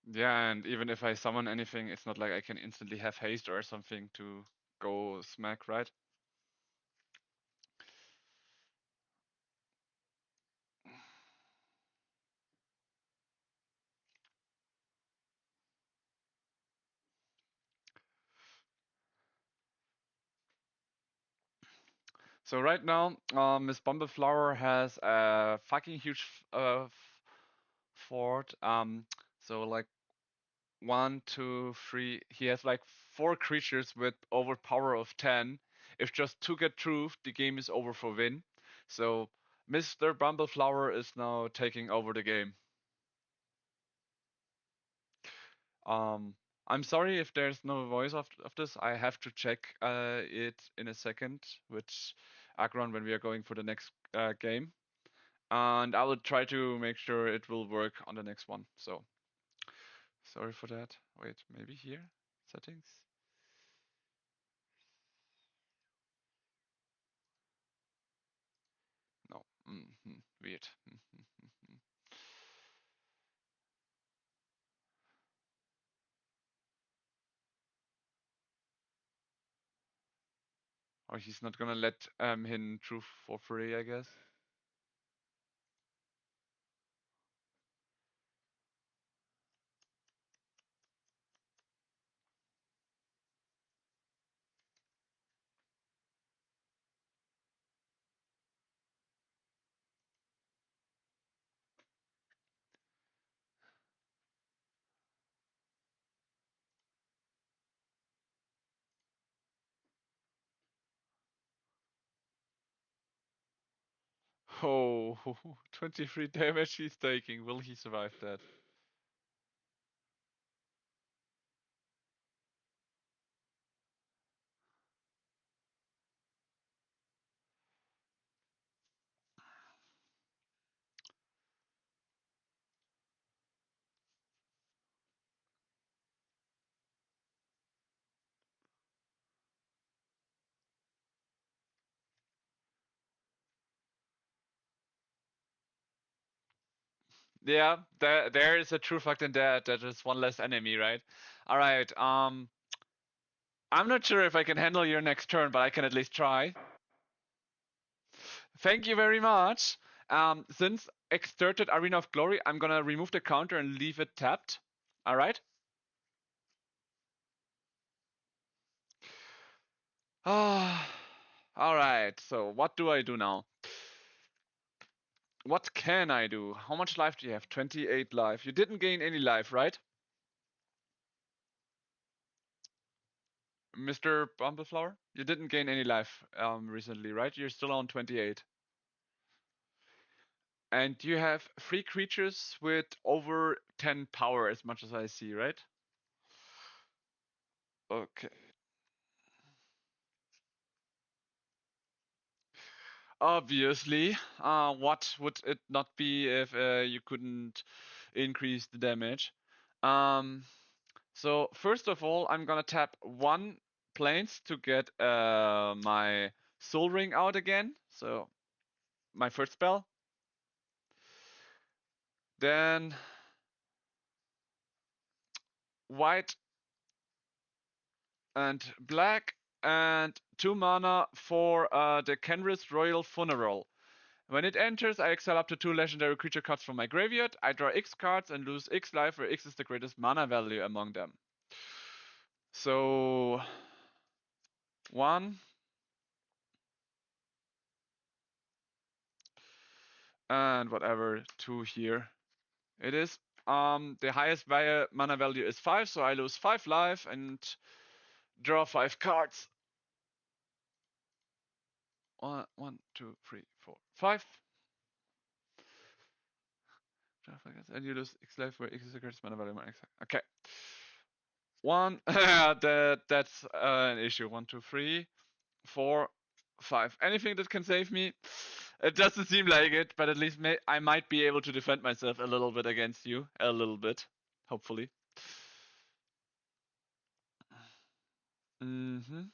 Yeah, and even if I summon anything, it's not like I can instantly have haste or something to go smack, right? So right now, Miss Bumbleflower has a fucking huge fort. So like 1, 2, 3. He has like 4 creatures with over power of 10. If just 2 get through, the game is over for win. So Mr. Bumbleflower is now taking over the game. Um, I'm sorry if there's no voice of this. I have to check it in a second with Agron when we are going for the next game. And I will try to make sure it will work on the next one. So sorry for that. Wait, maybe here? Settings? No. Weird. Or he's not gonna let him through for free, I guess. Oh, 23 damage he's taking. Will he survive that? Yeah, there is a true fact in that is one less enemy, right? All right. I'm not sure if I can handle your next turn, but I can at least try. Thank you very much. Since exerted Arena of Glory, I'm gonna remove the counter and leave it tapped. All right. Ah. All right. So what do I do now? What can I do? How much life do you have? 28 life. You didn't gain any life, right? Mr. Bumbleflower? You didn't gain any life recently, right? You're still on 28. And you have 3 creatures with over 10 power, as much as I see, right? Okay. Obviously. What would it not be if you couldn't increase the damage? Um, so first of all, I'm gonna tap 1 planes to get my Soul Ring out again. So my first spell. Then white and black and 2 mana for the Kenris Royal Funeral. When it enters, I exile up to 2 legendary creature cards from my graveyard. I draw X cards and lose X life, where X is the greatest mana value among them. So 1 and whatever 2 here. It is. The highest mana value is 5, so I lose 5 life and draw 5 cards. 1, 2, 3, 4, 5. And you lose X life where X is the greatest mana value. Okay. 1. That's an issue. 1, 2, 3, 4, 5. Anything that can save me? It doesn't seem like it, but at least I might be able to defend myself a little bit against you. A little bit. Hopefully. Mm-hmm.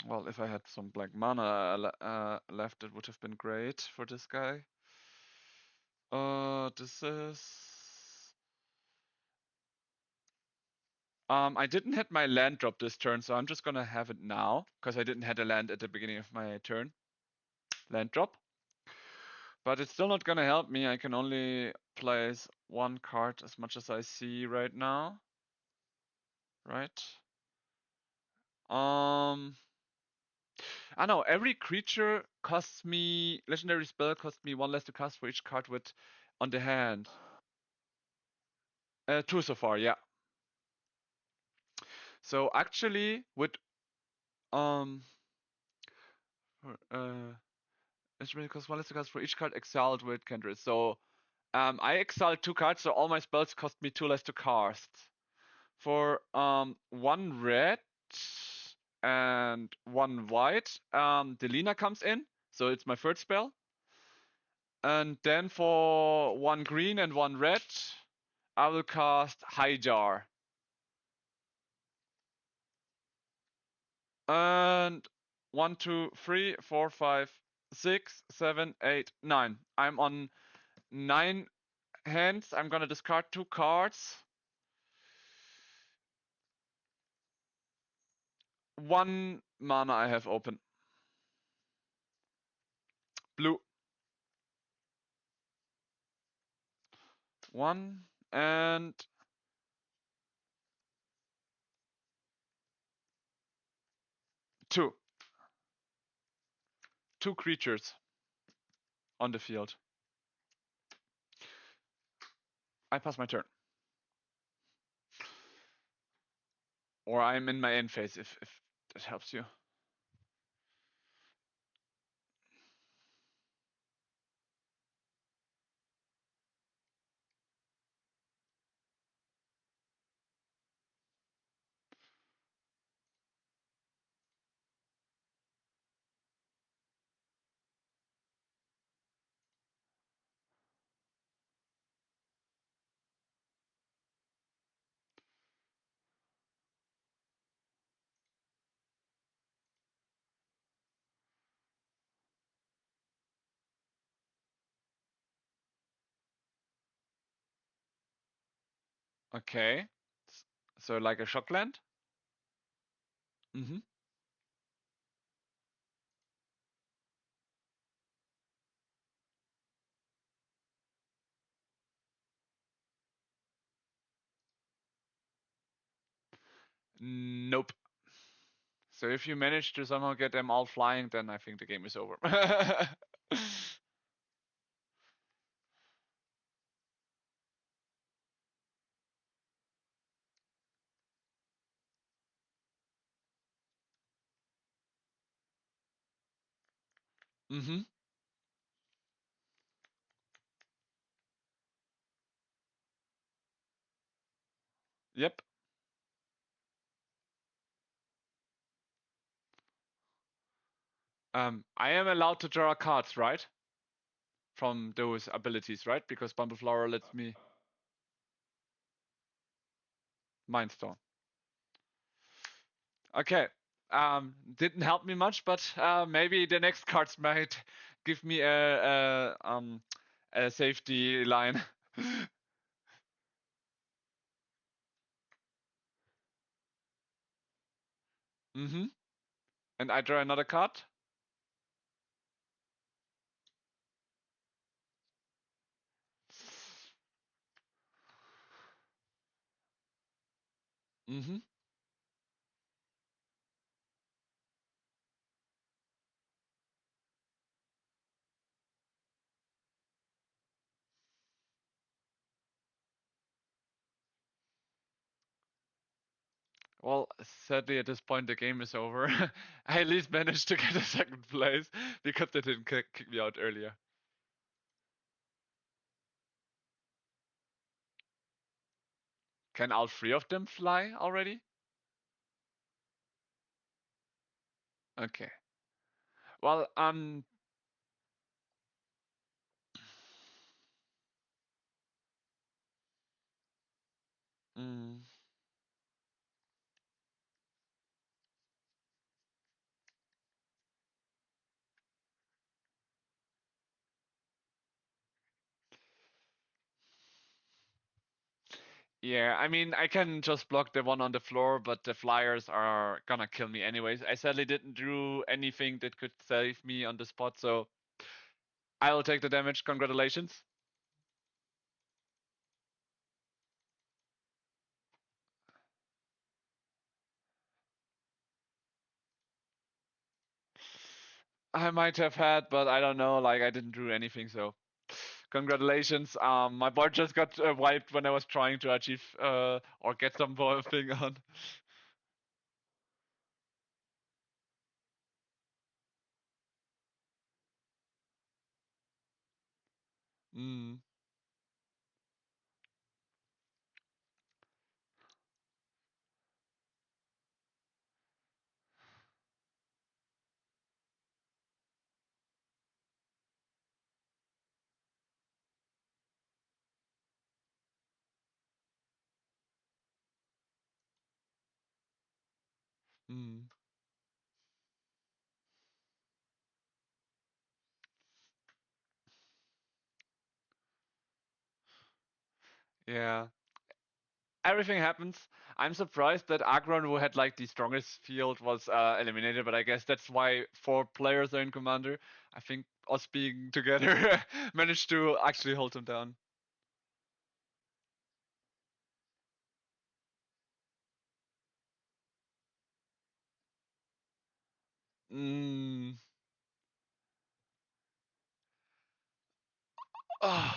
Well, if I had some black mana left, it would have been great for this guy. This is. I didn't hit my land drop this turn, so I'm just gonna have it now because I didn't hit a land at the beginning of my turn. Land drop. But it's still not gonna help me. I can only place 1 card as much as I see right now. Right? I know every creature costs me legendary spell costs me 1 less to cast for each card with on the hand. 2 so far, yeah. So actually, with legendary costs 1 less to cast for each card exiled with Kindred. So I exiled 2 cards, so all my spells cost me 2 less to cast. For 1 red and 1 white, Delina comes in, so it's my third spell. And then for 1 green and 1 red, I will cast Highjar. And 1, 2, 3, 4, 5, 6, 7, 8, 9. I'm on 9 hands. I'm gonna discard 2 cards. 1 mana I have open. Blue. 1 and 2. 2 creatures on the field. I pass my turn. Or I'm in my end phase if that helps you. Okay. So like a shockland? Mm-hmm. Nope. So if you manage to somehow get them all flying, then I think the game is over. Mm-hmm. Yep. I am allowed to draw cards, right? from those abilities, right? Because Bumbleflower lets me Mind Stone. Okay. Didn't help me much, but maybe the next cards might give me a safety line. Mm-hmm. And I draw another card. Mm-hmm. Well, sadly, at this point, the game is over. I at least managed to get a second place because they didn't kick me out earlier. Can all three of them fly already? Okay. Well, mm, yeah, I mean, I can just block the one on the floor, but the flyers are gonna kill me anyways. I sadly didn't do anything that could save me on the spot, so I will take the damage. Congratulations. I might have had, but I don't know. Like, I didn't do anything, so congratulations. My board just got wiped when I was trying to achieve or get some thing on. Mm, mm, yeah. Everything happens. I'm surprised that Agron, who had like the strongest field, was eliminated, but I guess that's why four players are in Commander. I think us being together managed to actually hold him down. Mm. Oh.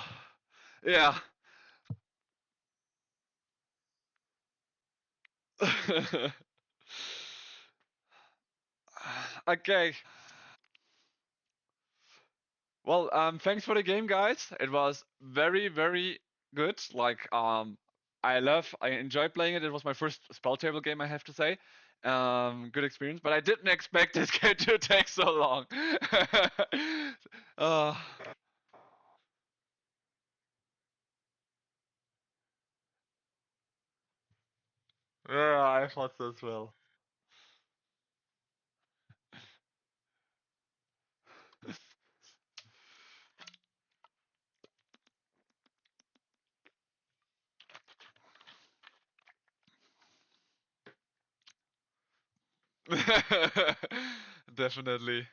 Yeah. Okay. Well, thanks for the game, guys. It was very, very good. Like, I enjoy playing it. It was my first spell table game, I have to say. Good experience, but I didn't expect this game to take so long. uh, yeah, I thought so as well. Definitely.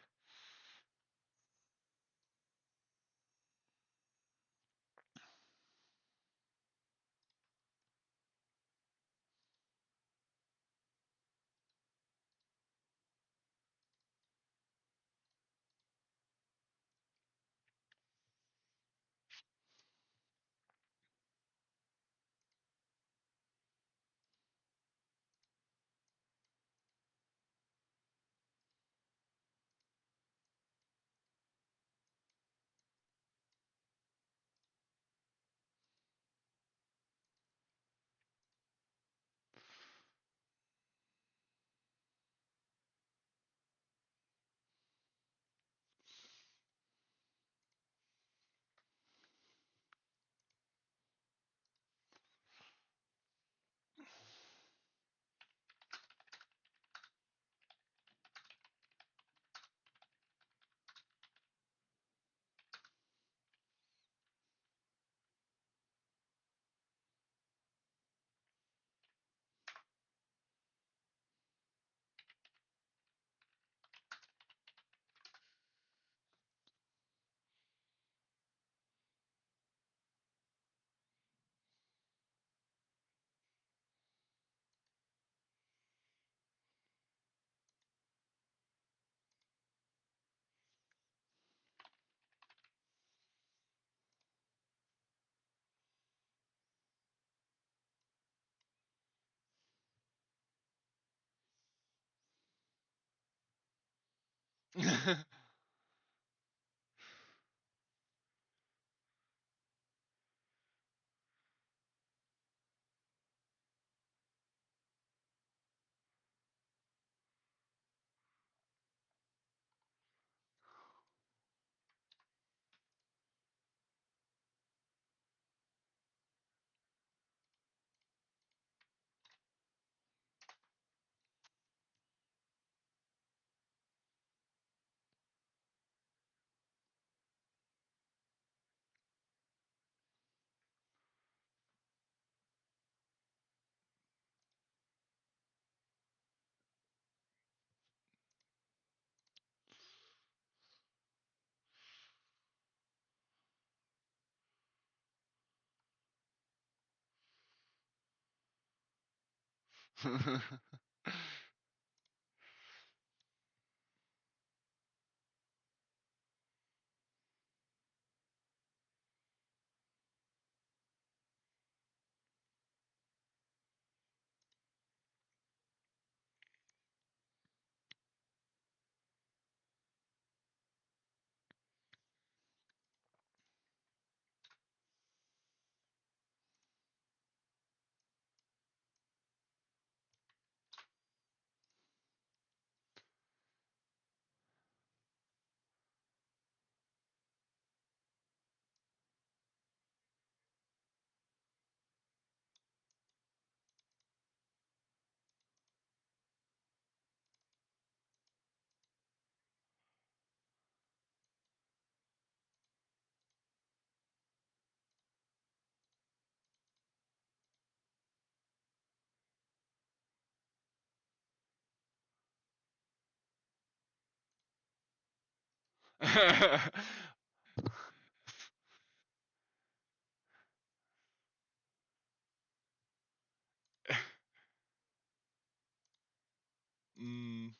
mm.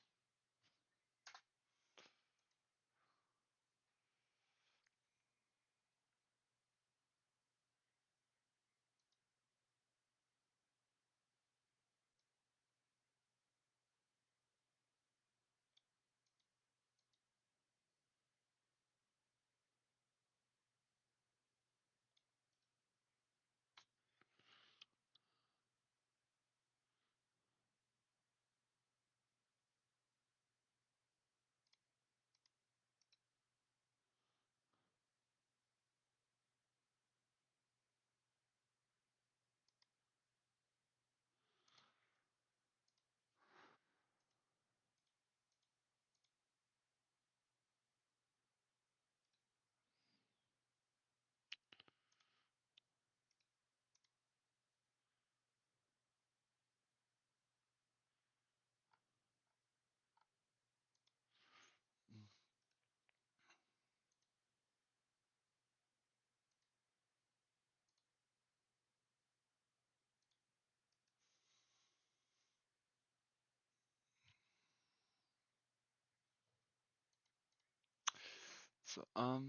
So let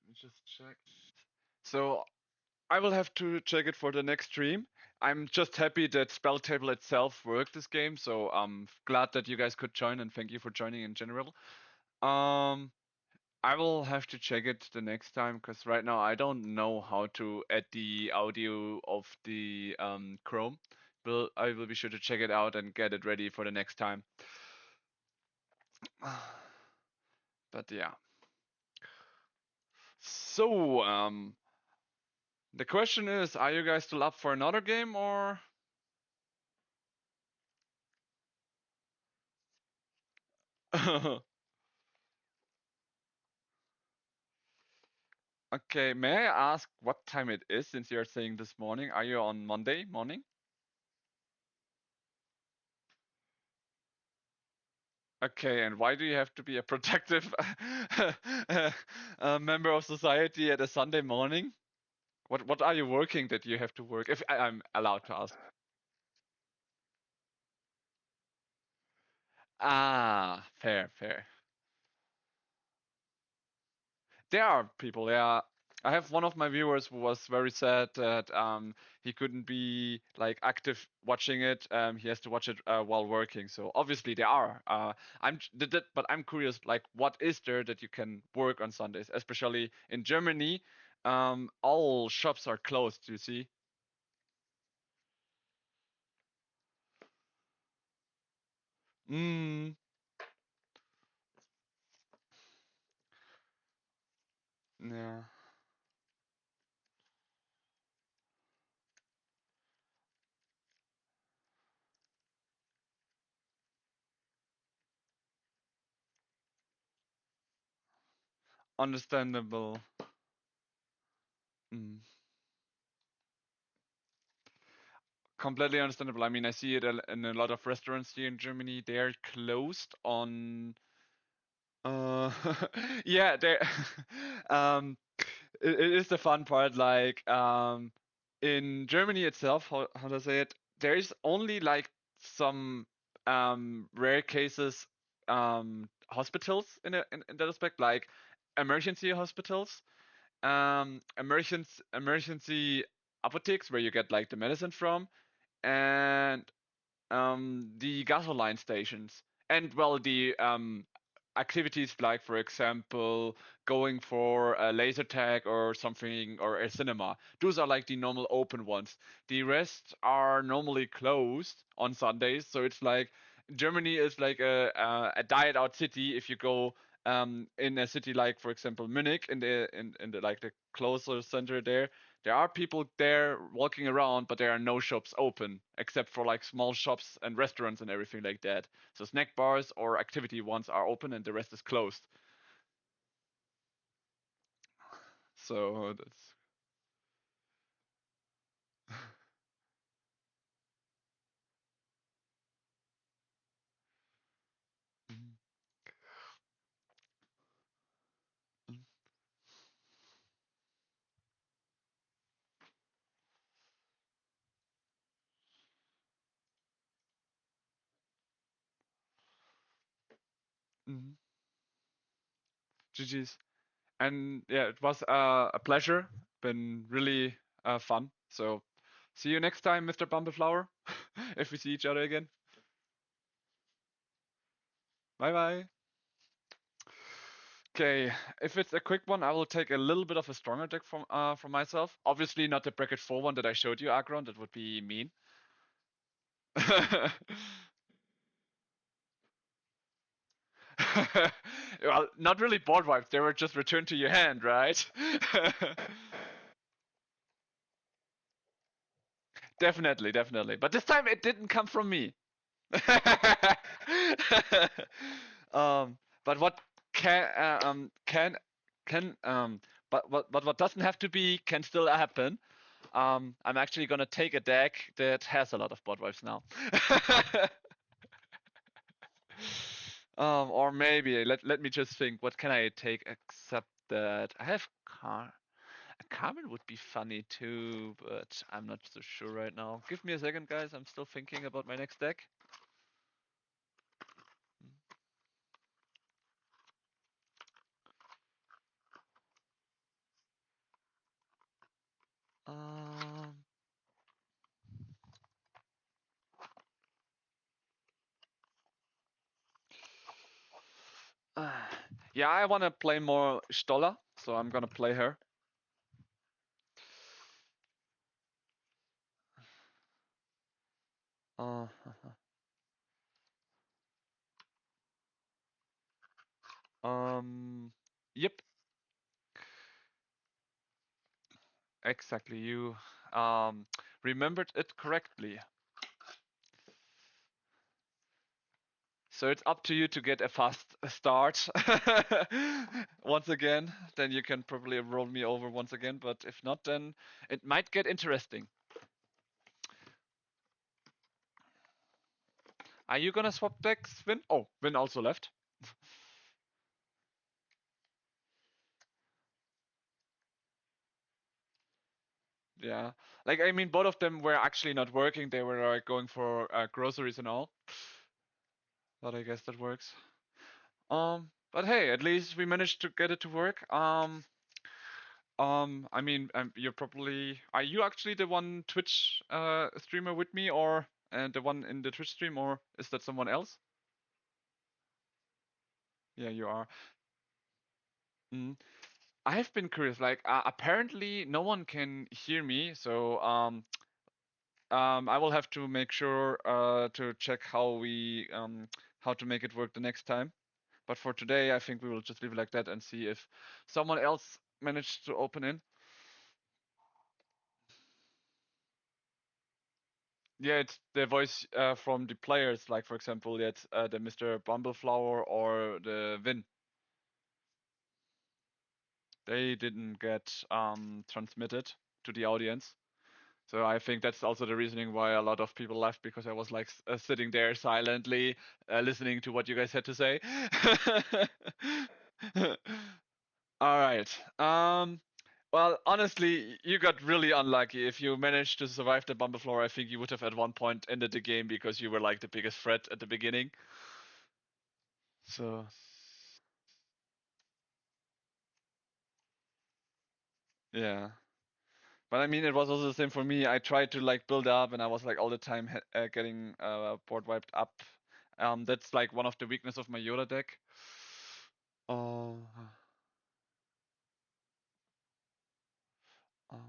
me just check. So I will have to check it for the next stream. I'm just happy that Spell Table itself worked this game, so I'm glad that you guys could join and thank you for joining in general. Um, I will have to check it the next time because right now I don't know how to add the audio of the Chrome. But I will be sure to check it out and get it ready for the next time. But yeah. So the question is, are you guys still up for another game or? Okay, may I ask what time it is since you're saying this morning? Are you on Monday morning? Okay, and why do you have to be a protective member of society at a Sunday morning? What are you working that you have to work? If I'm allowed to ask. Ah, fair, fair. There are people, yeah. I have one of my viewers who was very sad that he couldn't be like active watching it. He has to watch it while working. So obviously there are. But I'm curious, like, what is there that you can work on Sundays, especially in Germany? All shops are closed. You see. Mm, yeah, understandable. Mm. Completely understandable. I mean, I see it in a lot of restaurants here in Germany. They're closed on. Yeah, they. um, it is the fun part. Like, in Germany itself, how to say it? There is only like some rare cases, hospitals in that aspect, like emergency hospitals, emergency apotheques where you get like the medicine from, and the gasoline stations, and well, the activities like, for example, going for a laser tag or something, or a cinema. Those are like the normal open ones. The rest are normally closed on Sundays. So it's like Germany is like a diet out city. If you go in a city like, for example, Munich, in the like the closer center there, there are people there walking around, but there are no shops open except for like small shops and restaurants and everything like that. So snack bars or activity ones are open and the rest is closed. So that's. Mhm. GG's. And yeah, it was a pleasure. Been really fun. So see you next time, Mr. Bumbleflower. If we see each other again. Bye bye. Okay, if it's a quick one, I will take a little bit of a stronger deck from myself. Obviously, not the bracket 4 one that I showed you, Agron. That would be mean. Well, not really board wipes. They were just returned to your hand, right? Definitely, definitely. But this time it didn't come from me. But what can but what doesn't have to be can still happen. I'm actually gonna take a deck that has a lot of board wipes now. Or maybe let me just think. What can I take except that I have a Carmen would be funny too, but I'm not so sure right now. Give me a second, guys. I'm still thinking about my next deck. Um, yeah, I want to play more Stolla, so I'm gonna play her. Uh, um, yep, exactly. You remembered it correctly. So it's up to you to get a fast start once again. Then you can probably roll me over once again. But if not, then it might get interesting. Are you gonna swap decks, Vin? Oh, Vin also left. Yeah, like I mean, both of them were actually not working. They were like going for groceries and all. But I guess that works. But hey, at least we managed to get it to work. I mean, you're probably are you actually the one Twitch streamer with me, or the one in the Twitch stream, or is that someone else? Yeah, you are. Mm. I have been curious. Like, apparently, no one can hear me, so I will have to make sure to check how to make it work the next time. But for today, I think we will just leave it like that and see if someone else managed to open in. Yeah, it's the voice from the players, like for example, it's the Mr. Bumbleflower or the Vin. They didn't get transmitted to the audience. So I think that's also the reasoning why a lot of people left because I was like sitting there silently listening to what you guys had to say. All right. Well, honestly, you got really unlucky. If you managed to survive the Bumbleflower, I think you would have at one point ended the game because you were like the biggest threat at the beginning. So, yeah. But I mean, it was also the same for me. I tried to like build up, and I was like all the time getting board wiped up. That's like one of the weakness of my Yoda deck. Oh, um,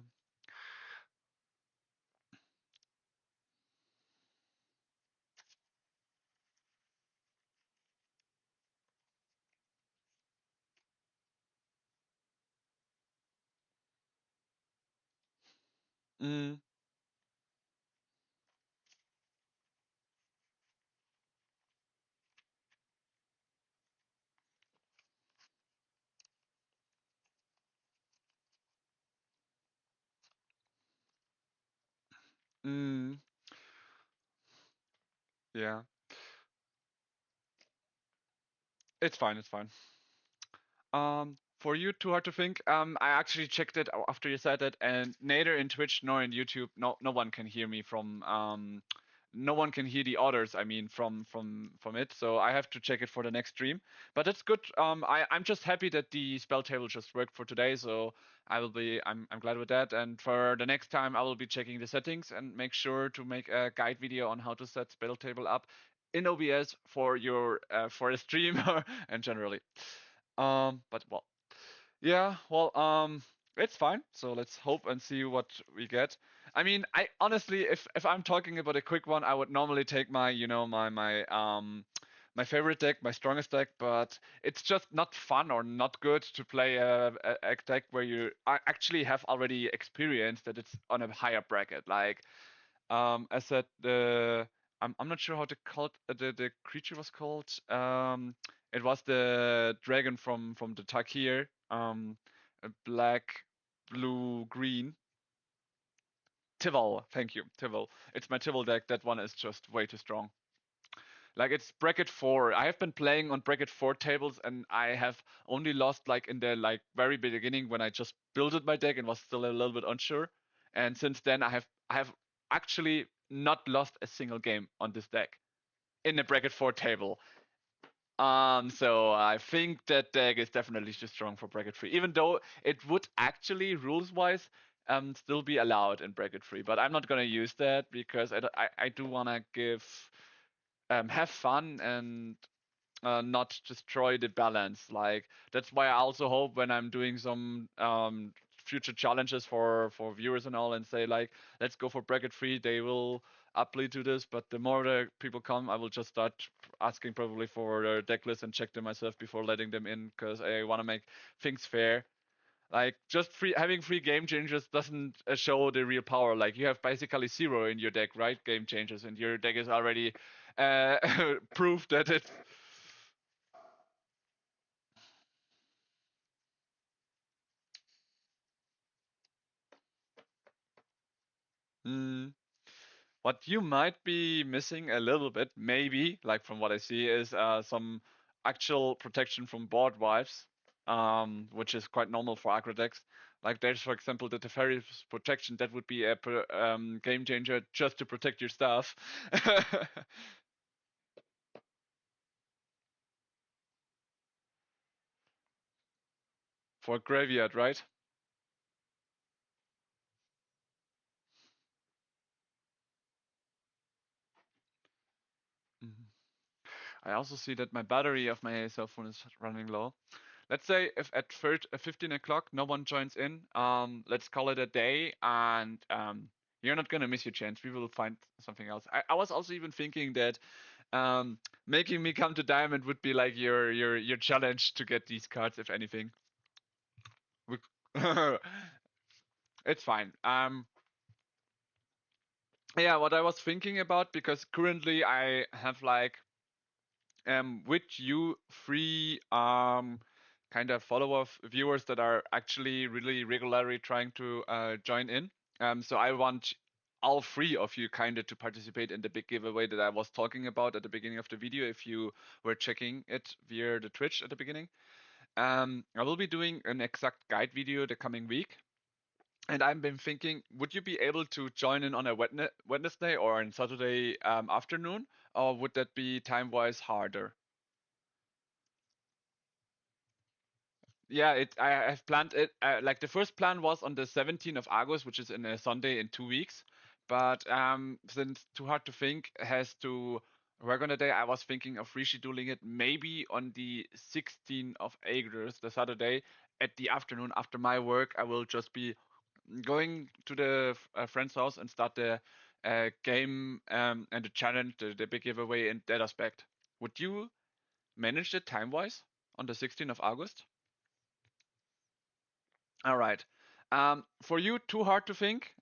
mm, mm, yeah, it's fine. It's fine. For you, too hard to think. I actually checked it after you said it, and neither in Twitch nor in YouTube, no one can hear me from no one can hear the others. I mean, from it. So I have to check it for the next stream. But that's good. I'm just happy that the spell table just worked for today. So I'm glad with that. And for the next time, I will be checking the settings and make sure to make a guide video on how to set spell table up in OBS for your for a streamer and generally. But well, yeah, well, it's fine. So let's hope and see what we get. I mean, I honestly, if I'm talking about a quick one, I would normally take my, my favorite deck, my strongest deck, but it's just not fun or not good to play a deck where you actually have already experienced that it's on a higher bracket. Like, I said the I'm not sure how to call it, the creature was called. It was the dragon from the Takir. Black, blue, green. Tivol, thank you, Tivol. It's my Tivol deck. That one is just way too strong. Like it's bracket four. I have been playing on bracket four tables, and I have only lost like in the like very beginning when I just built my deck and was still a little bit unsure. And since then, I have actually not lost a single game on this deck in the bracket four table. So I think that deck is definitely too strong for bracket three, even though it would actually rules wise still be allowed in bracket three. But I'm not gonna use that because I do wanna give have fun and not destroy the balance. Like that's why I also hope when I'm doing some future challenges for viewers and all, and say like, let's go for bracket three. They will uplead to this, but the more the people come, I will just start asking probably for their deck list and check them myself before letting them in because I want to make things fair. Like just having free game changers doesn't show the real power. Like you have basically zero in your deck, right? Game changers, and your deck is already proof that it. Mm, what you might be missing a little bit, maybe, like from what I see, is some actual protection from board wipes, which is quite normal for aggro decks. Like there's, for example, the Teferi's protection. That would be a game changer just to protect your stuff. For graveyard, right? I also see that my battery of my cell phone is running low. Let's say if at 15 o'clock no one joins in, let's call it a day, and you're not gonna miss your chance. We will find something else. I was also even thinking that making me come to Diamond would be like your challenge to get these cards, if anything. We- it's fine. Yeah, what I was thinking about, because currently I have like with you three kind of follower viewers that are actually really regularly trying to join in. So I want all three of you kind of to participate in the big giveaway that I was talking about at the beginning of the video. If you were checking it via the Twitch at the beginning, I will be doing an exact guide video the coming week. And I've been thinking, would you be able to join in on a Wednesday or on Saturday afternoon, or would that be time-wise harder? Yeah, I've planned it. Like the first plan was on the 17th of August, which is in a Sunday in 2 weeks. But since Too Hard to Think has to work on the day, I was thinking of rescheduling it maybe on the 16th of August, the Saturday, at the afternoon after my work. I will just be going to the friend's house and start the game and the challenge, the big giveaway in that aspect. Would you manage it time-wise on the 16th of August? All right. For you, Too Hard to Think.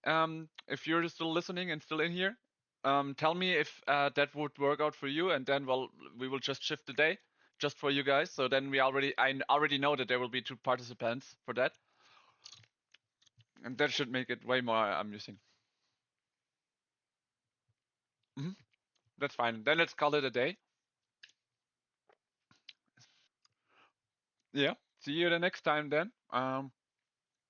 If you're still listening and still in here, tell me if that would work out for you, and then well, we will just shift the day just for you guys. So then I already know that there will be two participants for that, and that should make it way more amusing. Hmm. That's fine. Then let's call it a day. Yeah. See you the next time then.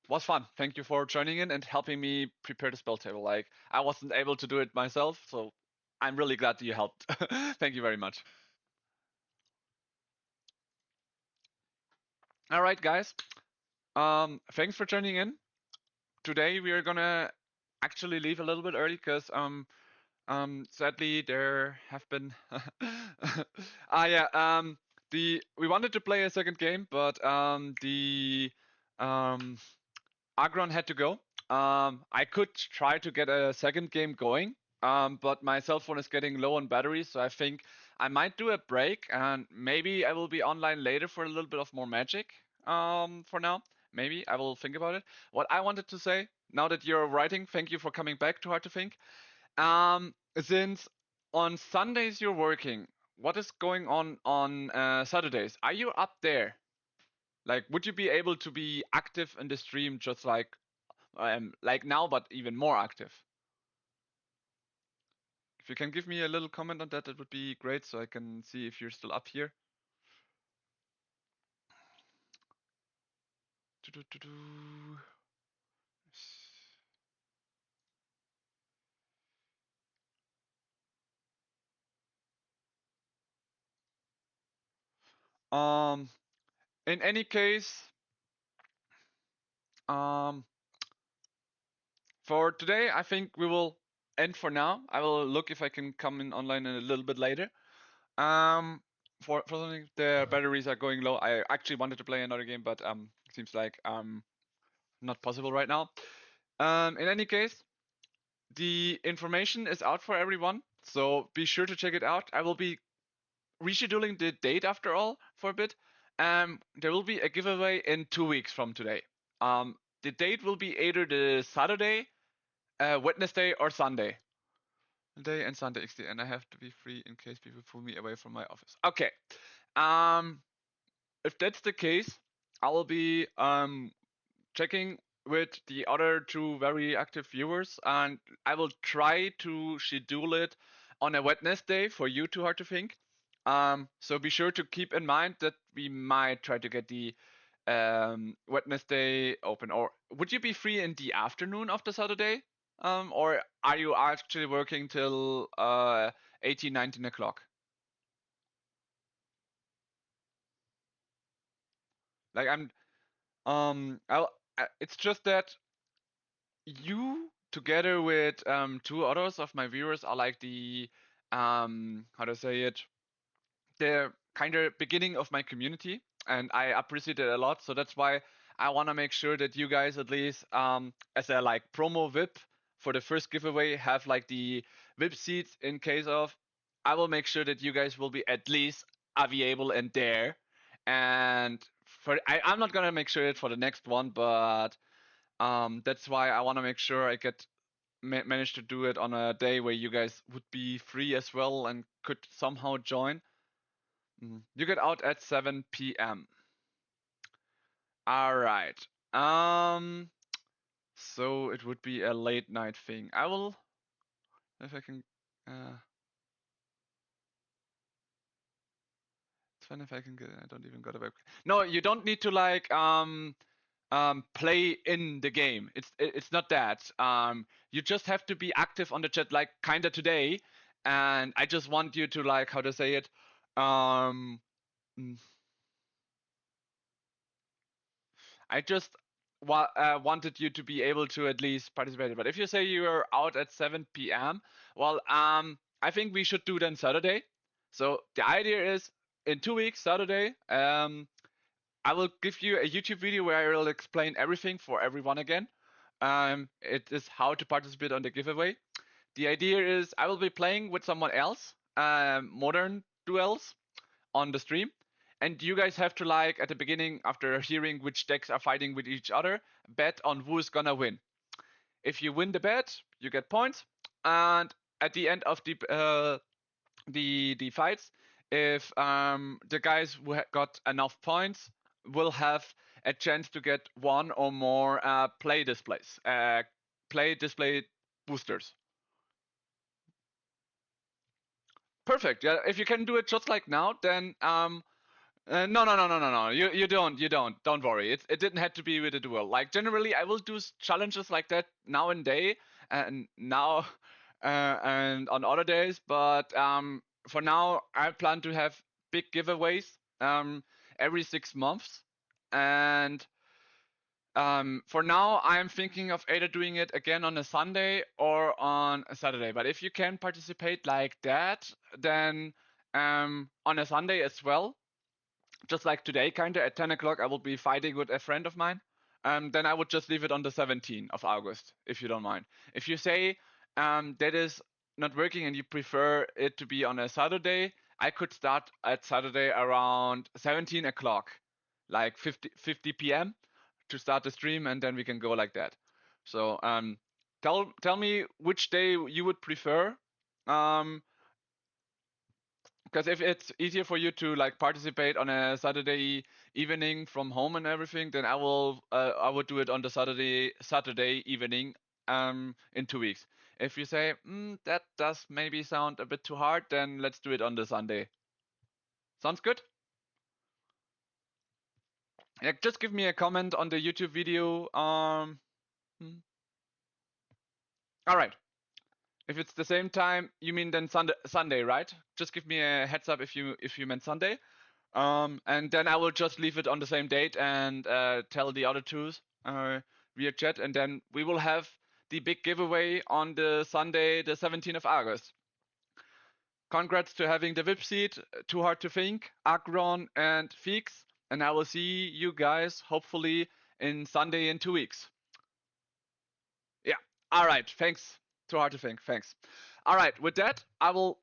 Was fun. Thank you for joining in and helping me prepare the spell table. Like I wasn't able to do it myself, so I'm really glad that you helped. Thank you very much. All right, guys. Thanks for joining in. Today we are gonna actually leave a little bit early because sadly there have been yeah the we wanted to play a second game, but the um Agron had to go. I could try to get a second game going, but my cell phone is getting low on battery, so I think I might do a break and maybe I will be online later for a little bit of more magic. For now, maybe I will think about it. What I wanted to say now that you're writing, thank you for coming back to Hard to Think. Since on Sundays you're working, what is going on Saturdays? Are you up there? Like, would you be able to be active in the stream just like now, but even more active? If you can give me a little comment on that, that would be great, so I can see if you're still up here. Do-do-do-do. Um, in any case, um, for today, I think we will end for now. I will look if I can come in online a little bit later. Um, for something, the batteries are going low. I actually wanted to play another game, but seems like not possible right now. In any case, the information is out for everyone, so be sure to check it out. I will be rescheduling the date after all for a bit. There will be a giveaway in 2 weeks from today. The date will be either the Saturday, Wednesday, or Sunday. Day and Sunday XD, and I have to be free in case people pull me away from my office. Okay. Um, if that's the case, I will be checking with the other two very active viewers, and I will try to schedule it on a Wednesday for you, Too Hard to Think. So be sure to keep in mind that we might try to get the Wednesday open. Or would you be free in the afternoon of the Saturday? Or are you actually working till 18, 19 o'clock? Like it's just that you together with two others of my viewers are like the how to say it, the kind of beginning of my community, and I appreciate it a lot. So that's why I want to make sure that you guys at least, as a like promo VIP for the first giveaway, have like the VIP seats in case of. I will make sure that you guys will be at least available and there. And I'm not gonna make sure it for the next one, but that's why I want to make sure I get manage to do it on a day where you guys would be free as well and could somehow join. You get out at 7 p.m. All right. So it would be a late night thing. I will, if I can. It's fine if I can get. I don't even got a webcam. No, you don't need to like play in the game. It's not that. You just have to be active on the chat, like kinda today. And I just want you to like, how to say it. Mm, I just wanted you to be able to at least participate. But if you say you are out at 7 p.m., well, I think we should do then Saturday. So the idea is in 2 weeks, Saturday, I will give you a YouTube video where I will explain everything for everyone again. It is how to participate on the giveaway. The idea is I will be playing with someone else, modern duels on the stream. And you guys have to like at the beginning, after hearing which decks are fighting with each other, bet on who's gonna win. If you win the bet, you get points. And at the end of the fights, if the guys who got enough points will have a chance to get one or more play displays, play display boosters. Perfect. Yeah, if you can do it just like now, then no. You don't. Don't worry. It didn't have to be with a duel. Like generally, I will do challenges like that now and day, and now and on other days. But for now, I plan to have big giveaways every 6 months, and for now, I'm thinking of either doing it again on a Sunday or on a Saturday. But if you can participate like that, then on a Sunday as well, just like today, kind of at 10 o'clock, I will be fighting with a friend of mine. Then I would just leave it on the 17th of August, if you don't mind. If you say that is not working and you prefer it to be on a Saturday, I could start at Saturday around 17 o'clock, like 50 p.m. to start the stream, and then we can go like that. So tell me which day you would prefer. Because if it's easier for you to like participate on a Saturday evening from home and everything, then I would do it on the Saturday evening in 2 weeks. If you say that does maybe sound a bit too hard, then let's do it on the Sunday. Sounds good? Yeah, just give me a comment on the YouTube video. All right. If it's the same time, you mean then Sunday, right? Just give me a heads up if you meant Sunday. And then I will just leave it on the same date and tell the other twos via chat, and then we will have the big giveaway on the Sunday, the 17th of August. Congrats to having the VIP seat, Too Hard to Think, Agron, and Feeks, and I will see you guys hopefully in Sunday in 2 weeks. Yeah. All right. Thanks. Too Hard to Think. Thanks. All right. With that, I will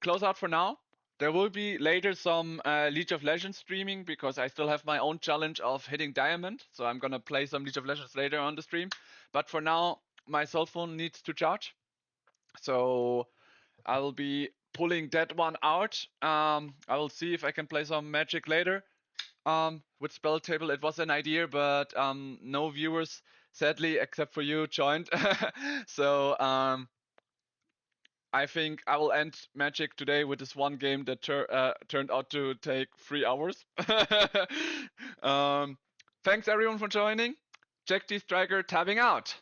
close out for now. There will be later some League of Legends streaming because I still have my own challenge of hitting Diamond. So I'm going to play some League of Legends later on the stream. But for now, my cell phone needs to charge. So I will be pulling that one out. I will see if I can play some Magic later. With Spell Table, it was an idea, but no viewers, sadly, except for you, joined. So I think I will end Magic today with this one game that turned out to take 3 hours. Thanks everyone for joining. Jack D. Striker tabbing out.